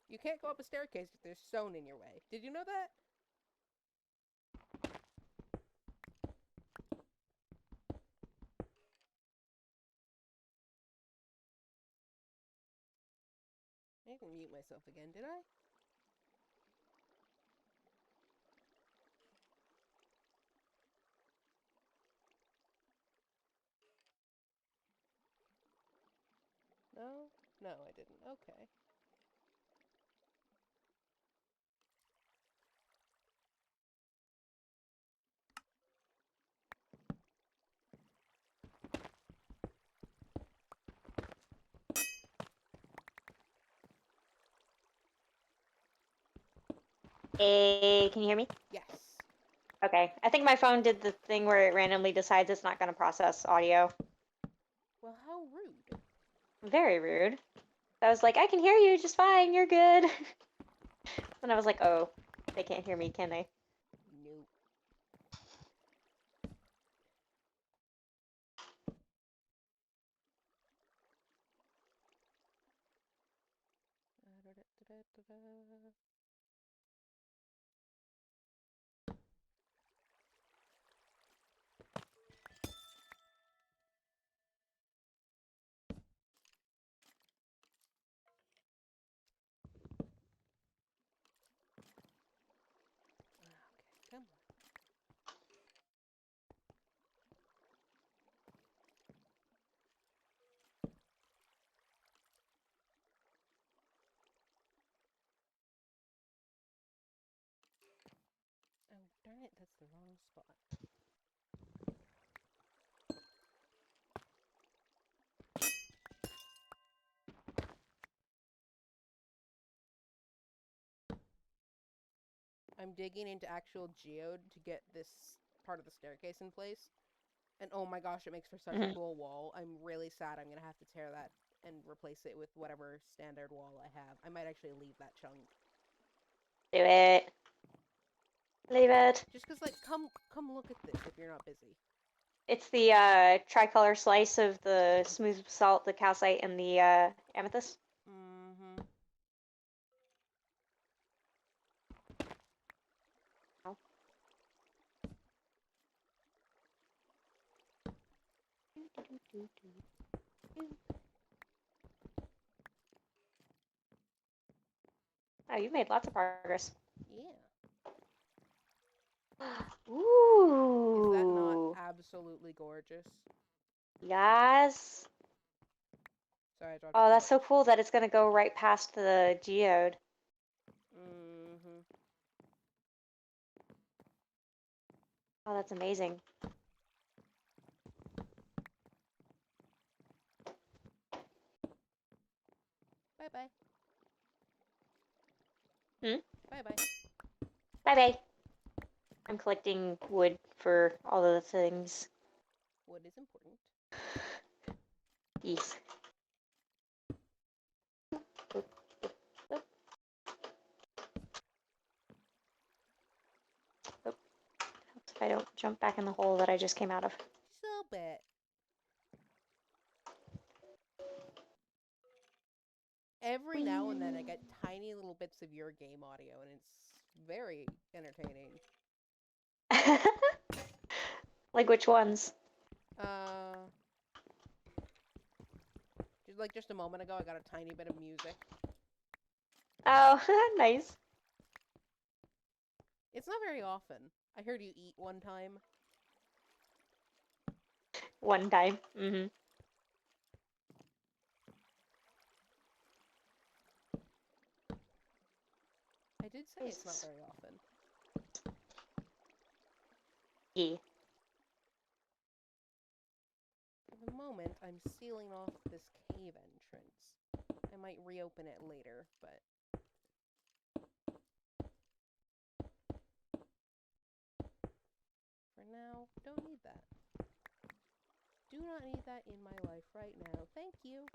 you can't go up a staircase if there's stone in your way. Did you know that? I didn't mute myself again, did I? No? No, I didn't. Okay. Hey, can you hear me? Yes. Okay. I think my phone did the thing where it randomly decides it's not gonna process audio. Well, how rude. Very rude. I was like, I can hear you just fine. You're good. And I was like, oh, they can't hear me, can they? Nope. Okay, come on. Oh, darn it, that's the wrong spot. I'm digging into actual geode to get this part of the staircase in place. And oh my gosh, it makes for such a Mhm. cool wall. I'm really sad I'm gonna have to tear that and replace it with whatever standard wall I have. I might actually leave that chunk. Do it. Leave it. Just cause, like, come look at this if you're not busy. It's the tricolor slice of the smooth basalt, the calcite, and the amethyst. Mm-hmm. Oh. Oh, you've made lots of progress. Yeah. Is that not Ooh. absolutely gorgeous. Yes. Sorry, I dropped Oh, a that's torch. so cool that it's gonna go right past the geode. Mm-hmm. Oh, that's amazing. Bye-bye. Hmm? Bye-bye. Bye-bye. I'm collecting wood for all of the things. Wood is important. Yes. Oop, oop, oop. Oop. Helps if I don't jump back in the hole that I just came out of. Just a little bit. Every now and then I get tiny little bits of your game audio, and it's very entertaining. Like which ones? Just a moment ago, I got a tiny bit of music. Oh, nice. It's not very often. I heard you eat one time. One time. Mm-hmm. I did say it's not very often. Yeah. For the moment, I'm sealing off this cave entrance. I might reopen it later, but... For now, don't need that. Do not need that in my life right now. Thank you.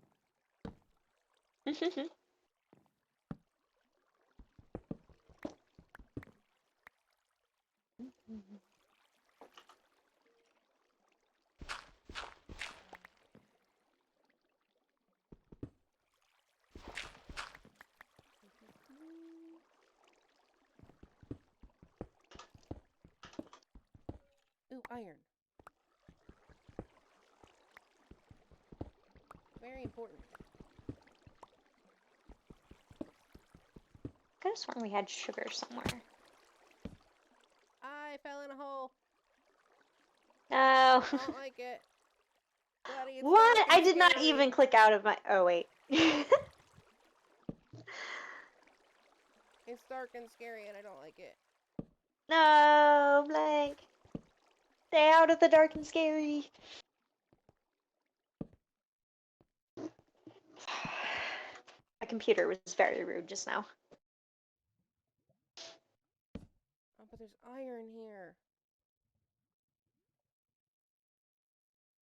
Ooh, iron. Very important. I could have sworn we had sugar somewhere. I fell in a hole. No. I don't like it. Bloody, it's What? dark and I did not scary. even click out of my... Oh, wait. It's dark and scary and I don't like it. No, Blank. Stay out of the dark and scary. My computer was very rude just now. Oh, but there's iron here.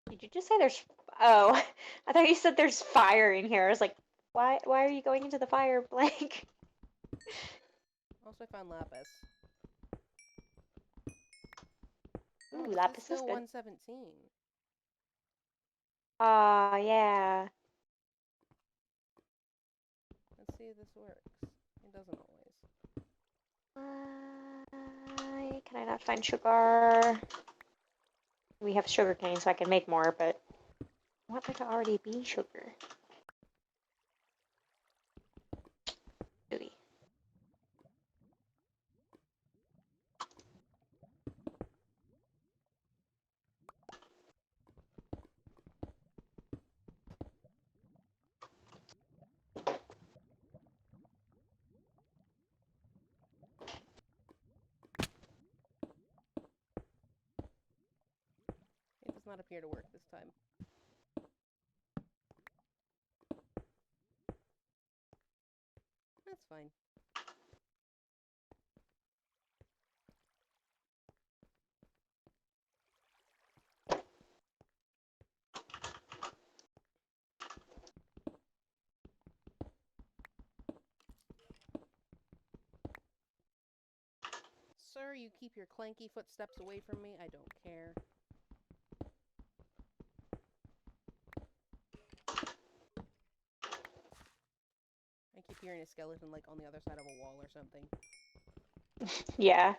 Did you just say there's... Oh, I thought you said there's fire in here. I was like, why are you going into the fire, Blank? Also, I found lapis. Ooh, Oh, this lapis is still is good. 117. Aw, yeah. Let's see if this works. It doesn't always. Why can I not find sugar? We have sugar cane, so I can make more, but I want there to already be sugar. Ooey. It does not appear to work this time. That's fine. Sir, you keep your clanky footsteps away from me. I don't care. I keep hearing a skeleton, like, on the other side of a wall or something. Yeah.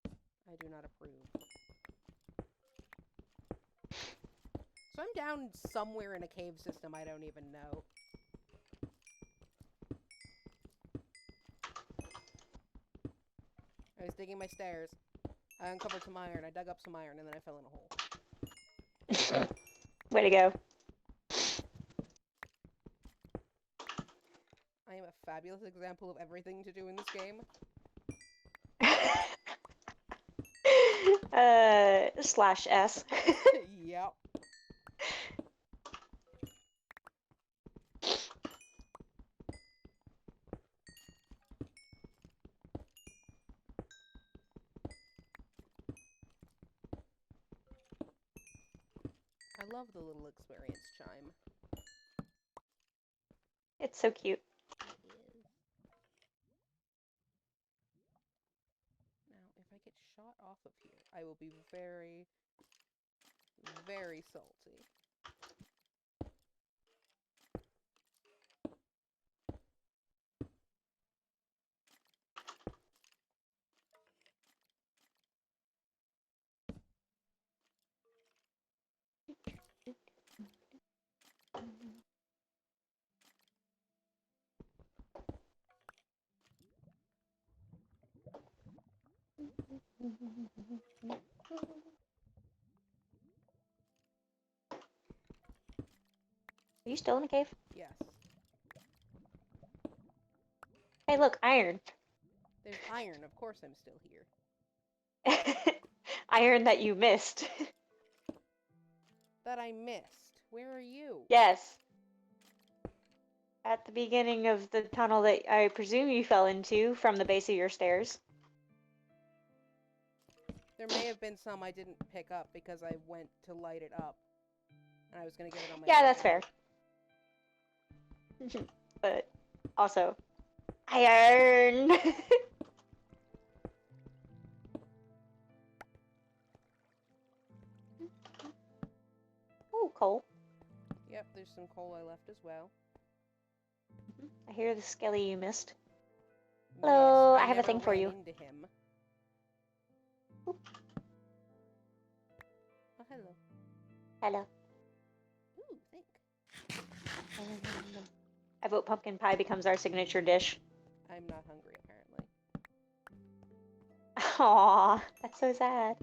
I do not approve. So I'm down somewhere in a cave system I don't even know. I was digging my stairs. I uncovered some iron, I dug up some iron, and then I fell in a hole. Way to go. I am a fabulous example of everything to do in this game. /S. Yep. I love the little experience chime. It's so cute. It is. Now, if I get shot off of here, I will be very, very salty. Are you still in the cave? Yes. Hey, look, iron. There's iron, of course I'm still here. Iron that you missed. That I missed. Where are you? Yes. At the beginning of the tunnel that I presume you fell into from the base of your stairs. There may have been some I didn't pick up because I went to light it up. And I was gonna get it on my Yeah, way that's fair. out. But also, iron! Oh, coal. Yep, there's some coal I left as well. I hear the skelly you missed. Missed. Hello, I have a never thing for ran you. Into him. Oop. Oh, hello. Hello. Ooh, thank. I vote pumpkin pie becomes our signature dish. I'm not hungry, apparently. Aww, that's so sad.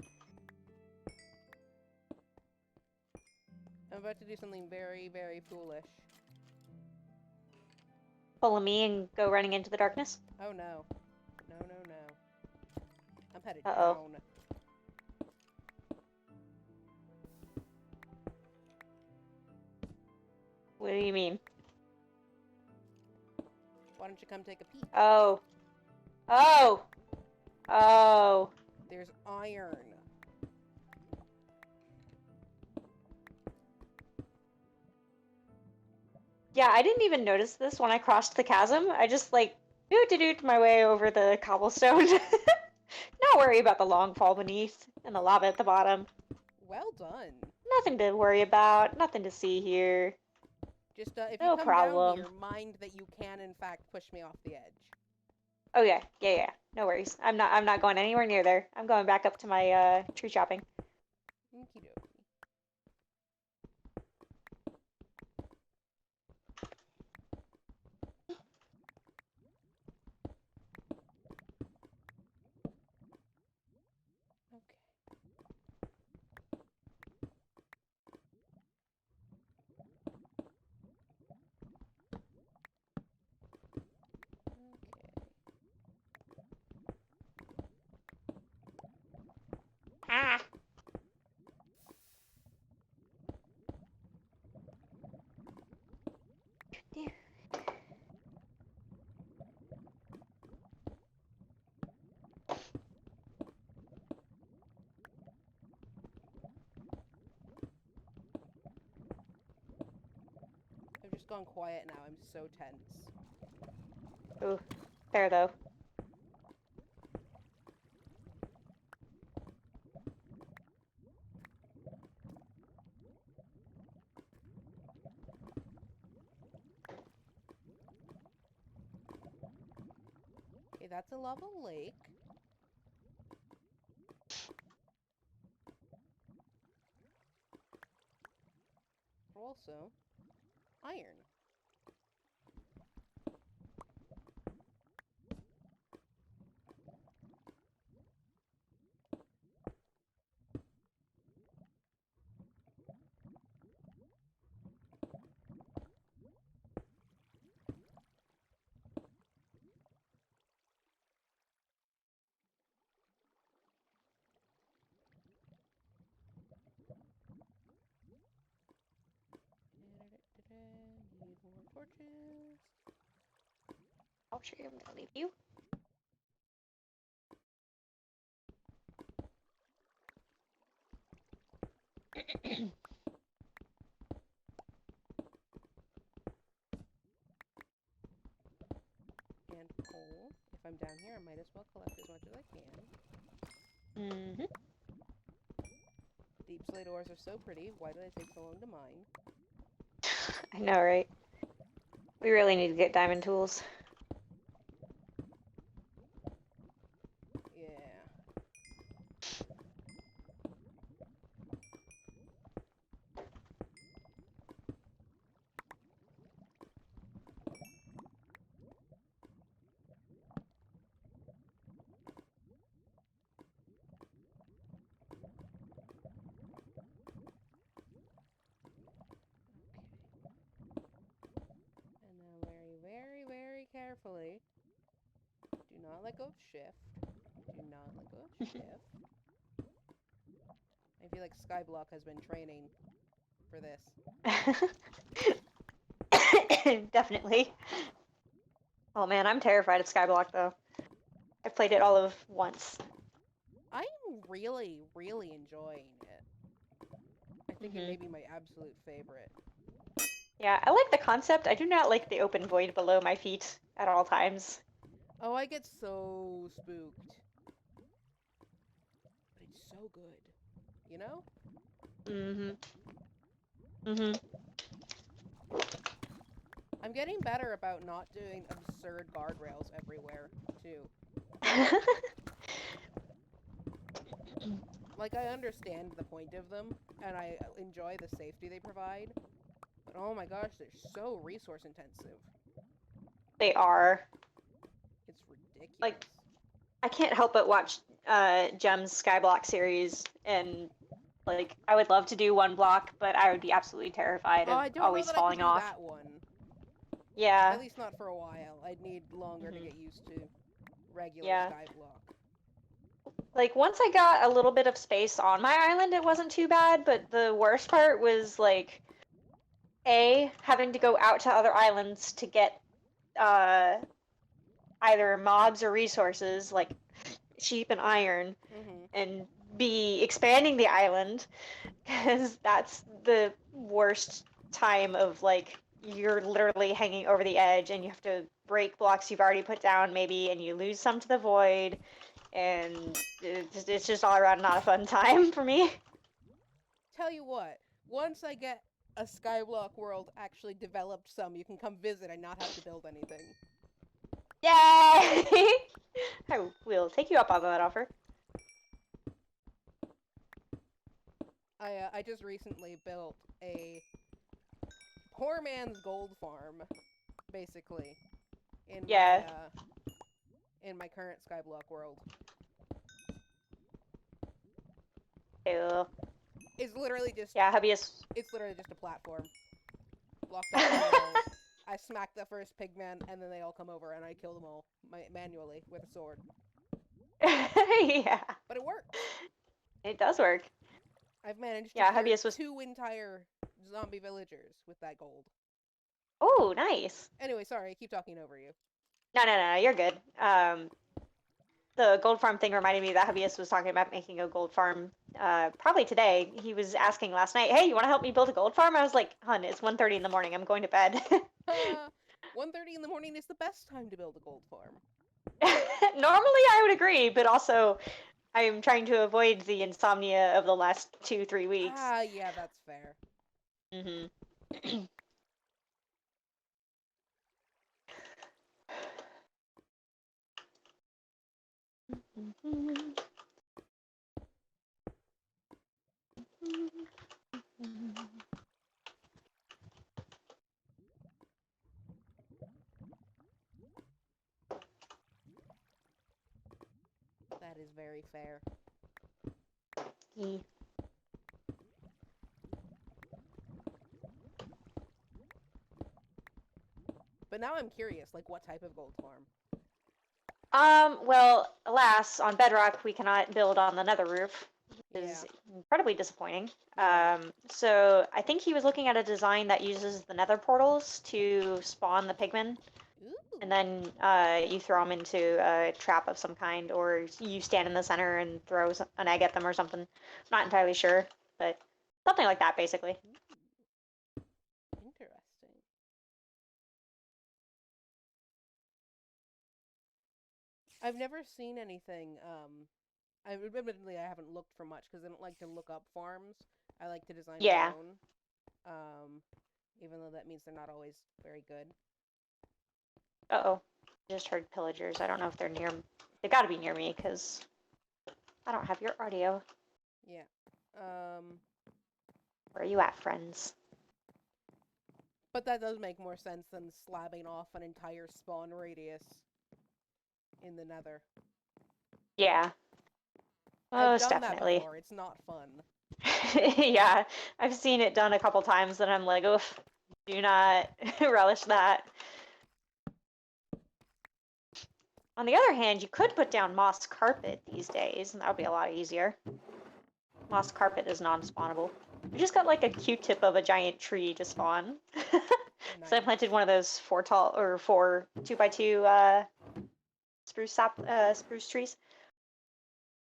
I'm about to do something very, very foolish. Follow me and go running into the darkness? Oh no. No, no, no. I'm headed Uh-oh. down. What do you mean? Why don't you come take a peek? Oh. Oh! Oh. There's iron. Yeah, I didn't even notice this when I crossed the chasm. I just, like, doot my way over the cobblestone. Not worry about the long fall beneath and the lava at the bottom. Well done. Nothing to worry about. Nothing to see here. Just, if No you come problem. down here, mind that you can, in fact, push me off the edge. Oh yeah, yeah. No worries. I'm not going anywhere near there. I'm going back up to my tree chopping. Okie dokie. Okay. Ah. I've just gone quiet now. I'm so tense. Ooh, fair though. Okay, that's a lava lake. Also, iron. torches. I'll show you. I'm gonna leave you. And coal. If I'm down here, I might as well collect as much as I can. Mm-hmm. Deep slate ores are so pretty. Why do they take so long to mine? I know, right? We really need to get diamond tools. Yeah. And now very, very carefully. Do not let go of shift. Do not let go of shift. I feel like Skyblock has been training for this. Definitely. Oh man, I'm terrified of Skyblock though. I've played it all of once. I'm really, really enjoying it. I think it may be my absolute favorite. Yeah, I like the concept. I do not like the open void below my feet at all times. Oh, I get so spooked. But it's so good. You know? Mm-hmm. Mm-hmm. I'm getting better about not doing absurd guardrails everywhere, too. Like, I understand the point of them, and I enjoy the safety they provide, but oh my gosh, they're so resource intensive. They are. It's ridiculous. Like, I can't help but watch Gem's Skyblock series, and like, I would love to do one block, but I would be absolutely terrified Oh, of I don't know always that I could falling do off. that one. Yeah. At least not for a while. I'd need longer to get used to regular Yeah. Skyblock. Like, once I got a little bit of space on my island, it wasn't too bad, but the worst part was, like, having to go out to other islands to get either mobs or resources, like sheep and iron, and B, expanding the island, because that's the worst time of, like, you're literally hanging over the edge and you have to break blocks you've already put down, maybe, and you lose some to the void. And it's just all around not a fun time for me. Tell you what, once I get a Skyblock world actually developed some, you can come visit and not have to build anything. Yay! I will take you up on that offer. I just recently built a poor man's gold farm, basically, in my current Skyblock world. Ew. It's literally just hubby is. It's literally just a platform. Blocked off the walls. I smack the first pigman, and then they all come over, and I kill them all manually with a sword. Yeah. But it works. It does work. I've managed to clear 2 entire zombie villagers with that gold. Oh, nice. Anyway, sorry, I keep talking over you. No, you're good. The gold farm thing reminded me that Hubbyist was talking about making a gold farm probably today. He was asking last night, hey, you want to help me build a gold farm? I was like, hun, it's 1:30 in the morning. I'm going to bed. 1:30 in the morning is the best time to build a gold farm. Normally I would agree, but also I'm trying to avoid the insomnia of the last 2-3 weeks. Ah, yeah, that's fair. Mm-hmm. That is very fair. Yeah. But now I'm curious, like, what type of gold farm? Well, alas, on Bedrock we cannot build on the nether roof. is incredibly disappointing. Yeah. So I think he was looking at a design that uses the nether portals to spawn the pigmen, Ooh. and then you throw them into a trap of some kind, or you stand in the center and throw an egg at them or something. I'm not entirely sure, but something like that, basically. Interesting. I've never seen anything. Admittedly, I haven't looked for much because I don't like to look up farms. I like to design my Yeah. own. Um, even though that means they're not always very good. Uh-oh. Just heard pillagers. I don't know if they're near. They've got to be near me because I don't have your audio. Yeah. Where are you at, friends? But that does make more sense than slabbing off an entire spawn radius in the nether. Yeah. I've Most done that definitely. before. It's not fun. Yeah, I've seen it done a couple times and I'm like, oof, do not relish that. On the other hand, you could put down moss carpet these days, and that would be a lot easier. Moss carpet is non-spawnable. We just got like a Q-tip of a giant tree to spawn. So I Nice. planted one of those four 2x2 spruce trees.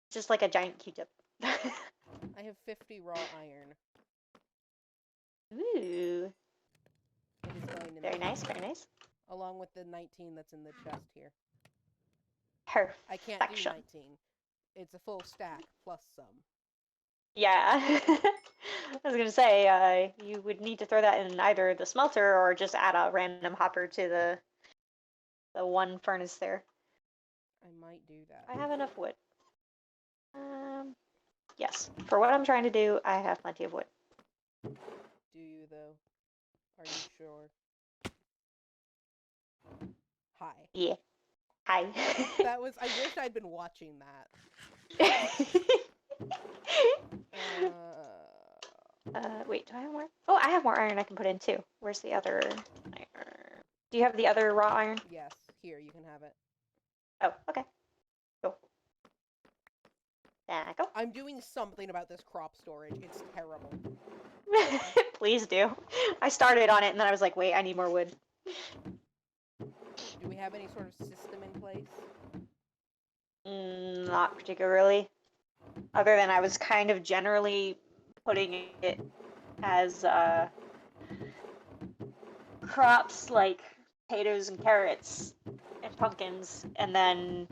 Just like a giant Q-tip. I have 50 raw iron. Ooh. It is going in Very the nice, chest. very nice. Along with the 19 that's in the chest here. I can't do Perfection. 19. It's a full stack plus some. Yeah. I was gonna say, you would need to throw that in either the smelter or just add a random hopper to the one furnace there. I might do that. I have enough wood. Yes. For what I'm trying to do, I have plenty of wood. Do you, though? Are you sure? Hi. Yeah. Hi. That was... I wish I'd been watching that. Wait, do I have more? Oh, I have more iron I can put in too. Where's the other iron? Do you have the other raw iron? Yes. Here, you can have it. Oh, okay. Go. There I go. I'm doing something about this crop storage. It's terrible. Please do. I started on it and then I was like, wait, I need more wood. Do we have any sort of system in place? Not particularly. Other than I was kind of generally putting it as crops like potatoes and carrots and pumpkins, and then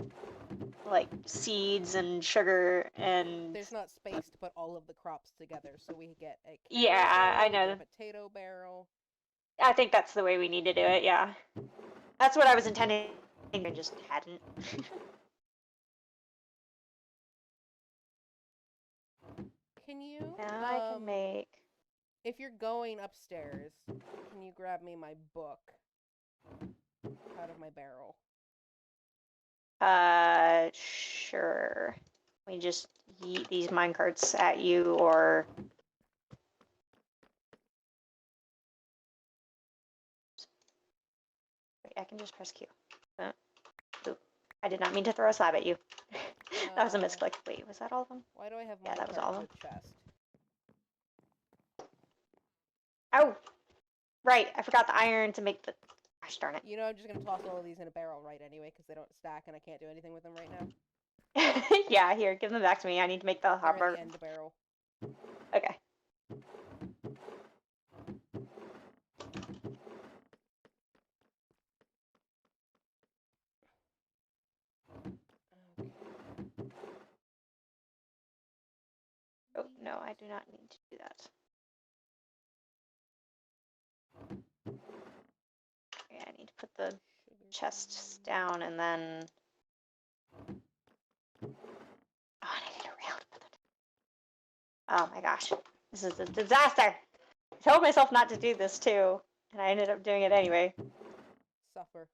like seeds and sugar and... There's not space to put all of the crops together, so we get a Yeah, barrel, I we get know. a potato barrel. I think that's the way we need to do it, yeah. That's what I was intending and just hadn't. Can you, Now I can make... if you're going upstairs, can you grab me my book out of my barrel? Sure. We just yeet these minecarts at you, or... Wait, I can just press Q. Oop. I did not mean to throw a slab at you. That was a misclick. Wait, was that all of them? Why do I have Yeah, that was all of minecart in them. the chest? Oh! Right, I forgot the iron to make the... Gosh darn it. You know, I'm just gonna toss all of these in a barrel right anyway, because they don't stack and I can't do anything with them right now. Yeah, here, give them back to me. I need to make the They're hopper. in the end barrel. Okay. Oh, no, I do not need to do that. Okay, I need to put the chests down and then... Oh, I need a rail to put that. Oh my gosh. This is a disaster! I told myself not to do this too, and I ended up doing it anyway. Suffer.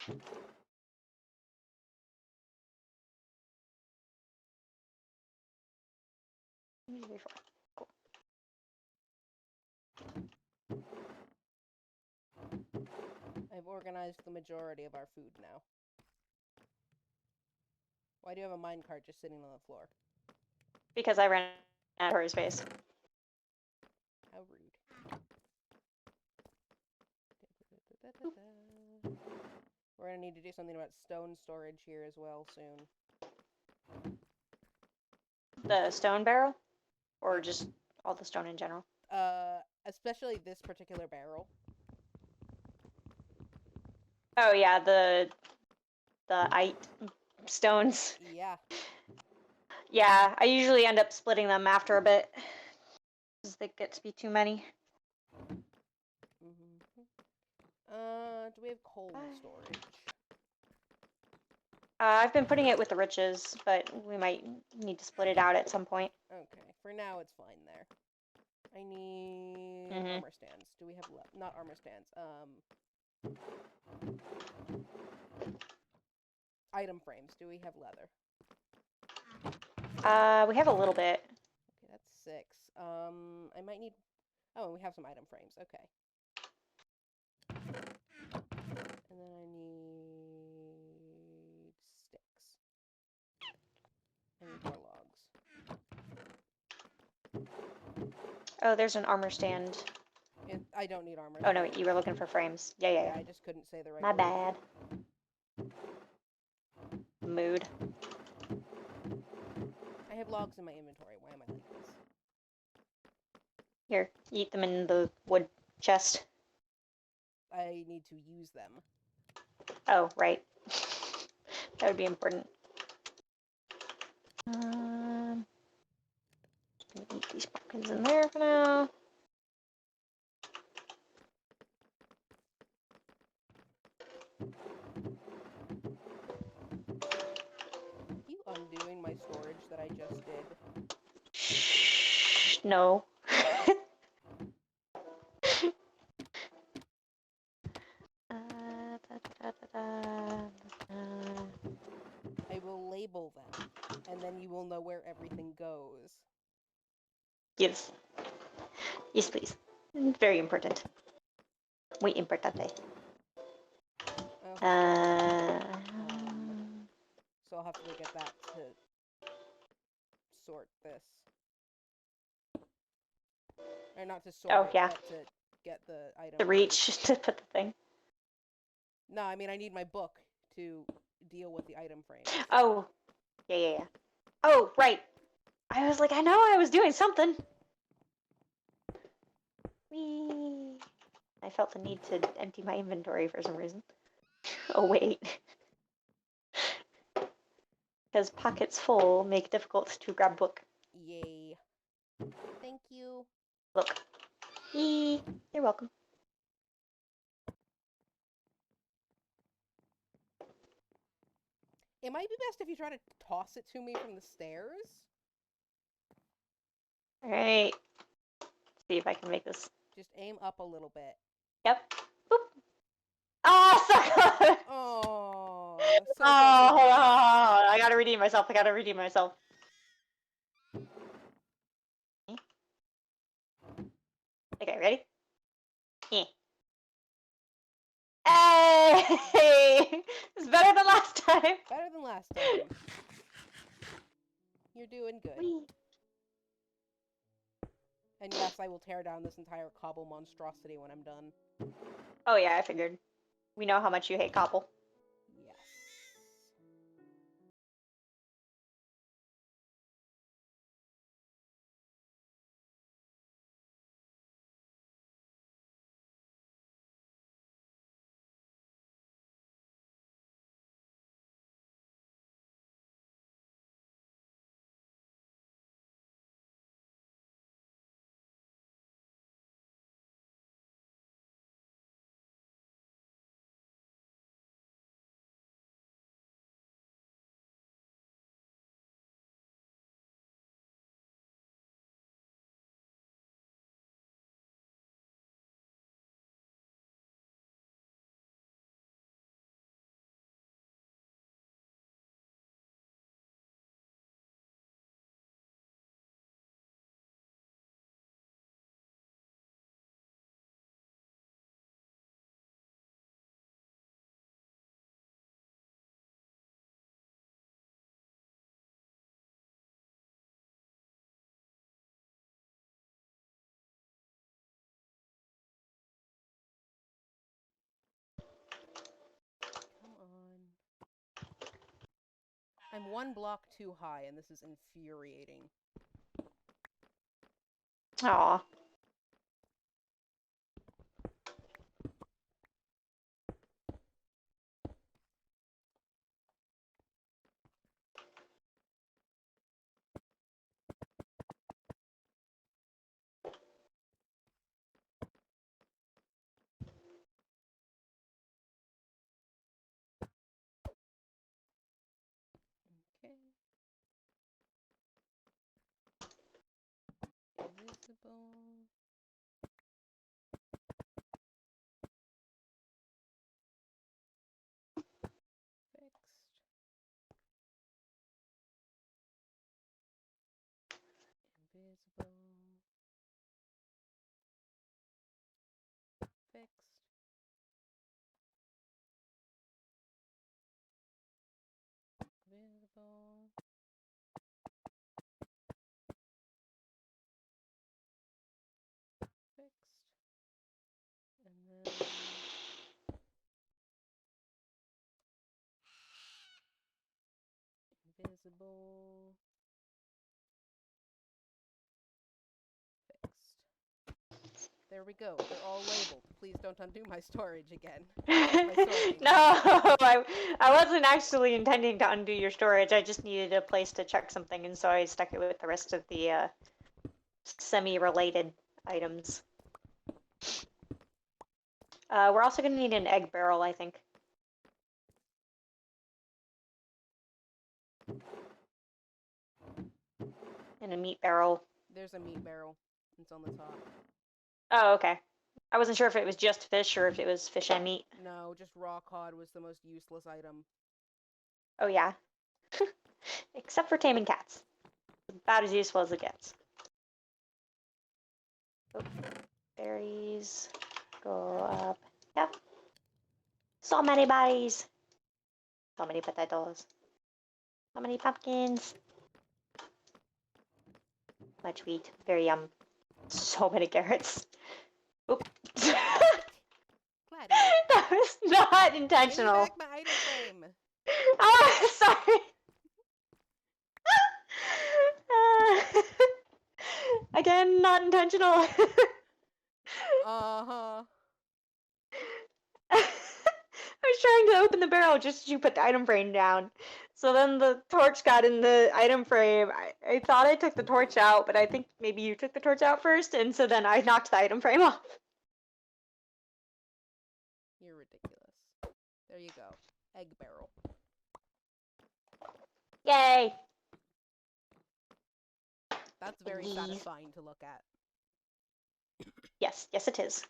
Cool. I've organized the majority of our food now. Why do you have a minecart just sitting on the floor? Because I ran out of space. How rude. We're gonna need to do something about stone storage here as well soon. The stone barrel? Or just all the stone in general? Especially this particular barrel. Oh yeah, the stones. Yeah. Yeah, I usually end up splitting them after a bit. Because they get to be too many. Do we have coal storage? I've been putting it with the riches, but we might need to split it out at some point. Okay, for now it's fine there. I need Mhm. armor stands. Do we have not armor stands? Item frames. Do we have leather? We have a little bit. Okay, that's 6. I might need. Oh, we have some item frames. Okay. And then I need sticks. I need more logs. Oh, there's an armor stand. I don't need armor. Oh no, wait, you were looking for frames. Yeah. I just couldn't say the right My word. bad. Mood. I have logs in my inventory. Why am I like this? Here, eat them in the wood chest. I need to use them. Oh, right. That would be important. Eat these pumpkins in there for now. Are you undoing my storage that I just did? Shh, no. I will label them, and then you will know where everything goes. Yes. Yes, please. Very important. Muy importante. Okay. So I'll have to look at that to sort this. Or not to sort it, yeah. but to get the item. To reach to put the thing. No, I mean I need my book to deal with the item frame. Oh. Yeah. Oh, right. I was like, I know I was doing something. Whee. I felt the need to empty my inventory for some reason. Oh, wait. Because pockets full make it difficult to grab book. Yay. Thank you. Look. Yee. You're welcome. It might be best if you try to toss it to me from the stairs. Alright. See if I can make this. Just aim up a little bit. Yep. Boop. Oh, sucker! Oh, so Oh, close. hold on. I gotta redeem myself. Okay, ready? Yeah. Hey! It's better than last time. Better than last time. You're doing good. Whee. And yes, I will tear down this entire cobble monstrosity when I'm done. Oh yeah, I figured. We know how much you hate cobble. I'm one block too high, and this is infuriating. Aw. Okay. Invisible. Fixed. Invisible. Fixed. Invisible. Fixed. And then invisible. Fixed. There we go. They're all labeled. Please don't undo my storage again. My sorting. No, I wasn't actually intending to undo your storage. I just needed a place to check something, and so I stuck it with the rest of the semi-related items. We're also going to need an egg barrel, I think. And a meat barrel. There's a meat barrel. It's on the top. Oh, okay. I wasn't sure if it was just fish or if it was fish and meat. No, just raw cod was the most useless item. Oh, yeah. Except for taming cats. About as useful as it gets. Oh, berries. Go up. Yep. So many berries. So many potatoes. So many pumpkins. Much wheat. Very yum. So many carrots. Oop. Gladius. That was not Give me intentional. back my item frame. Oh, sorry. Again, not intentional. Uh-huh. I was trying to open the barrel just as you put the item frame down. So then the torch got in the item frame. I thought I took the torch out, but I think maybe you took the torch out first, and so then I knocked the item frame off. You're ridiculous. There you go. Egg barrel. Yay! That's very Eggies. satisfying to look at. Yes, yes it is.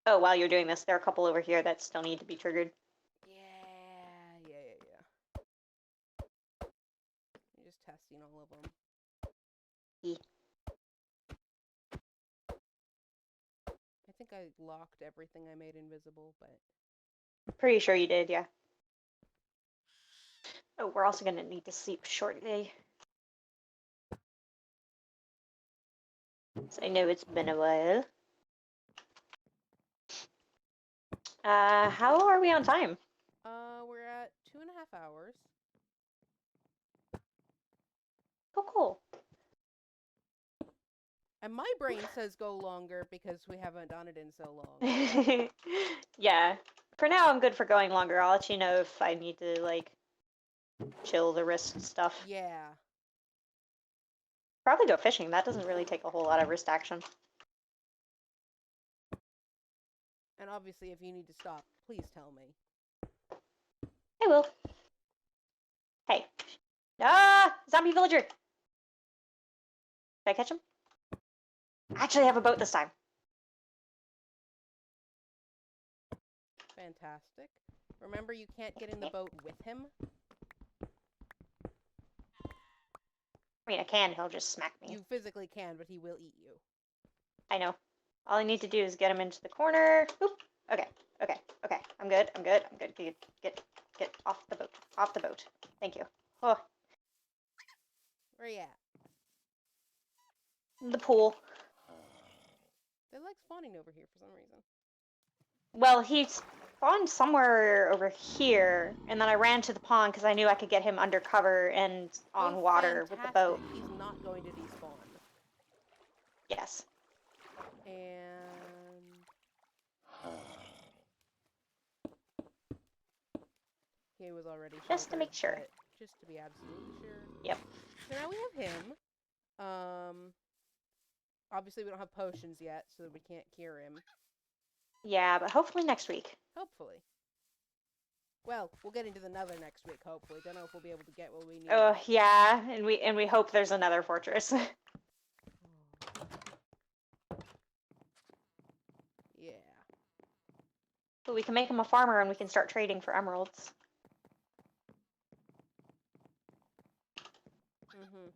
Oh, while you're doing this, there are a couple over here that still need to be triggered. Yeah. You're just testing all of them. Yeah. I think I locked everything I made invisible, but... Pretty sure you did, yeah. Oh, we're also gonna need to sleep shortly. So I know it's been a while. How are we on time? We're at 2.5 hours. Oh, cool. And my brain says go longer because we haven't done it in so long. Yeah. For now, I'm good for going longer. I'll let you know if I need to, like, chill the wrist stuff. Yeah. Probably go fishing. That doesn't really take a whole lot of wrist action. And obviously, if you need to stop, please tell me. I will. Hey. Ah! Zombie villager! Did I catch him? I actually have a boat this time. Fantastic. Remember, you can't get in the boat with him? I mean, I can. He'll just smack me. You physically can, but he will eat you. I know. All I need to do is get him into the corner. Oop. Okay. I'm good. Get off the boat. Off the boat. Thank you. Oh, Where you at? the pool. They like spawning over here for some reason. Well, he's spawned somewhere over here, and then I ran to the pond because I knew I could get him under cover and on water with the boat. He's not going to despawn. Yes. And he was already sheltered, Just to make sure. Just to be absolutely sure. Yep. So now we have him. Obviously we don't have potions yet, so we can't cure him. Yeah, but hopefully next week. Hopefully. Well, we'll get into the nether next week, hopefully. Don't know if we'll be able to get what we need. Oh, yeah, and we hope there's another fortress. Yeah. But we can make him a farmer and we can start trading for emeralds. Mm-hmm.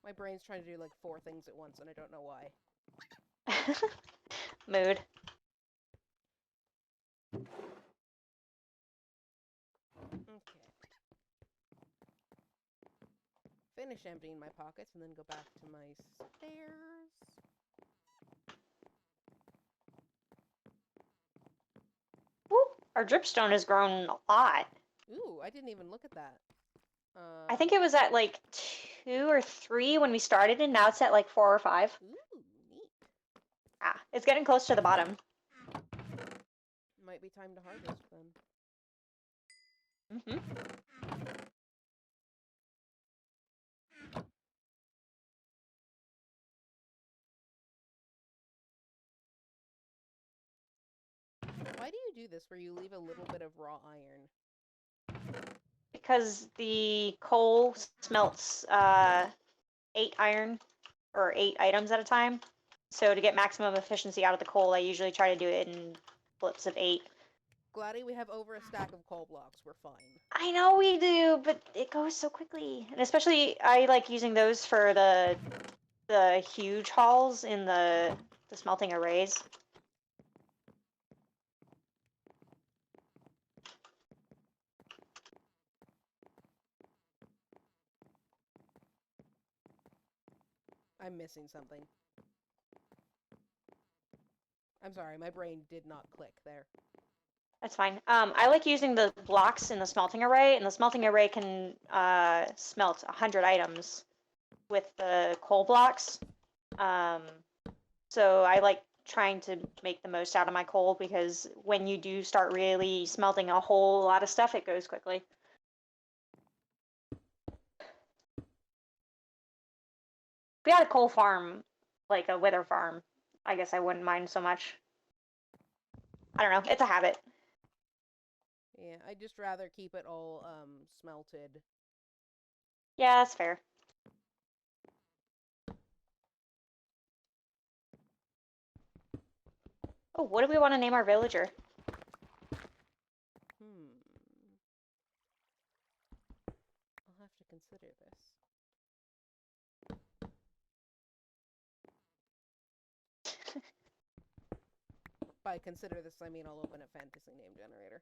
My brain's trying to do like 4 things at once, and I don't know why. Mood. Okay. Finish emptying my pockets and then go back to my stairs. Woo! Our dripstone has grown a lot. Ooh, I didn't even look at that. I think it was at like 2 or 3 when we started, and now it's at like 4 or 5. Ooh, neat. Ah, it's getting close to the bottom. Might be time to harvest then. Mm-hmm. Why do you do this where you leave a little bit of raw iron? Because the coal smelts 8 iron or 8 items at a time. So to get maximum efficiency out of the coal, I usually try to do it in flips of 8. Gladdy, we have over a stack of coal blocks. We're fine. I know we do, but it goes so quickly. And especially, I like using those for the huge hauls in the smelting arrays. I'm missing something. I'm sorry, my brain did not click there. That's fine. I like using the blocks in the smelting array, and the smelting array can smelt 100 items with the coal blocks. So I like trying to make the most out of my coal, because when you do start really smelting a whole lot of stuff, it goes quickly. If we had a coal farm, like a wither farm, I guess I wouldn't mind so much. I don't know, it's a habit. Yeah, I'd just rather keep it all smelted. Yeah, that's fair. Oh, what do we want to name our villager? I'll have to consider this. By consider this, I mean I'll open a fantasy name generator.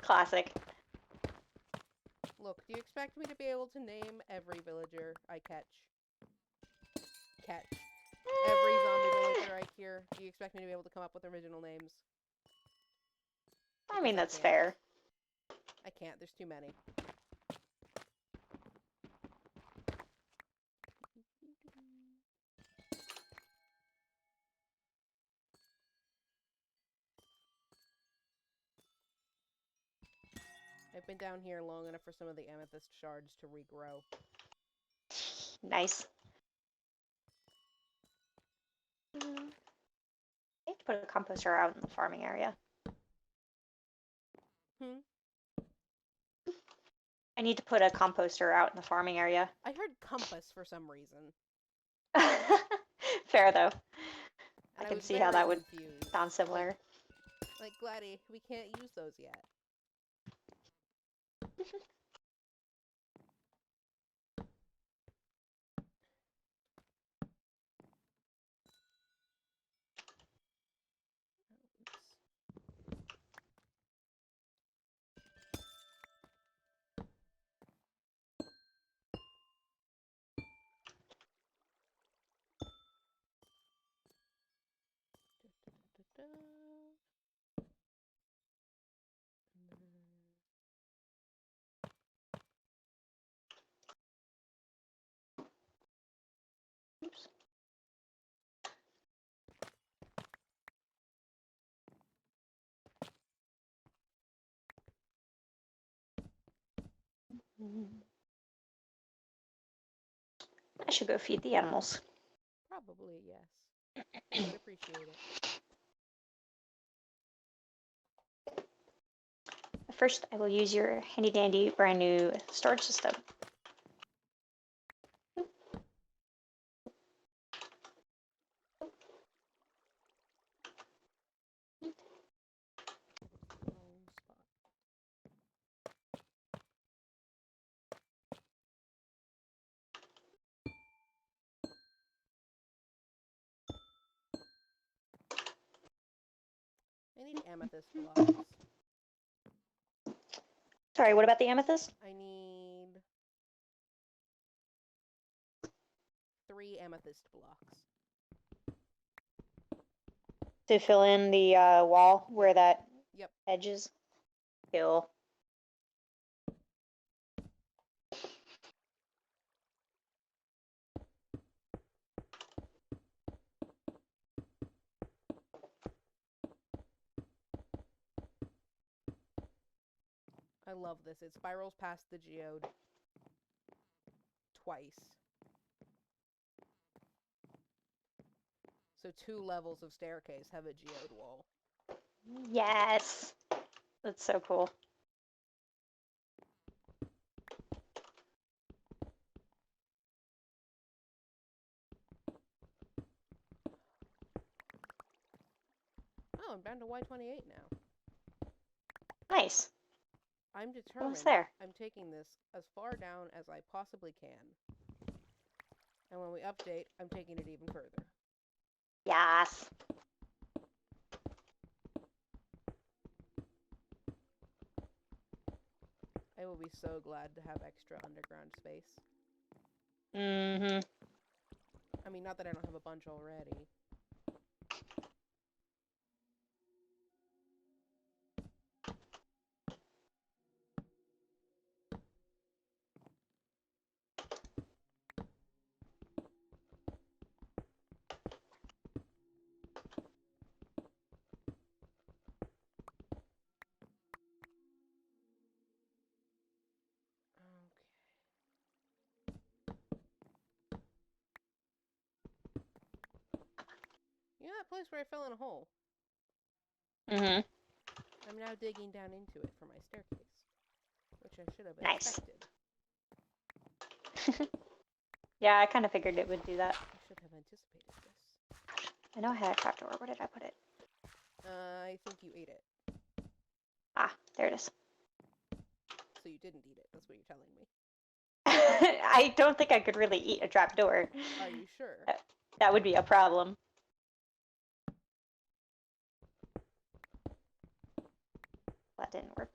Classic. Look, do you expect me to be able to name every villager I catch? Every zombie villager I cure? Do you expect me to be able to come up with original names? I mean, that's can't. fair. I can't, there's too many. I've been down here long enough for some of the amethyst shards to regrow. Nice. I need to put a composter out in the farming area. I need to put a composter out in the farming area. I heard compass for some reason. Fair, though. And I can see how that would sound similar. Like, Gladdy, we can't use those yet. Oops. I should go feed the animals. Probably, yes. They would appreciate it. First, I will use your handy dandy brand new storage system. Wrong spot. I need amethyst blocks. Sorry, what about the amethyst? I need 3 amethyst blocks. To fill in the wall where that Yep. edge is? Kill. I love this. It spirals past the geode twice. So 2 levels of staircase have a geode wall. Yes! That's so cool. Oh, I'm down to Y28 now. Nice. I'm Almost determined there. I'm taking this as far down as I possibly can. And when we update, I'm taking it even further. Yes. I will be so glad to have extra underground space. Mm-hmm. I mean, not that I don't have a bunch already. You know that place where I fell in a hole? Mm-hmm. I'm now digging down into it for my staircase, which I should have Nice. expected. Yeah, I kind of figured it would do that. I should have anticipated this. I know I had a trapdoor. Where did I put it? I think you ate it. Ah, there it is. So you didn't eat it, that's what you're telling me. I don't think I could really eat a trapdoor. Are you sure? That would be a problem. That didn't work.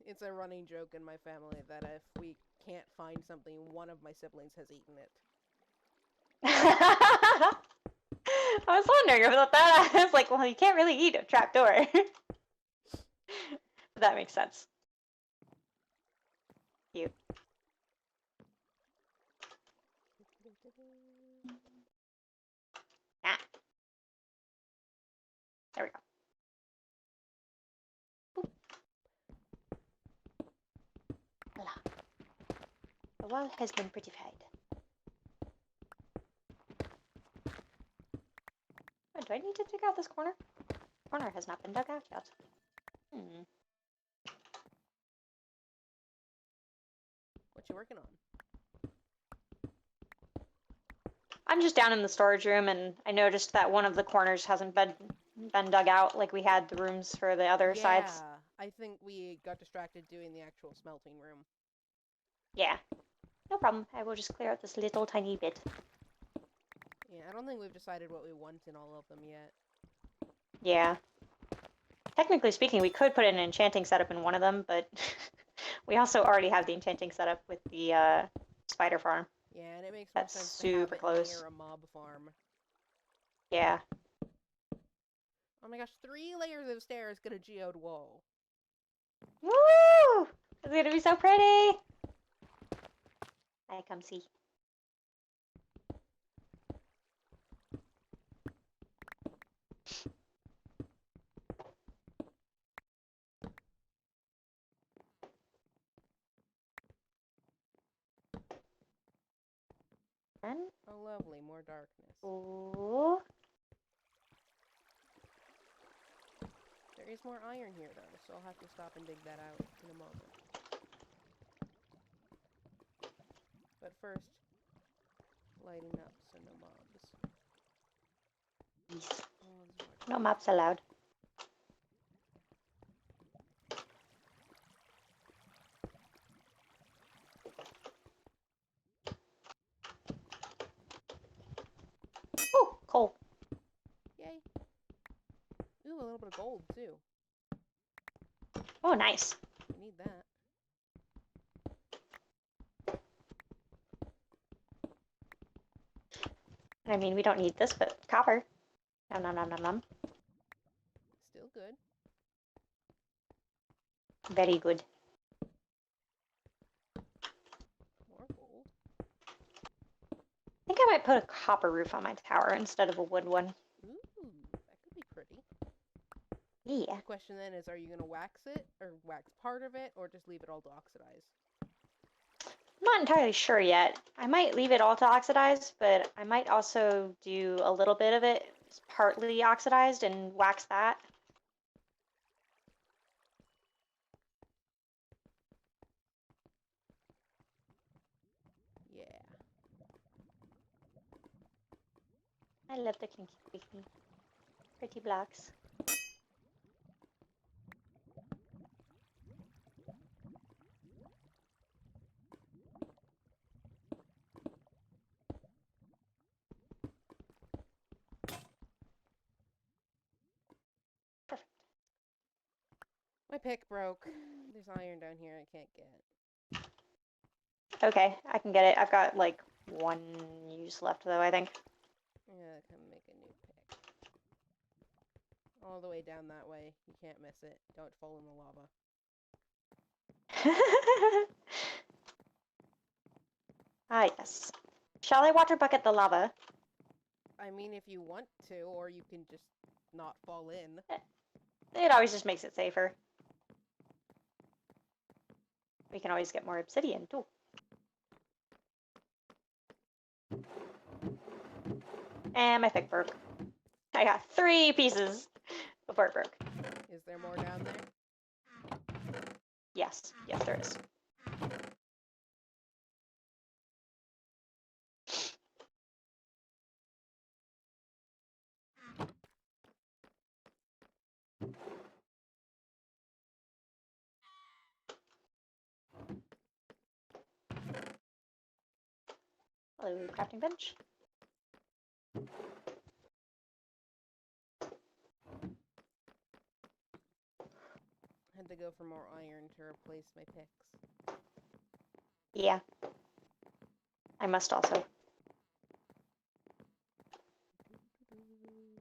It's a running joke in my family that if we can't find something, one of my siblings has eaten it. I was wondering about that. I was like, well, you can't really eat a trapdoor. That makes sense. Cute. Ah. There we go. Boop. Voila. The wall has been prettified. Oh, do I need to dig out this corner? Corner has not been dug out yet. What you working on? I'm just down in the storage room, and I noticed that one of the corners hasn't been dug out like we had the rooms for the other sides. I think we got distracted doing the actual smelting room. Yeah. No problem. I will just clear out this little tiny bit. Yeah, I don't think we've decided what we want in all of them yet. Yeah. Technically speaking, we could put an enchanting setup in one of them, but we also already have the enchanting setup with the spider farm. Yeah, and it makes more That's sense to have super it close. near a mob farm. Yeah. Oh my gosh, 3 layers of stairs get a geode wall. Woo! It's gonna be so pretty! I come see. Oh lovely, more darkness. Ooh. There is more iron here though, so I'll have to stop and dig that out in a moment. But first, lighting up so no mobs. Yes. Oh, No maps allowed. Oh, coal. yay! Ooh, a little bit of gold too. Oh, nice. We need that. I mean, we don't need this, but copper. Nom nom nom nom nom. Still good. Very good. More gold. I think I might put a copper roof on my tower instead of a wood one. Ooh, that could be pretty. Yeah. The question then is, are you gonna wax it, or wax part of it, or just leave it all to oxidize? I'm not entirely sure yet. I might leave it all to oxidize, but I might also do a little bit of it partly oxidized and wax that. Yeah. I love the kinky pretty blocks. Perfect. My pick broke. There's iron down here I can't get. Okay, I can get it. I've got like 1 use left though, I think. Yeah, come make a new pick. All the way down that way. You can't miss it. Don't fall in the lava. Ah, yes. Shall I water bucket the lava? I mean, if you want to, or you can just not fall in. It always just makes it safer. We can always get more obsidian too. And my pick broke. I got 3 pieces before it broke. Is there more down there? Yes, yes there is. Hello, crafting bench. Had to go for more iron to replace my picks. Yeah. I must also.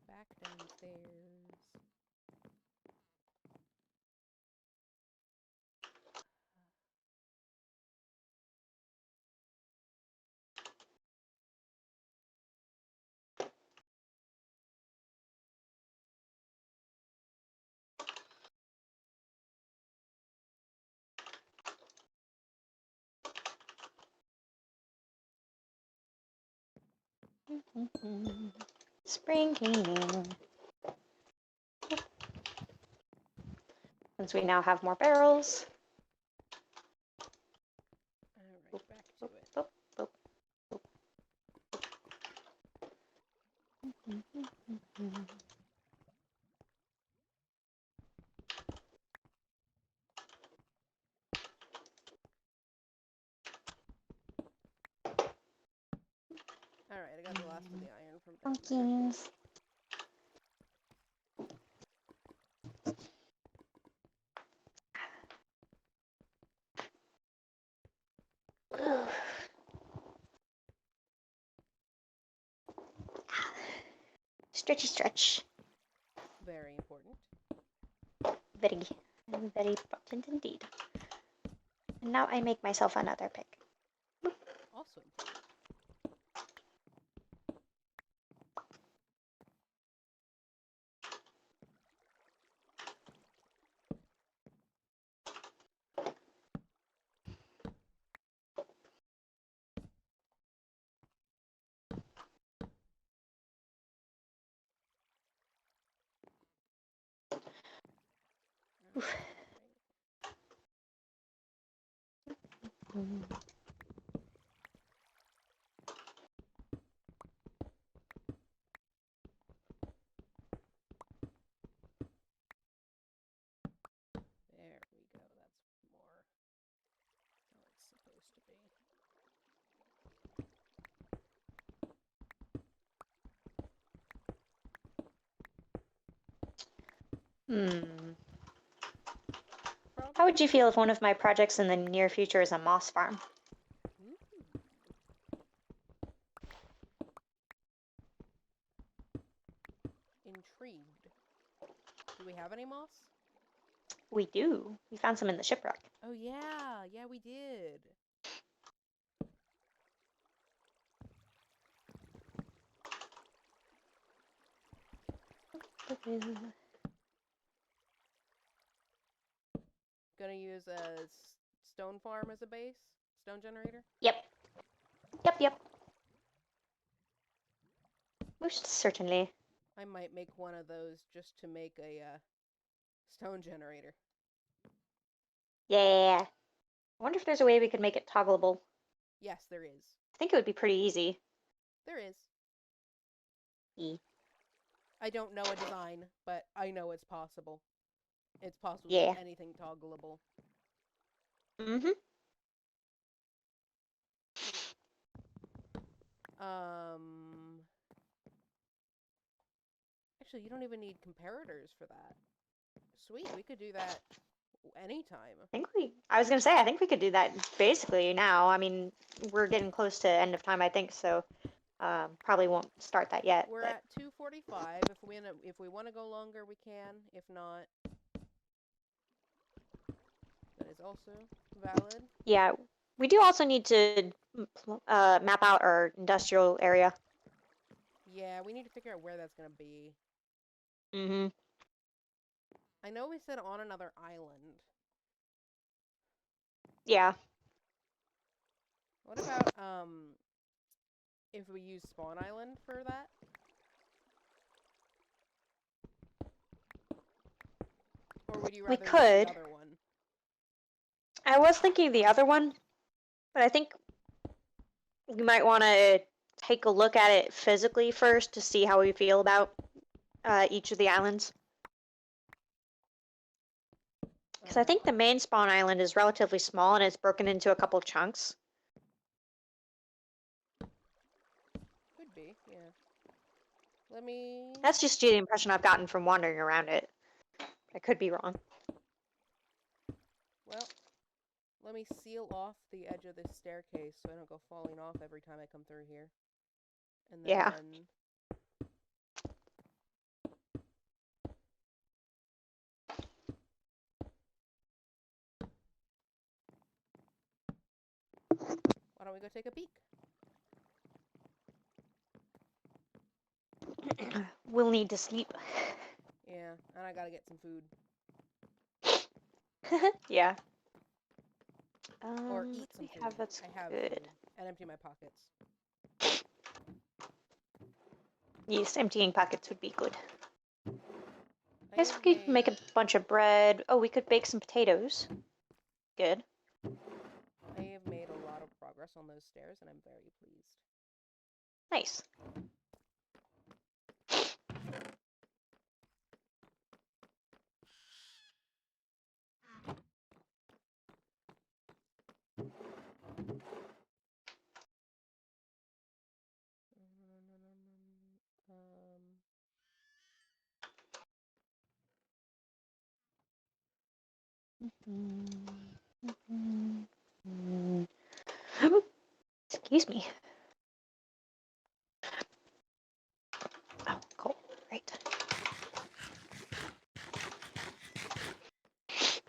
Back downstairs. Spring cleaning. Since we now have more barrels. Alright, back to it. Boop, boop, boop. Alright, I got the last of the iron from Chickens. Stretchy stretch. Very important. Very, very important indeed. And now I make myself another pick. Awesome. There we go. That's more how it's supposed to be. How would you feel if one of my projects in the near future is a moss farm? Ooh. Intrigued. Do we have any moss? We do. We found some in the shipwreck. Oh yeah, yeah we did. Gonna use a stone farm as a base? Stone generator? Yep. Yep. Most certainly. I might make one of those just to make a stone generator. Yeah. I wonder if there's a way we could make it toggleable. Yes, there is. I think it would be pretty easy. There is. E. I don't know a design, but I know it's possible. It's possible to Yeah. make anything toggleable. Mm-hmm. Actually, you don't even need comparators for that. Sweet, we could do that anytime. I was gonna say, I think we could do that basically now. I mean, we're getting close to end of time, I think, so probably won't start that yet. We're but... at 2:45. If we want to go longer, we can. If not, that is also valid. Yeah, we do also need to map out our industrial area. Yeah, we need to figure out where that's gonna be. Mm-hmm. I know we said on another island. Yeah. What about if we use Spawn Island for that? Or would you rather use the other one? I was thinking the other one, but I think you might want to take a look at it physically first to see how we feel about each of the islands. Because I think the main spawn island is relatively small and it's broken into a couple of chunks. Could be, yeah. Let me... That's just the impression I've gotten from wandering around it. I could be wrong. Well, let me seal off the edge of this staircase so I don't go falling off every time I come through here. And then... Yeah. Why don't we go take a peek? We'll need to sleep. Yeah, and I gotta get some food. Yeah. Or eat some food. That's I have good. food. And empty my pockets. Yes, emptying pockets would be good. I guess have we could make a bunch of bread. Oh, we could bake some potatoes. Good. I have made a lot of progress on those stairs, and I'm very pleased. Nice. Excuse me. Oh, cool. Great. Okay,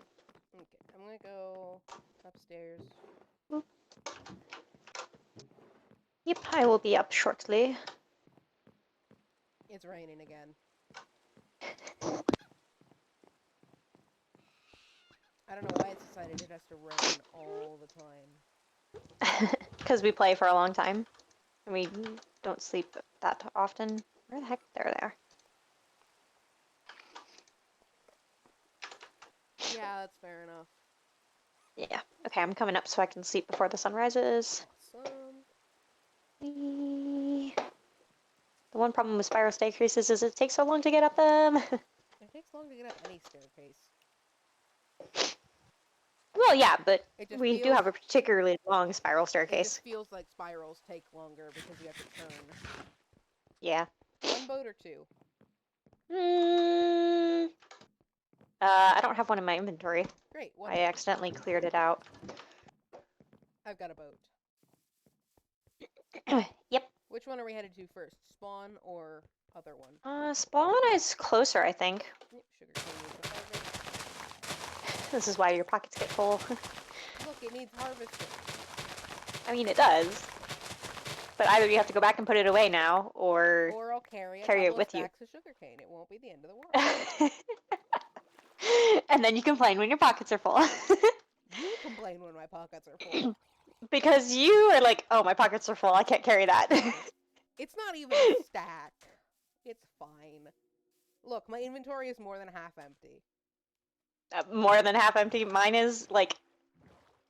I'm gonna go upstairs. Yep, I will be up shortly. It's raining again. I don't know why it's decided it has to rain all the time. Because we play for a long time. And we don't sleep that often. Where the heck? There they are. Yeah, that's fair enough. Yeah. Okay, I'm coming up so I can sleep before the sun rises. Awesome. The one problem with spiral staircases is it takes so long to get up them. It takes long to get up any staircase. Well, yeah, but It just we do feels, have a particularly long spiral it staircase. just feels like spirals take longer because you have to turn. Yeah. One boat or two? I don't have one in my inventory. Great, one I boat. accidentally cleared it out. I've got a boat. Yep. Which one are we headed to first? Spawn or other one? Spawn is closer, I think. Yep, sugar cane needs to harvest. This is why your pockets get full. Look, it needs harvesting. I mean, it does. But either you have to go back and put it away now, or Or I'll carry a carry it couple of with you. stacks of sugar cane. It won't be the end of the world. And then you complain when your pockets are full. You complain when my pockets are full. Because you are like, oh, my pockets are full, I can't carry that. It's not even a stack. It's fine. Look, my inventory is more than half empty. More than half empty. Mine is like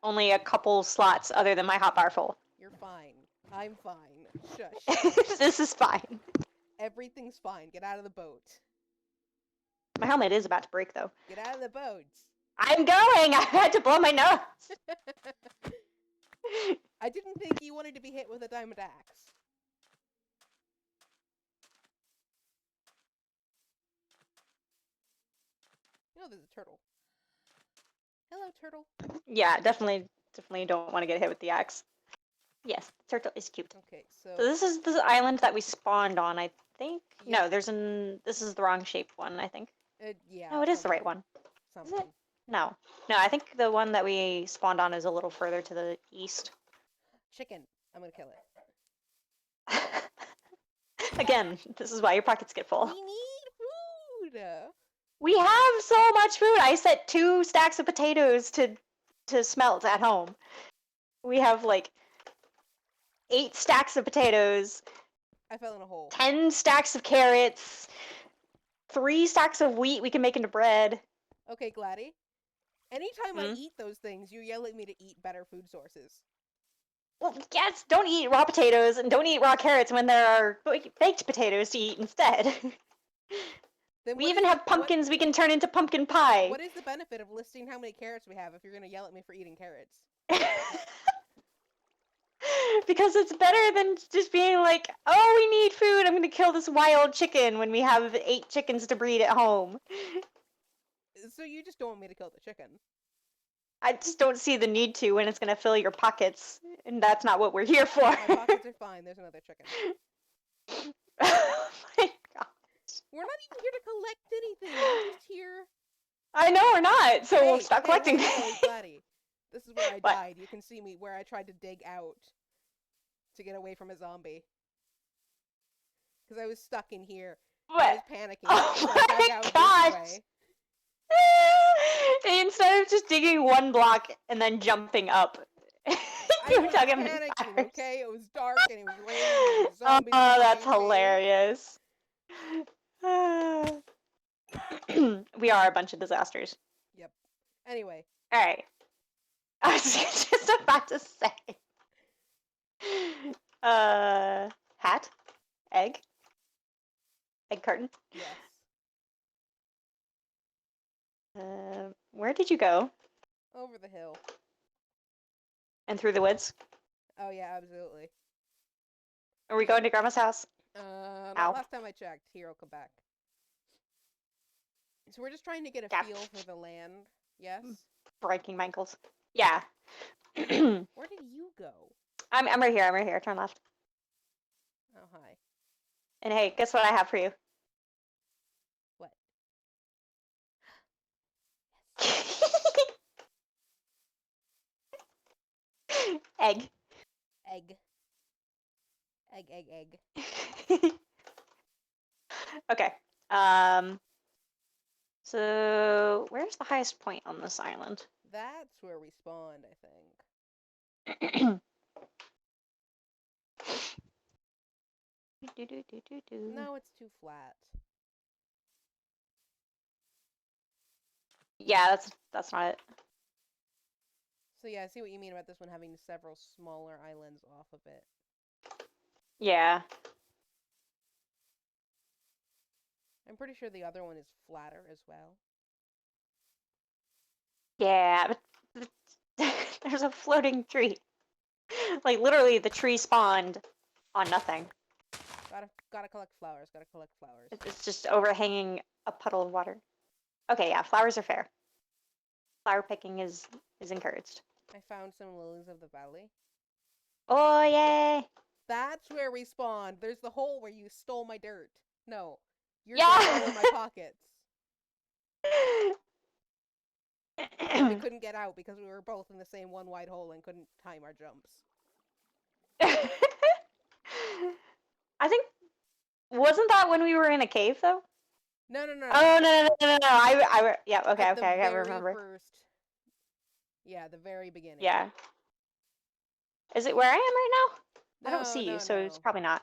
only a couple slots other than my hotbar full. You're fine. I'm fine. Shush. This is fine. Everything's fine. Get out of the boat. My helmet is about to break though. Get out of the boat. I'm going! I had to blow my nose! I didn't think you wanted to be hit with a diamond axe. You know, there's a turtle. Hello, turtle. Yeah, definitely don't want to get hit with the axe. Yes, the turtle is cute. Okay, So this is the island that we spawned on, I think. Yeah. No, this is the wrong shaped one, I think. Yeah. No, it is the right one. Something. Is it? No, I think the one that we spawned on is a little further to the east. Chicken. I'm gonna kill it. Again, this is why your pockets get full. We need food. We have so much food. I set 2 stacks of potatoes to smelt at home. We have like 8 stacks of potatoes. I fell in a hole. 10 stacks of carrots. 3 stacks of wheat we can make into bread. Okay, Gladdy. Anytime I eat those things, you yell at me to eat better food sources. Well, yes, don't eat raw potatoes and don't eat raw carrots when there are baked potatoes to eat instead. Then We even have pumpkins we can turn into pumpkin pie. What is the benefit of listing how many carrots we have if you're going to yell at me for eating carrots? Because it's better than just being like, oh, we need food, I'm going to kill this wild chicken when we have 8 chickens to breed at home. So you just don't want me to kill the chicken? I just don't see the need to when it's going to fill your pockets, and that's not what we're here for. My pockets are fine, there's another chicken. Oh my god. We're not even here to collect anything, we're just here... I know we're not, so we'll stop collecting. Hey, Gladdy. This is where I What? died. You can see me where I tried to dig out to get away from a zombie. Because I was stuck in here. What? I was panicking. Oh so I dug my out gosh! this way. Instead of just digging 1 block and then jumping up, I you was dug him in panicking, fires. okay? It was dark and it was raining and there was zombies. Oh, that's behind me. hilarious. We are a bunch of disasters. Yep. Anyway. Alright. I was just about to say. Hat? Egg? Egg carton? Yes. Where did you go? Over the hill. And through the woods? Oh yeah, absolutely. Are we going to Grandma's house? Not last time I checked. Here, I'll come back. So we're just trying to get a feel for the land. Yes? breaking my ankles. Yeah. Where did you go? I'm right here. I'm right here. Turn left. Oh, hi. And hey, guess what I have for you? What? Egg. Egg. Egg, egg, egg. Okay. So where's the highest point on this island? That's where we spawned, I think. No, it's too flat. Yeah, that's not it. So yeah, I see what you mean about this one having several smaller islands off of it. Yeah. I'm pretty sure the other one is flatter as well. Yeah, but there's a floating tree. Like literally the tree spawned on nothing. Gotta collect flowers, gotta collect flowers. It's just overhanging a puddle of water. Okay, yeah, flowers are fair. Flower picking is encouraged. I found some lilies of the valley. Oh yay! That's where we spawned. There's the hole where you stole my dirt. No, your dirt Yeah! fell in my pockets. And we couldn't get out because we were both in the same one wide hole and couldn't time our jumps. I think wasn't that when we were in a cave though? No, no, no, no. Oh no! Yeah, okay, At the okay, I very remember. first. Yeah, the very beginning. Yeah. Is it where I am right now? I don't No, see you, no, so it's no. probably not.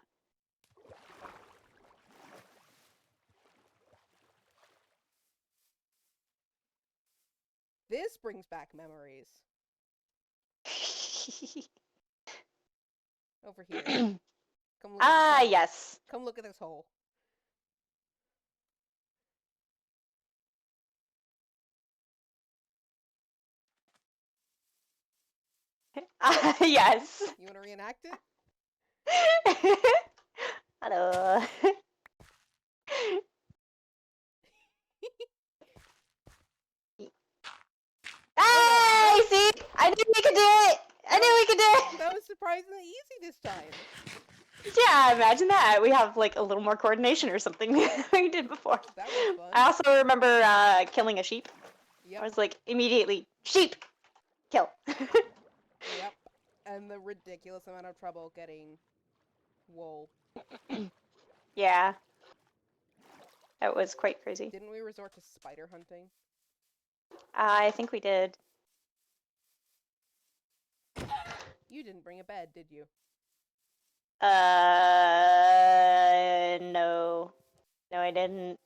This brings back memories. Over here. Come look at this hole. Yes. Come look at this hole. Yes. You want to reenact it? Hello. Hey, see? I knew we could do it. I knew we could do it. That was surprisingly easy this time. Yeah, imagine that. We have like a little more coordination or something than we did before. That was fun. I also remember killing a sheep. Yep. I was like, immediately, sheep! Kill. Yep. And the ridiculous amount of trouble getting wool. Yeah. That was quite crazy. Didn't we resort to spider hunting? I think we did. You didn't bring a bed, did you? No. No, I didn't.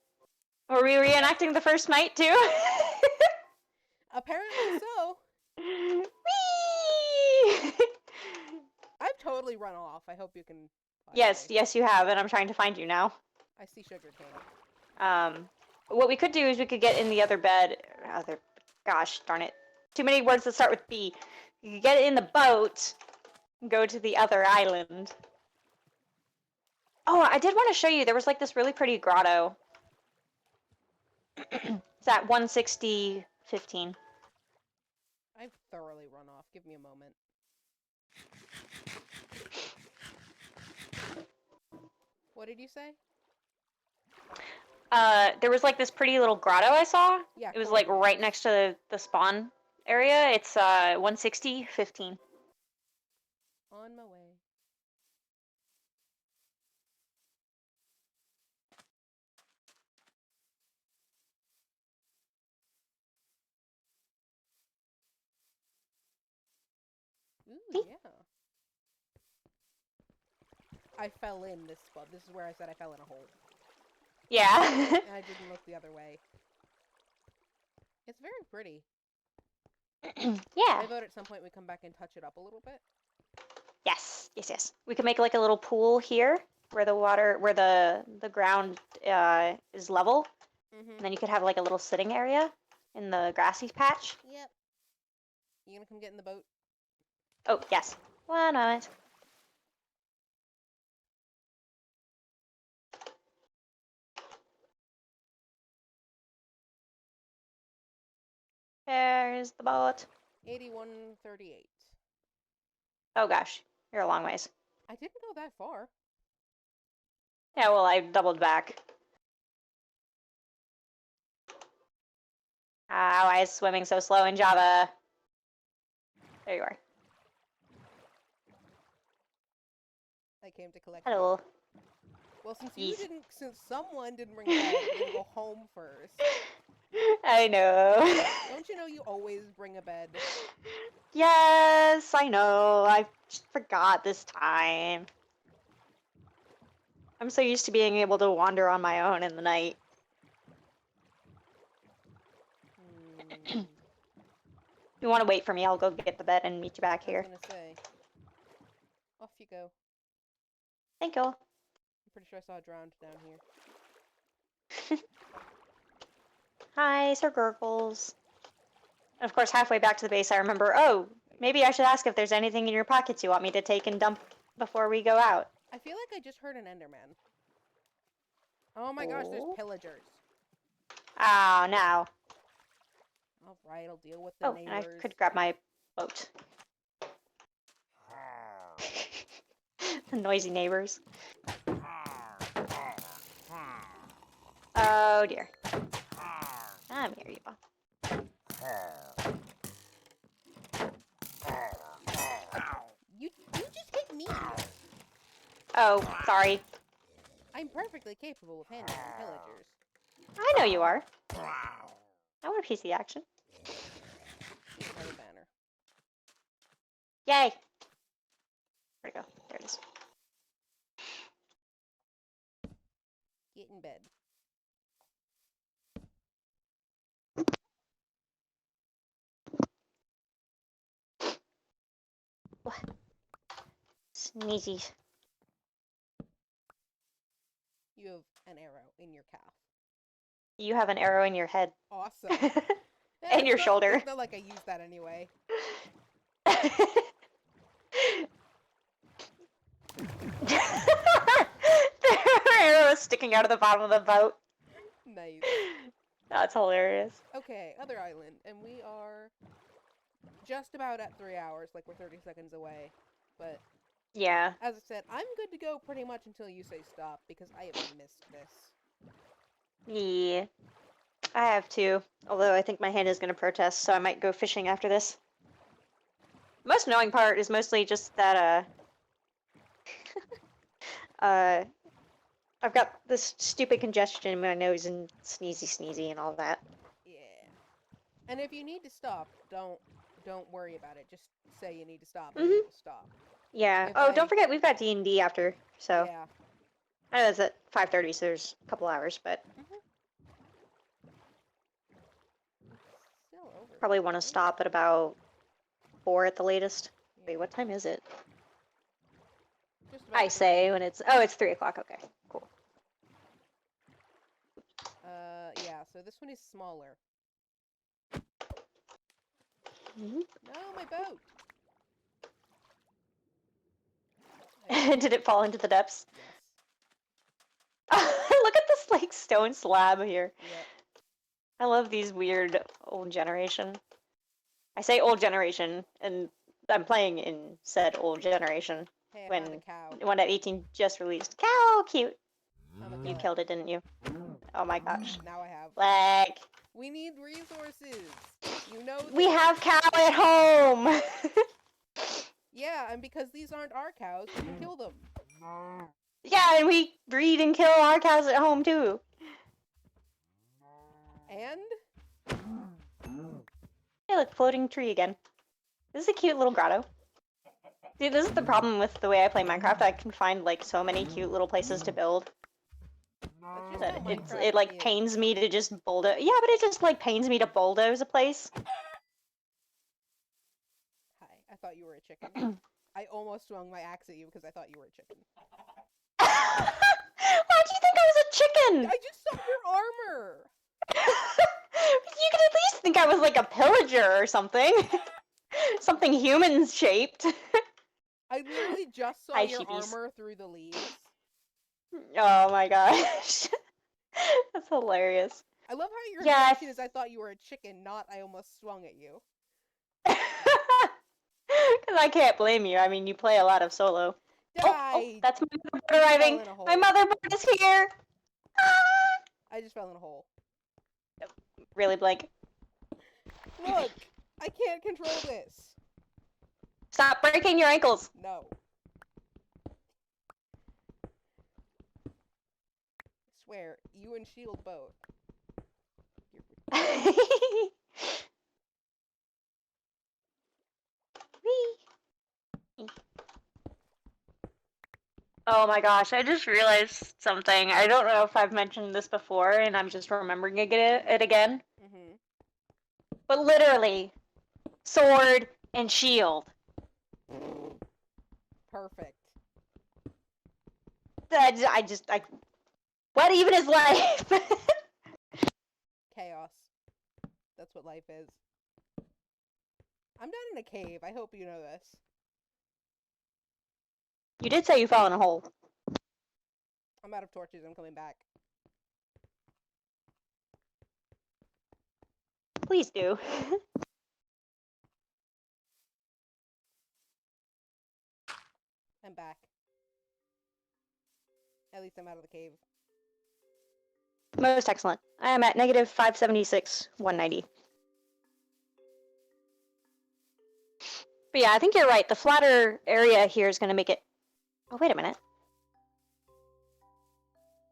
Were we reenacting the first night too? Apparently so. Whee! I've totally run off. I hope you can find Yes, me. yes, you have, and I'm trying to find you now. I see sugar cane. What we could do is we could get in the other bed. Gosh darn it. Too many words that start with B. You could get in the boat and go to the other island. Oh, I did want to show you. There was like this really pretty grotto. It's at 160.15. I've thoroughly run off. Give me a moment. What did you say? There was like this pretty little grotto I saw. Yeah, It was like coordinates. right next to the spawn area. It's 160.15. On my way. Ooh, yeah. I fell in this spot. This is where I said I fell in a hole. Yeah. And I didn't look the other way. It's very pretty. Yeah. I vote at some point we come back and touch it up a little bit. Yes. Yes. Yes. We could make like a little pool here where the water, where the ground is level, and then you could have like a little sitting area in the grassy patch. Yep. You gonna come get in the boat? Oh yes. 1 moment. There's the boat. 8138. Oh gosh, you're a long ways. I didn't go that far. Yeah, well, I doubled back. Ah, why is swimming so slow in Java? There you are. I came to collect Hello. you. Well, Yes. since someone didn't bring a bed, you're gonna go home first. I know. Don't you know you always bring a bed? Yes, I know. I just forgot this time. I'm so used to being able to wander on my own in the night. Hmm. If you want to wait for me, I'll go get the bed and meet you back I was here. gonna say. Off you go. Thank you. I'm pretty sure I saw a drowned down here. Hi, Sir Gurgles. And of course, halfway back to the base, I remember, oh, maybe I should ask if there's anything in your pockets you want me to take and dump before we go out. I feel like I just heard an Enderman. Oh my gosh, there's pillagers. Oh, no. Alright, I'll deal with the Oh, and I neighbors. could grab my boat. The noisy neighbors. Oh, dear. Come here, you. You just hit me! Oh, sorry. I'm perfectly capable of handling pillagers. I know you are. I want a piece of the action. You have a banner. Yay! Where'd it go? There it is. Get in bed. What? Sneezy. You have an arrow in your calf. You have an arrow in your head. Awesome. And your shoulder. It's not like I use that anyway. Their arrow is sticking out of the bottom of the boat. Nice. That's hilarious. Okay, other island. And we are just about at 3 hours. Like, we're 30 seconds away. But, Yeah. as I said, I'm good to go pretty much until you say stop. Because I have missed this. Yeah. I have too. Although I think my hand is going to protest, so I might go fishing after this. The most annoying part is mostly just that, I've got this stupid congestion in my nose and sneezy and all that. Yeah. And if you need to stop, don't worry about it. Just say you need to stop and you'll stop. Yeah. If Oh, don't forget we've got D&D after, so. Yeah. I know it's at 5:30, so there's a couple hours, but Still over. probably want to stop at about 4 at the latest. Yeah. Wait, what time is it? Just about I say when it's, oh, it's 3 o'clock, okay, cool. Yeah, so this one is smaller. Mm-hmm. No, my boat! Did it fall into the depths? Yes. Look at this, like, stone slab here. Yep. I love these weird old generation. I say old generation, and I'm playing in said old generation. Hey, I when found a cow. the one at 18 just released. Cow, cute. I'm You killed it, didn't you? Oh my gosh. Now I have. Like, We need resources! You know this. we have cow at home! Yeah, and because these aren't our cows, we can kill them. Yeah, and we breed and kill our cows at home too. And? Hey, look, floating tree again. This is a cute little grotto. See, this is the problem with the way I play Minecraft. I can find, like, so many cute little places to build. That it like, pains me to just bulldoze. Yeah, but it just, like, pains me to bulldoze a place. Hi, I thought you were a chicken. I almost swung my axe at you because I thought you were a chicken. Why'd you think I was a chicken? I just saw your armor! You could at least think I was, like, a pillager or something. Something human-shaped. I literally just saw Hi, your sheepies. armor through the leaves. Oh my gosh. That's hilarious. I love how your Yeah. reaction is I thought you were a chicken, not I almost swung at you. Because I can't blame you. I mean, you play a lot of solo. Oh, Die! that's my motherboard I just fell arriving. in a hole. My motherboard is here. Ah! I just fell in a hole. Really, Blank? Look! I can't control this! Stop breaking your ankles. No. Swear, you and Shield both. Oh my gosh, I just realized something. I don't know if I've mentioned this before and I'm just remembering it again. Mm-hmm. But literally, sword and shield. Perfect. What even is life? Chaos. That's what life is. I'm down in a cave. I hope you know this. You did say you fell in a hole. I'm out of torches. I'm coming back. Please do. I'm back. At least I'm out of the cave. Most excellent. I am at negative 576, 190. But yeah, I think you're right. The flatter area here is going to make it... Oh, wait a minute.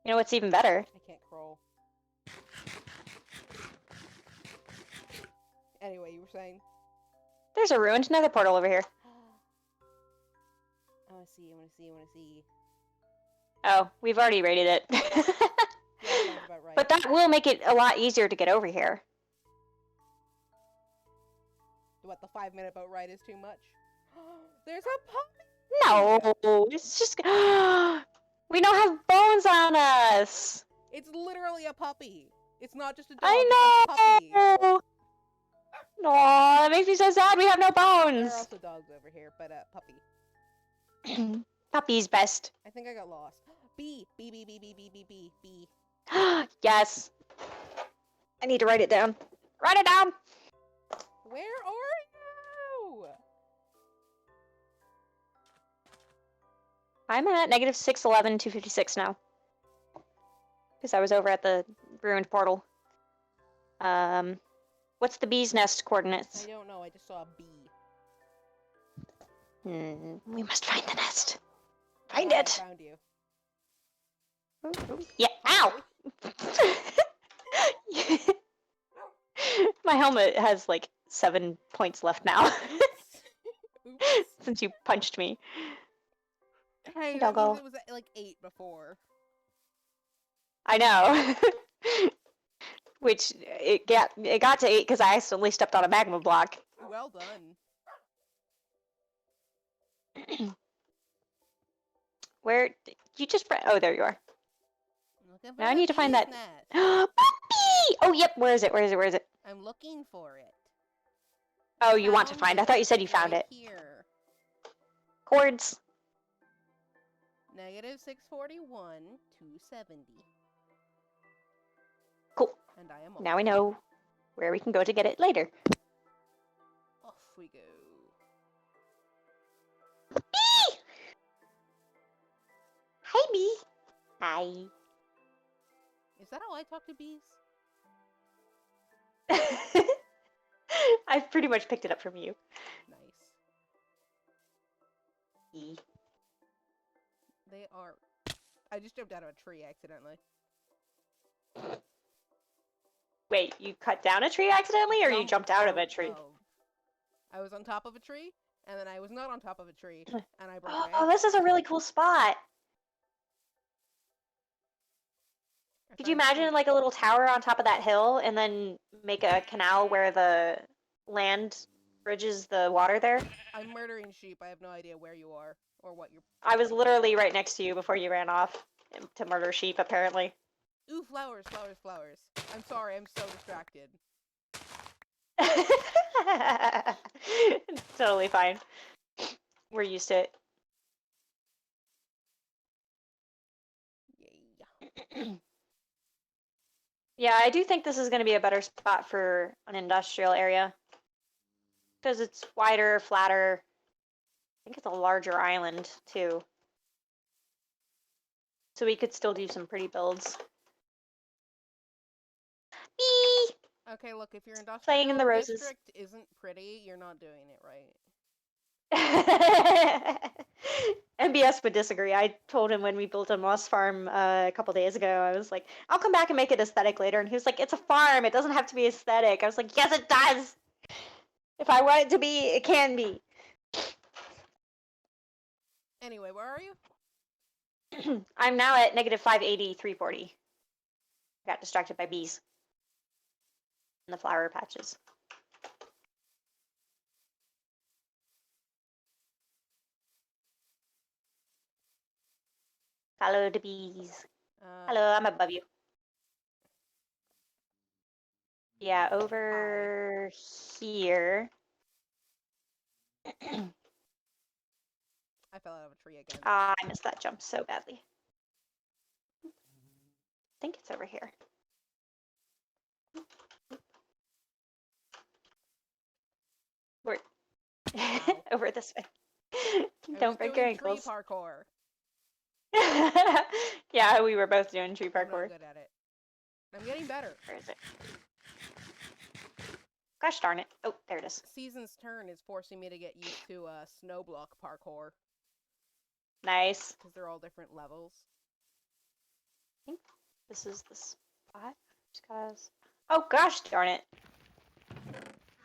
You know what's even better? I can't crawl. Anyway, you were saying? There's a ruined nether portal over here. I want to see, I want to see, I want to see. Oh, we've already raided it. Yeah, sounds about right. But that will make it a lot easier to get over here. What, the 5-minute boat ride is too much? There's a puppy! No, it's just... We don't have bones on us! It's literally a puppy! It's not just a dog, I it's a puppy! know! Aw, that makes me so sad we have no There are bones! also dogs over here, but puppy. Puppy's best. I think I got lost. Bee! Bee, bee, bee, bee, bee, bee, bee, bee. Yes. I need to write it down. Write it down! Where are you? I'm at negative 611, 256 now. Because I was over at the ruined portal. What's the bee's nest coordinates? I don't know, I just saw a bee. We must find the nest. Find Alright, it! I found you. Yeah, ow! My helmet has like 7 points left now. Oops. Since you punched me. Hey, that doggo. means it was at like 8 before. I know. Which it got to 8 because I accidentally stepped on a magma block. Well done. Where you just oh, there you are. Looking for Now I the need to find bee's that nest. puppy. Oh, yep. Where is it? Where is it? Where is it? I'm looking for it. Oh, you want to Found find? I thought you said you It's found right it. Here. Chords. Negative 641, 270. Cool. And I am off. Now we know where we can go to get it later. Off we go. Bee! Hi, bee. Hi. Is that how I talk to bees? I've pretty much picked it up from you. Nice. Bee. They are... I just jumped out of a tree accidentally. Wait, you cut down a tree accidentally, or you jumped out of a tree? I was on top of a tree, and then I was not on top of a tree, and I broke my Oh, this is a really cool spot. Could you imagine like a little tower on top of that hill, and then make a canal where the land bridges the water there? I'm murdering sheep. I have no idea where you are, or what you're... I was literally right next to you before you ran off to murder sheep, apparently. Ooh, flowers, flowers, flowers. I'm sorry, I'm so distracted. It's totally fine. We're used to it. Yeah. Yeah, I do think this is going to be a better spot for an industrial area. Because it's wider, flatter. I think it's a larger island, too. So we could still do some pretty builds. Eee! Okay, look, if your Playing in the industrial roses. district isn't pretty, you're not doing it right. MBS would disagree. I told him when we built a moss farm a couple days ago, I was like, I'll come back and make it aesthetic later. And he was like, it's a farm. It doesn't have to be aesthetic. I was like, yes, it does. If I want it to be, it can be. Anyway, where are you? I'm now at negative 580, 340. Got distracted by bees in the flower patches. Follow the bees. Hello, I'm above you. Yeah, over here. I fell out of a tree again. I missed that jump so badly. I think it's over here. Or over this way. Don't break your ankles. Tree parkour. Yeah, we were both doing tree parkour. I'm not good at it. I'm getting better. Where is it? Gosh darn it. Oh, there it is. Season's turn is forcing me to get used to snow block parkour. Nice. Because they're all different levels. I think this is the spot. Just cause... Oh gosh darn it.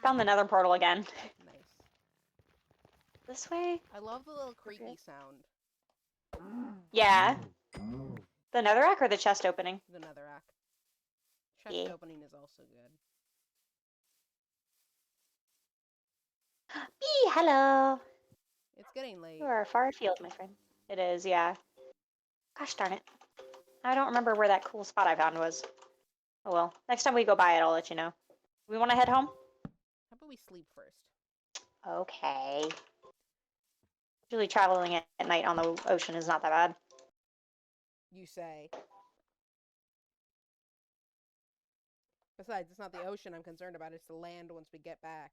Found the nether portal again. Nice. This way? I love the little creaky sound. Yeah. The netherrack or the chest opening? The netherrack. Chest opening is also good. Bee, hello. It's getting late. You are far afield, my friend. It is, yeah. Gosh darn it. I don't remember where that cool spot I found was. Oh well. Next time we go by it, I'll let you know. We want to head home? How about we sleep first? Okay. Usually traveling at night on the ocean is not that bad. You say. Besides, it's not the ocean I'm concerned about, it's the land once we get back.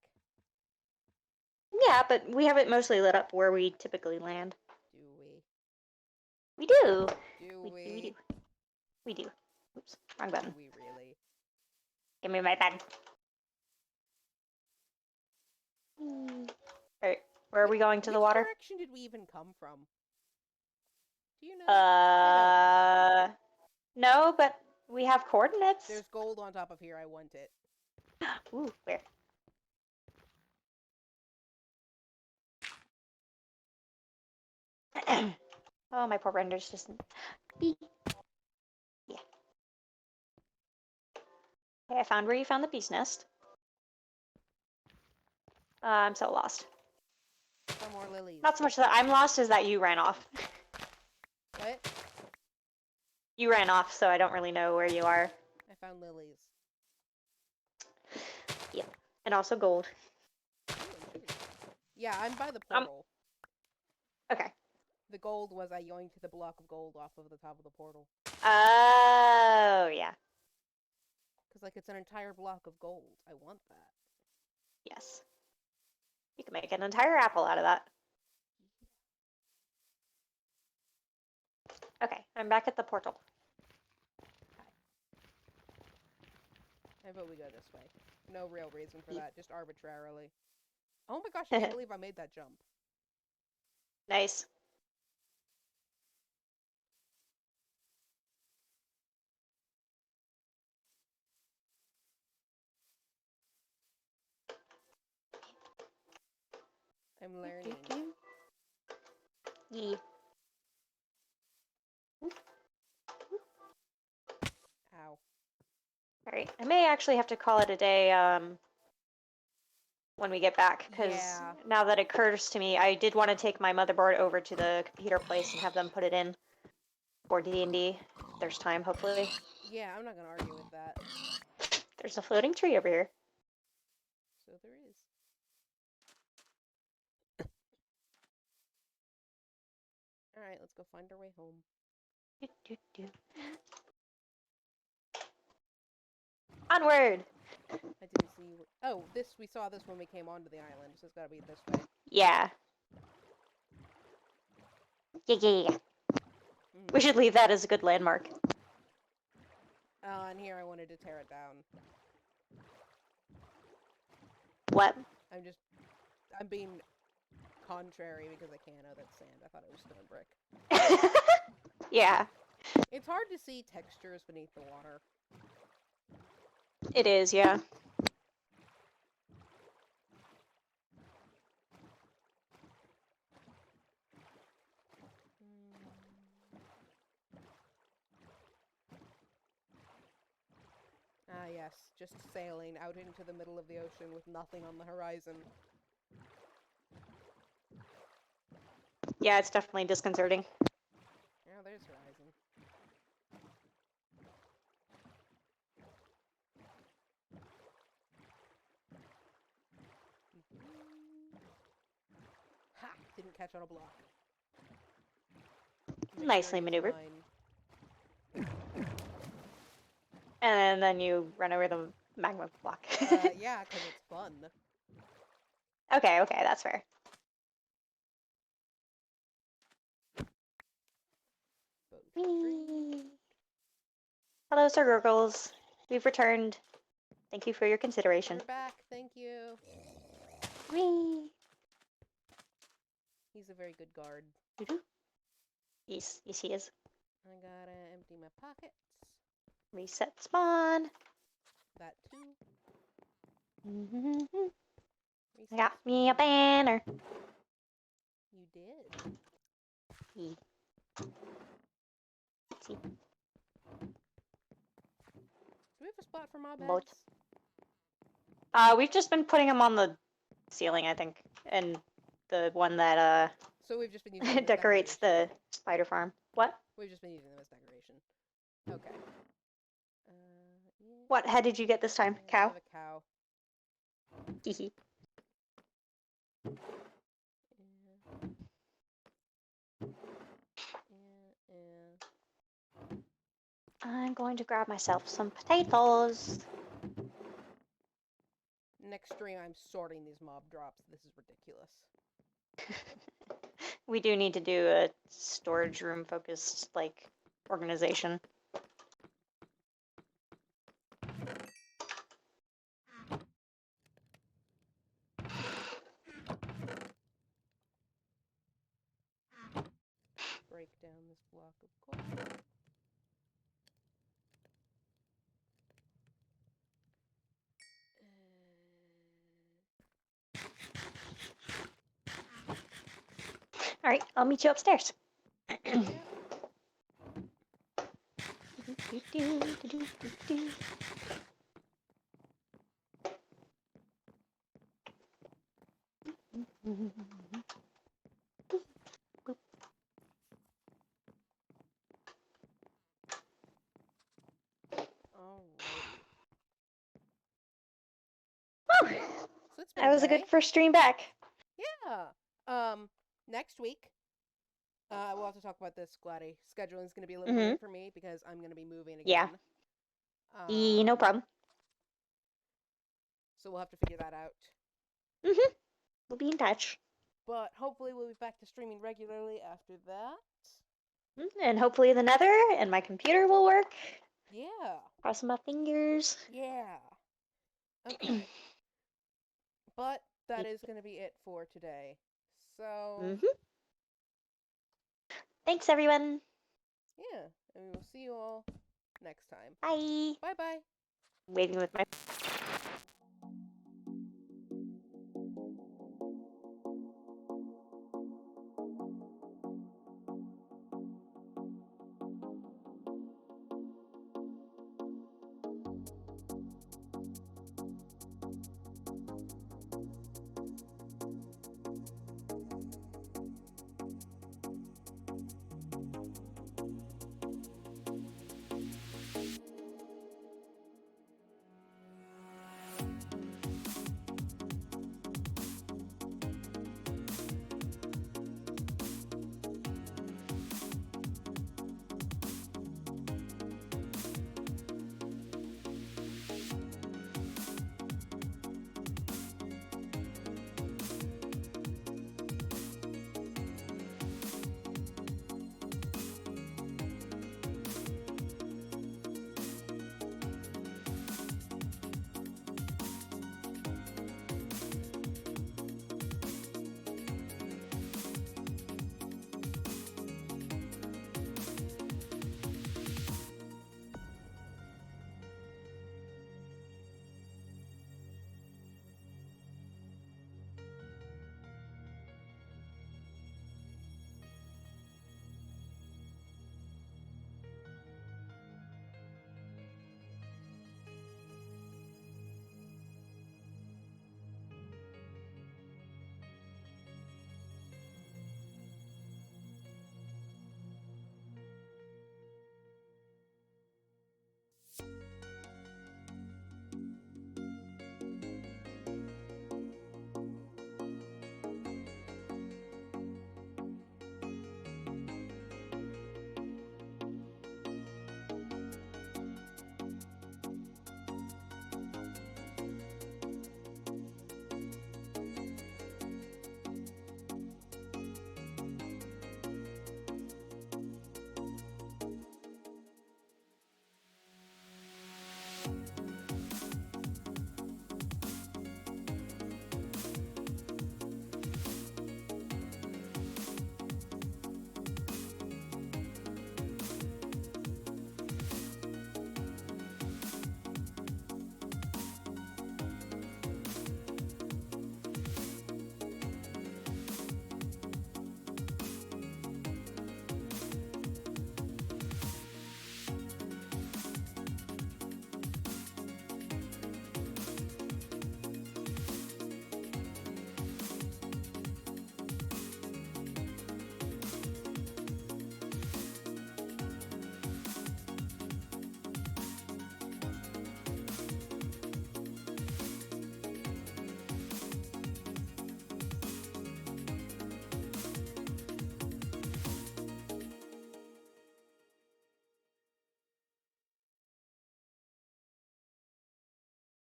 Yeah, but we have it mostly lit up where we typically land. Do we? We do. Do we? We do. We do. Oops, wrong button. Do we really? Give me my pen. Alright, where are we going to the water? Which direction did we even come from? Do you know? No, but we have coordinates. There's gold on top of here, I want it. Ooh, where? Oh, my poor render's just... Bee. Yeah. Okay, I found where you found the bee's nest. I'm so lost. Some more lilies. Not so much that I'm lost as that you ran off. What? You ran off, so I don't really know where you are. I found lilies. Yeah, and also gold. Yeah, I'm by the portal. Okay. The gold was I yoinked the block of gold off of the top of the portal. Oh, yeah. Because, like, it's an entire block of gold. I want that. Yes. You can make an entire apple out of that. Okay, I'm back at the portal. How about we go this way? No real reason for that, just arbitrarily. Oh my gosh, I can't believe I made that jump. Nice. I'm learning. Yeah. Ow. Alright, I may actually have to call it a day when we get back, because now that it occurs to me, I did want to take my motherboard over to the computer place and have them put it in for D&D. There's time, hopefully. Yeah, I'm not gonna argue with that. There's a floating tree over here. So there is. Alright, let's go find our way home. Onward! I didn't see. Oh, we saw this when we came onto the island, so it's gotta be this way. Yeah. Yeah. Mm. We should leave that as a good landmark. And here I wanted to tear it down. What? I'm being contrary because I can. Oh, that's sand. I thought it was stone brick. Yeah. It's hard to see textures beneath the water. It is, yeah. Ah, yes. Just sailing out into the middle of the ocean with nothing on the horizon. Yeah, it's definitely disconcerting. Oh, there's horizon. Ha! Didn't catch on a block. Nicely maneuvered. And then you run over the magma block. Yeah, because it's fun. Okay, that's fair. Whee! Hello, Sir Gurgles. We've returned. Thank you for your consideration. We're back. Thank you. Whee! He's a very good guard. Yes, he is. I gotta empty my pockets. Reset spawn. That too. I got me a banner. You did. See. Do we have a spot for mob Boat. heads? We've just been putting them on the ceiling, I think, and the one that So we've just been using them as decorates decoration. the spider farm. What? We've just been using them as decoration. Okay. Yeah. What head did you get this time? I Cow? have a cow. Hehe. I'm going to grab myself some potatoes. Next stream, I'm sorting these mob drops. This is ridiculous. We do need to do a storage room focused, like, organization. Break down this block of coal. Alright, I'll meet you upstairs. So it's been That was a day. good first stream back. Yeah. Next week, we'll have to talk about this, Gladdy. Scheduling's going to be a little weird for me because I'm going to be moving again. Yeah. No problem. So we'll have to figure that out. We'll be in touch. But hopefully we'll be back to streaming regularly after that. And hopefully the nether and my computer will work. Yeah. Crossing my fingers. Yeah. Okay. But that is going to be it for today. So... Thanks, everyone. Yeah. And we will see you all next time. Bye. Bye-bye. Waiting with my...